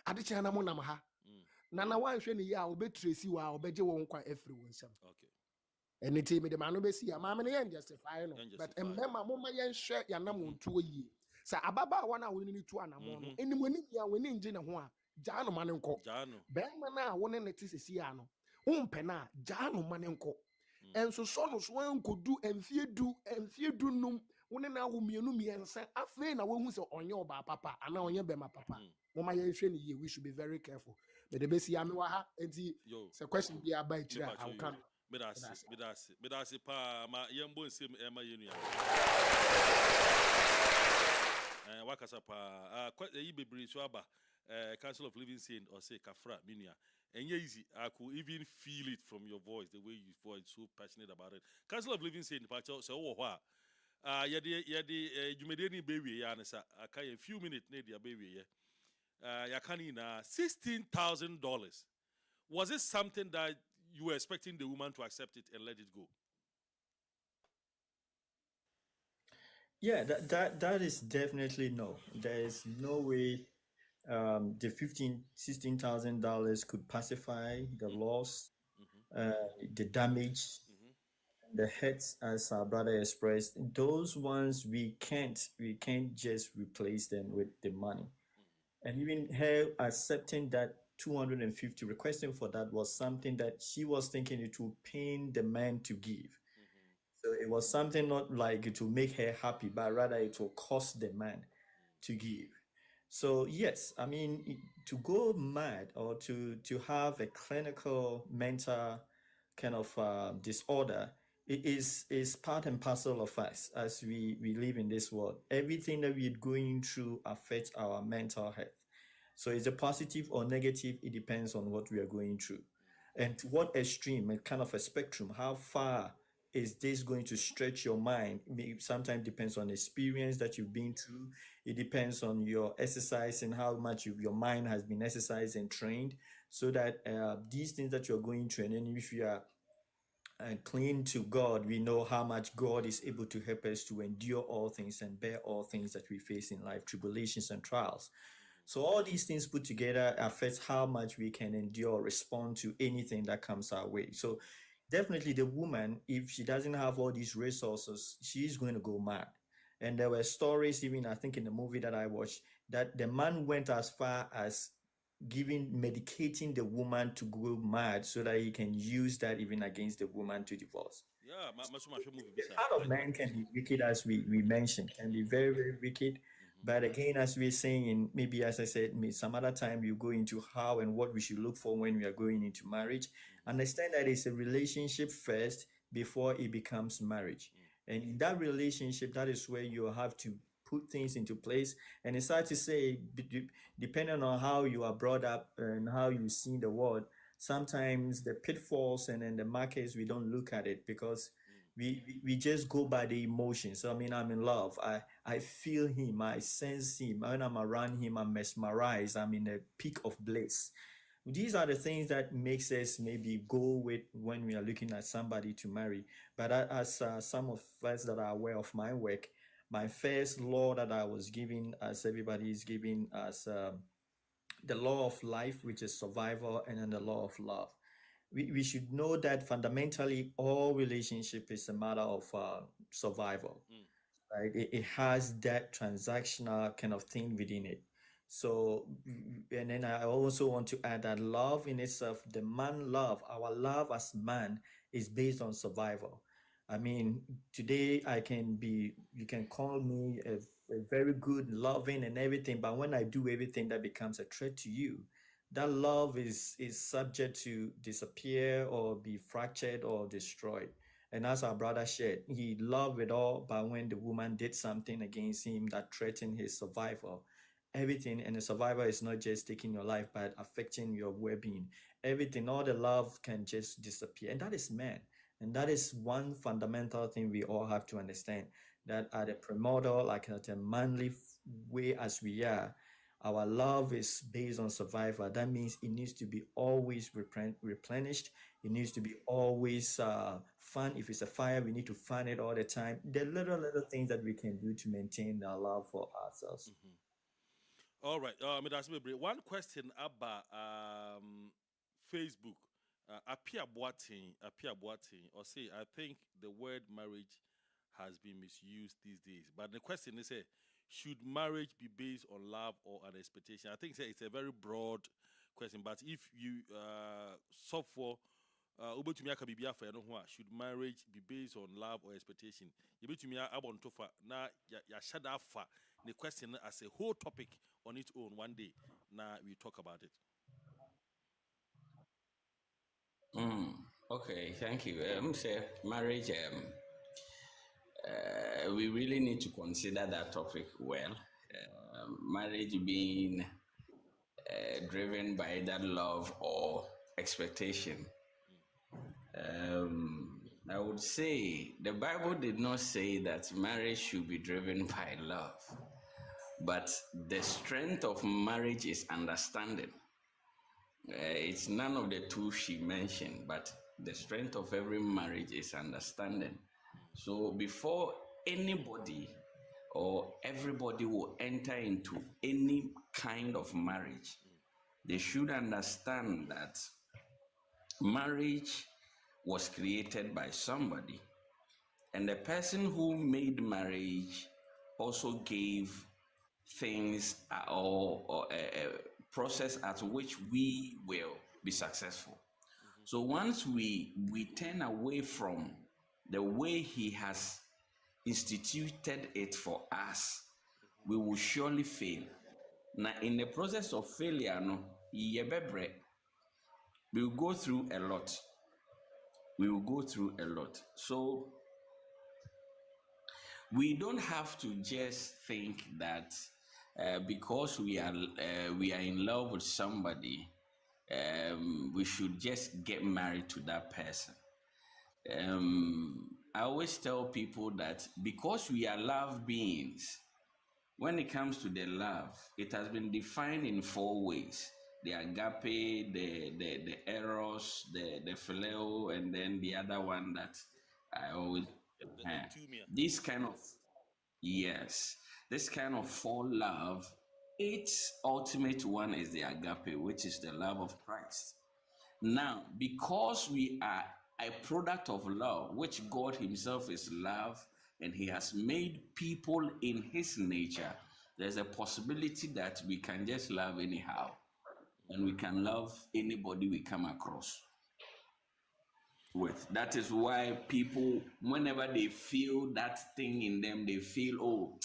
Adichana monam ha. Nana one sheni ya obe tracy wa obeje won kwa everyone some. Okay. And it me the man be see a mama ne justify no. But remember mama yen share ya na mo ntuo yi. Sa ababa wana woni ni tu anamo no eni woni ya woni nje ne ho a gya no mane nko be ma na woni ne tisisi ya no umpe na gya no mane nko enso so no so ankodu emfie du num woni na wo mienu miensa afi na wo hu se onye oba papa ana onye be ma papa mama ye hwe ni ye we should be very careful but the best ya me wa ha enti se question bi aba itira I can Bedasi pa ma yembo nsem e ma yenu ya wakasa pa yi bebre so aba Council of Living Saint or say kafra minia enye easy I could even feel it from your voice the way you voice so passionate about it. Council of Living Saint pa so wo ho a yede jumede ni bewie ya nsa aka a few minutes na dia bewie ye yakani na $16,000. Was it something that you were expecting the woman to accept it and let it go? Yeah, that is definitely no. There is no way the $16,000 could pacify the loss, the damage, the hurts, as our brother expressed. Those ones we can't just replace them with the money. And even her accepting that 250, requesting for that was something that she was thinking it would pain the man to give. So it was something not like it will make her happy, but rather it will cost the man to give. So yes, I mean, to go mad or to have a clinical mental kind of disorder is part and parcel of us as we live in this world. Everything that we're going through affects our mental health. So is it positive or negative? It depends on what we are going through. And to what extreme, a kind of a spectrum, how far is this going to stretch your mind? Sometimes depends on experience that you've been through. It depends on your exercise and how much your mind has been exercised and trained, so that these things that you're going through, and then if you are clean to God, we know how much God is able to help us to endure all things and bear all things that we face in life, tribulations and trials. So all these things put together affects how much we can endure, respond to anything that comes our way. So definitely the woman, if she doesn't have all these resources, she's going to go mad. And there were stories, even I think in the movie that I watched, that the man went as far as medicating the woman to go mad so that he can use that even against the woman to divorce. Yeah, my movie The bisa. heart of man can be wicked, as we mentioned, can be very, very wicked. But again, as we're saying, in maybe as I said, some other time you go into how and what we should look for when we are going into marriage. Understand that it's a relationship first before it becomes marriage. And in that relationship, that is where you have to put things into place. And it's hard to say, depending on how you are brought up and how you see the world, sometimes the pitfalls and then the markets, we don't look at it because we just go by the emotions. So, I mean, I'm in love. I feel him. I sense him. When I'm around him, I'm mesmerized. I'm in a peak of bliss. These are the things that makes us maybe go with when we are looking at somebody to marry. But as some of us that are aware of my work, my first law that I was given, as everybody is giving, as the law of life, which is survival, and then the law of love. We should know that fundamentally all relationship is a matter of survival, right? It has that transactional kind of thing within it. So, and then I also want to add that love in itself, the man love, our love as man is based on survival. I mean, today you can call me a very good, loving and everything, but when I do everything that becomes a threat to you, that love is subject to disappear or be fractured or destroyed. And as our brother shared, he loved it all, but when the woman did something against him that threatened his survival, everything, and the survival is not just taking your life, but affecting your well-being. Everything, all the love can just disappear. And that is man. And that is one fundamental thing we all have to understand, that at a primordial, like at a manly way as we are, our love is based on survival. That means it needs to be always replenished. It needs to be always fun. If it's a fire, we need to fan it all the time. The little things that we can do to maintain our love for ourselves. All right. One question about Facebook. Appear Boating, or say, I think the word marriage has been misused these days. But the question is, should marriage be based on love or an expectation? I think it's a very broad question. But if you sub for should marriage be based on love or expectation? The question as a whole topic on its own one day. Now we talk about it. Okay, thank you. Say marriage. We really need to consider that topic well. Marriage being driven by either love or expectation. I would say the Bible did not say that marriage should be driven by love, but the strength of marriage is understanding. It's none of the two she mentioned, but the strength of every marriage is understanding. So before anybody or everybody will enter into any kind of marriage, they should understand that marriage was created by somebody, and the person who made marriage also gave things or a process at which we will be successful. So once we turn away from the way he has instituted it for us, we will surely fail. Now, in the process of failure, no, yɛbɛbrɛ. We will go through a lot. We will go through a lot. So we don't have to just think that because we are in love with somebody, we should just get married to that person. I always tell people that because we are love beings, when it comes to the love, it has been defined in 4 ways: the agape, the eros, the phileo, and then the other one that I always this kind of yes, this kind of 4 love. Its ultimate one is the agape, which is the love of Christ. Now, because we are a product of love, which God Himself is love, and He has made people in His nature, there's a possibility that we can just love anyhow, and we can love anybody we come across with. That is why people, whenever they feel that thing in them, they feel, oh,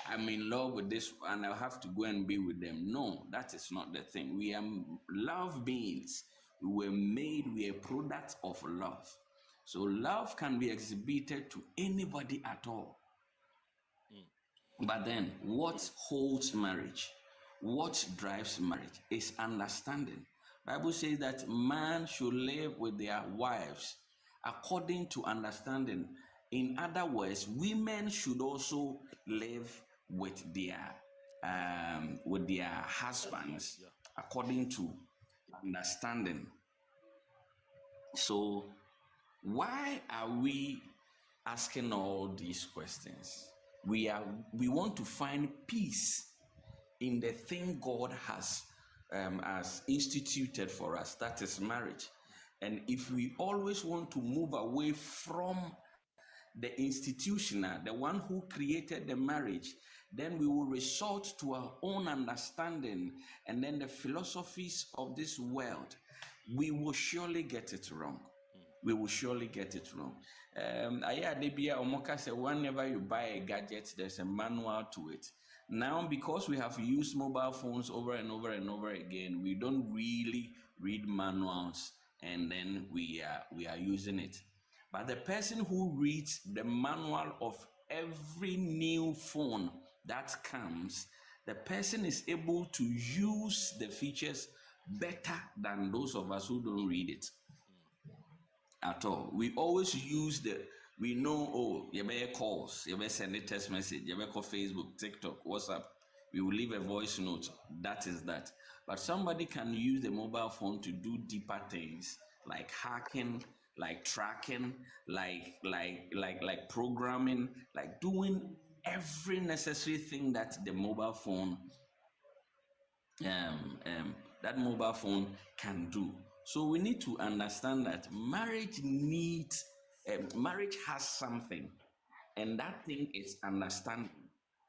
I'm in love with this and I'll have to go and be with them. No, that is not the thing. We are love beings. We were made, we are products of love. So love can be exhibited to anybody at all. But then, what holds marriage? What drives marriage is understanding. Bible says that man should live with their wives according to understanding. In other words, women should also live with their husbands according to understanding. So, why are we asking all these questions? We want to find peace in the thing God has instituted for us, that is marriage. And if we always want to move away from the institutional, the one who created the marriage, then we will resort to our own understanding and then the philosophies of this world. We will surely get it wrong. We will surely get it wrong. Omoka said, whenever you buy a gadget, there's a manual to it. Now, because we have used mobile phones over and over and over again, we don't really read manuals, and then we are using it. But the person who reads the manual of every new phone that comes, the person is able to use the features better than those of us who don't read it at all. We always use we know, oh, you may calls, you may send a text message, you may call Facebook, TikTok, WhatsApp. We will leave a voice note. That is that. But somebody can use the mobile phone to do deeper things like hacking, like tracking, like programming, like doing every necessary thing that the mobile phone can do. So we need to understand that marriage has something, and that thing is understanding.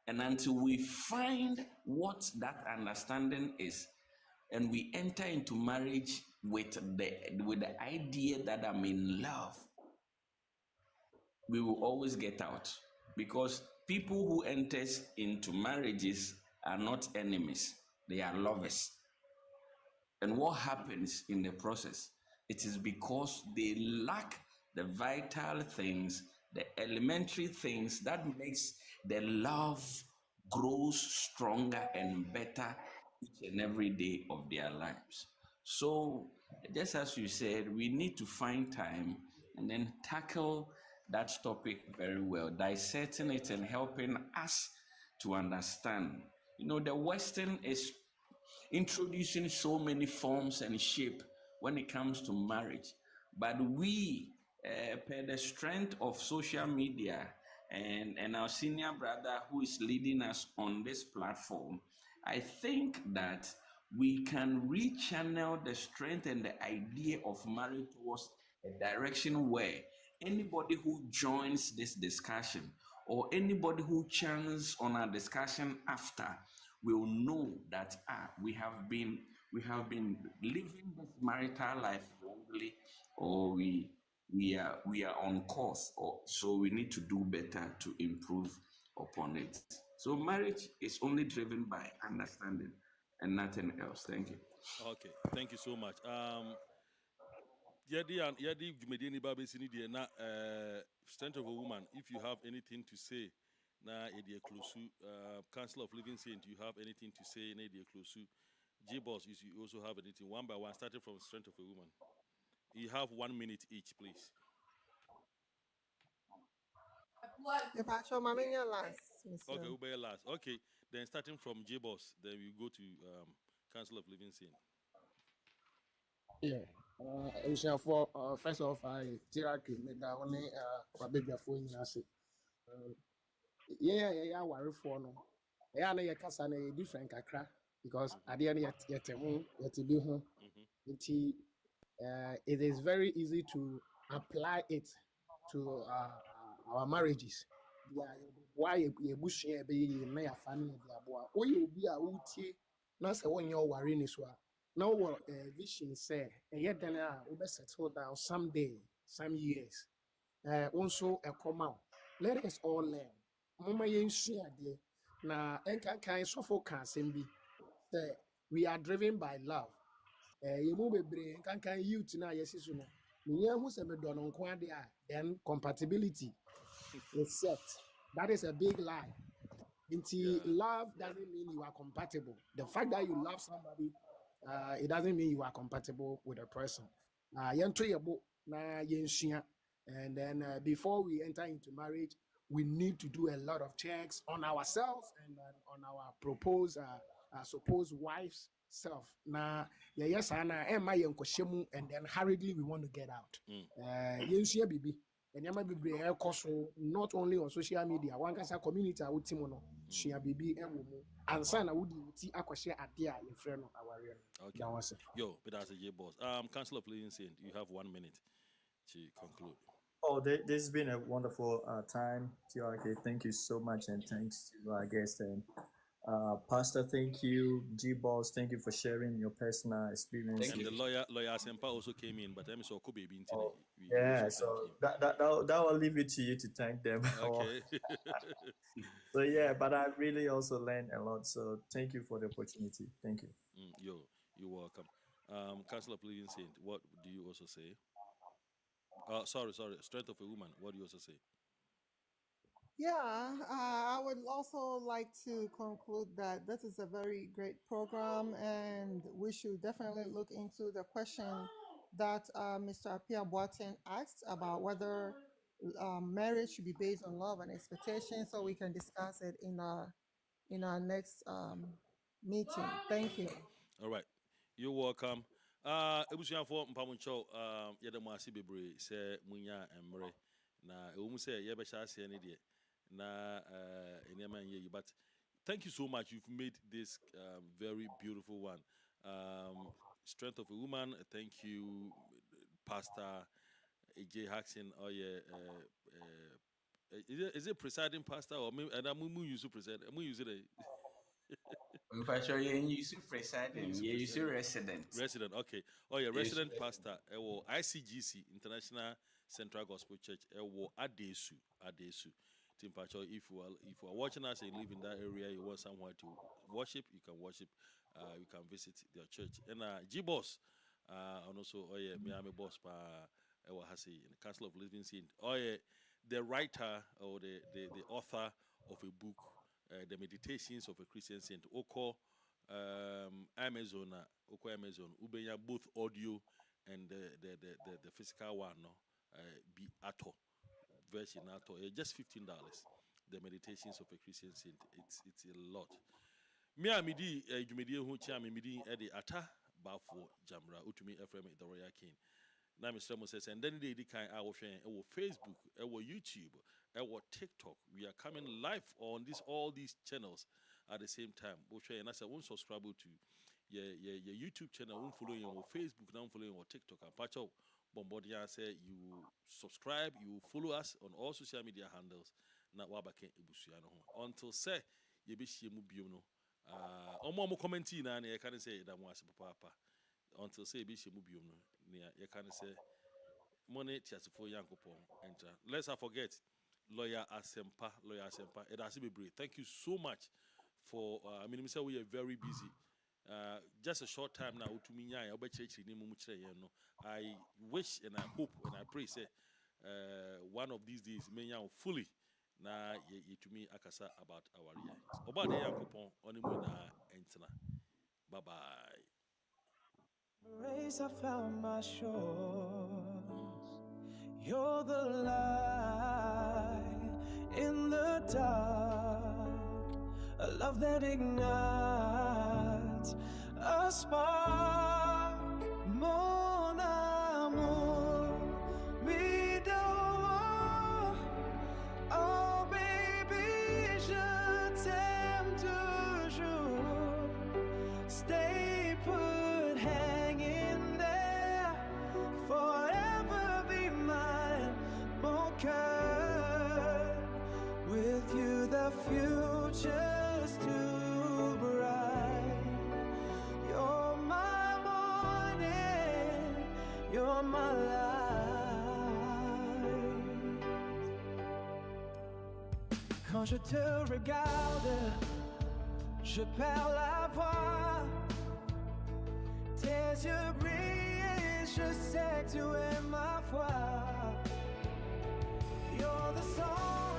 And until we find what that understanding is, and we enter into marriage with the idea that I'm in love, we will always get out, because people who enters into marriages are not enemies, they are lovers. And what happens in the process? It is because they lack the vital things, the elementary things that makes the love grows stronger and better each and every day of their lives. So, just as you said, we need to find time and then tackle that topic very well, dissecting it and helping us to understand. The Western is introducing so many forms and shape when it comes to marriage. But we, per the strength of social media and our senior brother who is leading us on this platform, I think that we can rechannel the strength and the idea of marriage towards a direction where anybody who joins this discussion or anybody who chants on our discussion after will know that we have been living this marital life wrongly, or we are on course, or so we need to do better to improve upon it. So marriage is only driven by understanding and nothing else. Thank you. Okay, thank you so much. Yadi Jumediani Babesini na strength of a woman. If you have anything to say, na Edia Klosu, Council of Living Saint, you have anything to say, na Edia Klosu. J-Boss, you also have anything, one by one, starting from strength of a woman. You have 1 minute each, please. If I show my menu last, Monsieur. Okay, we'll be last. Okay, then starting from J-Boss, then we go to Council of Living Saint. Yeah. For first off, I Tiraki made that only baby phone in us. Yeah, worry for no. Yeah, na kasa na different kakra because at the end yet be home. It is very easy to apply it to our marriages. Yeah, why you bush be na ya family dia boa. O you be a utie na se won your worry ni so a. Now what vision say e then we be settle down someday, some years. Also a come out. Let us all learn. Mama yen share de na enka kan so for can bi. Say we are driven by love. You move bebre can youth na yes so no me yan hu se me do no nko ade a then compatibility is set. That is a big lie. Into love doesn't mean you are compatible. The fact that you love somebody, it doesn't mean you are compatible with a person. Yɛnto yɛ bo na yɛnsua. And then before we enter into marriage, we need to do a lot of checks on ourselves and on our supposed wife's self. Na yes, na Emma yenkoshemu, and then hurriedly we want to get out. Yensua bibi. And yama bibi not only on social media, one kasa community a wuti mo no, sua bibi e wo mu. Ansa na wudi wuti akwahye ade a ye frɛ no aware no. Okay. That was it. Yo, but that's a J-Boss. Council of Living Saint, you have 1 minute to conclude. Oh, this has been a wonderful time, TRK. Thank you so much, and thanks to our guest and Pastor. Thank you, G-Boss. Thank you for sharing your personal experience. And the lawyer Sempa also came in, but I'm so baby. Yeah, so that will leave it to you to thank them. Okay. So yeah, but I really also learned a lot. So thank you for the opportunity. Thank you. You're welcome. Council of Living Saint, what do you also say? Sorry. Strength of a woman. What do you also say? Yeah, I would also like to conclude that this is a very great program, and we should definitely look into the question that Mr. Apia Boateng asked about whether marriage should be based on love and expectation, so we can discuss it in our next meeting. Thank you. All right. You're welcome. Ebusuan for mpamuncho yedemo asi bebre se munya emre na ewum se yebesha ase ne de na enema nye, but thank you so much. You've made this very beautiful one. Strength of a woman. Thank you, Pastor AJ Haxon. Oh yeah. Is it presiding pastor or maybe and I'm use president? I'm use it. In fact, you use presiding, you use resident. Resident, okay. Oh yeah, resident pastor. ICGC International Central Gospel Church. Adesu. Timpacho, if you are watching us and you live in that area, you want somewhere to worship, you can worship. You can visit their church. And G-Boss, and also Miami Boss pa Hasi in the Council of Living Saint. The writer or the author of a book, The Meditations of a Christian Saint. Amazon, Ubenya, both audio and the physical one, no, be ato version ato. Just $15. The Meditations of a Christian Saint. It's a lot. Me amidi jumedi hu chia me midi e de ata bafo jamra utumi FM the Royal King. Na Mr. Moses and then they kind I will share Facebook, YouTube, TikTok. We are coming live on all these channels at the same time. We'll share and I said won't subscribe to your YouTube channel, won't follow you on Facebook, now follow you on TikTok and patch up. Bombardier say you subscribe, you follow us on all social media handles. Na wabake ebusuano. Until say you be shimu biono. Omo commenting na I can't say that was papa. Until say be shimu biono. You can say money tiasifo yankopon enter. Let's not forget Lawyer Asempa. It has to be brief. Thank you so much for. I mean, Mr. We are very busy. Just a short time now to me. I wish and I hope and I pray say one of these days may now fully na ye to me akasa about our year. Oba de yankopon onimu na entena. Bye bye. Race I found my shores. You're the light in the dark, a love that ignites a spark. Mon amour, me d'or. Oh baby, je t'aime toujours. Stay put, hang in there, forever be mine, mon cœur. With you the future's too bright. You're my morning, you're my light. Quand je te regarde, je perds la voix. Tes yeux brillent, je sais que tu es ma foi. You're the song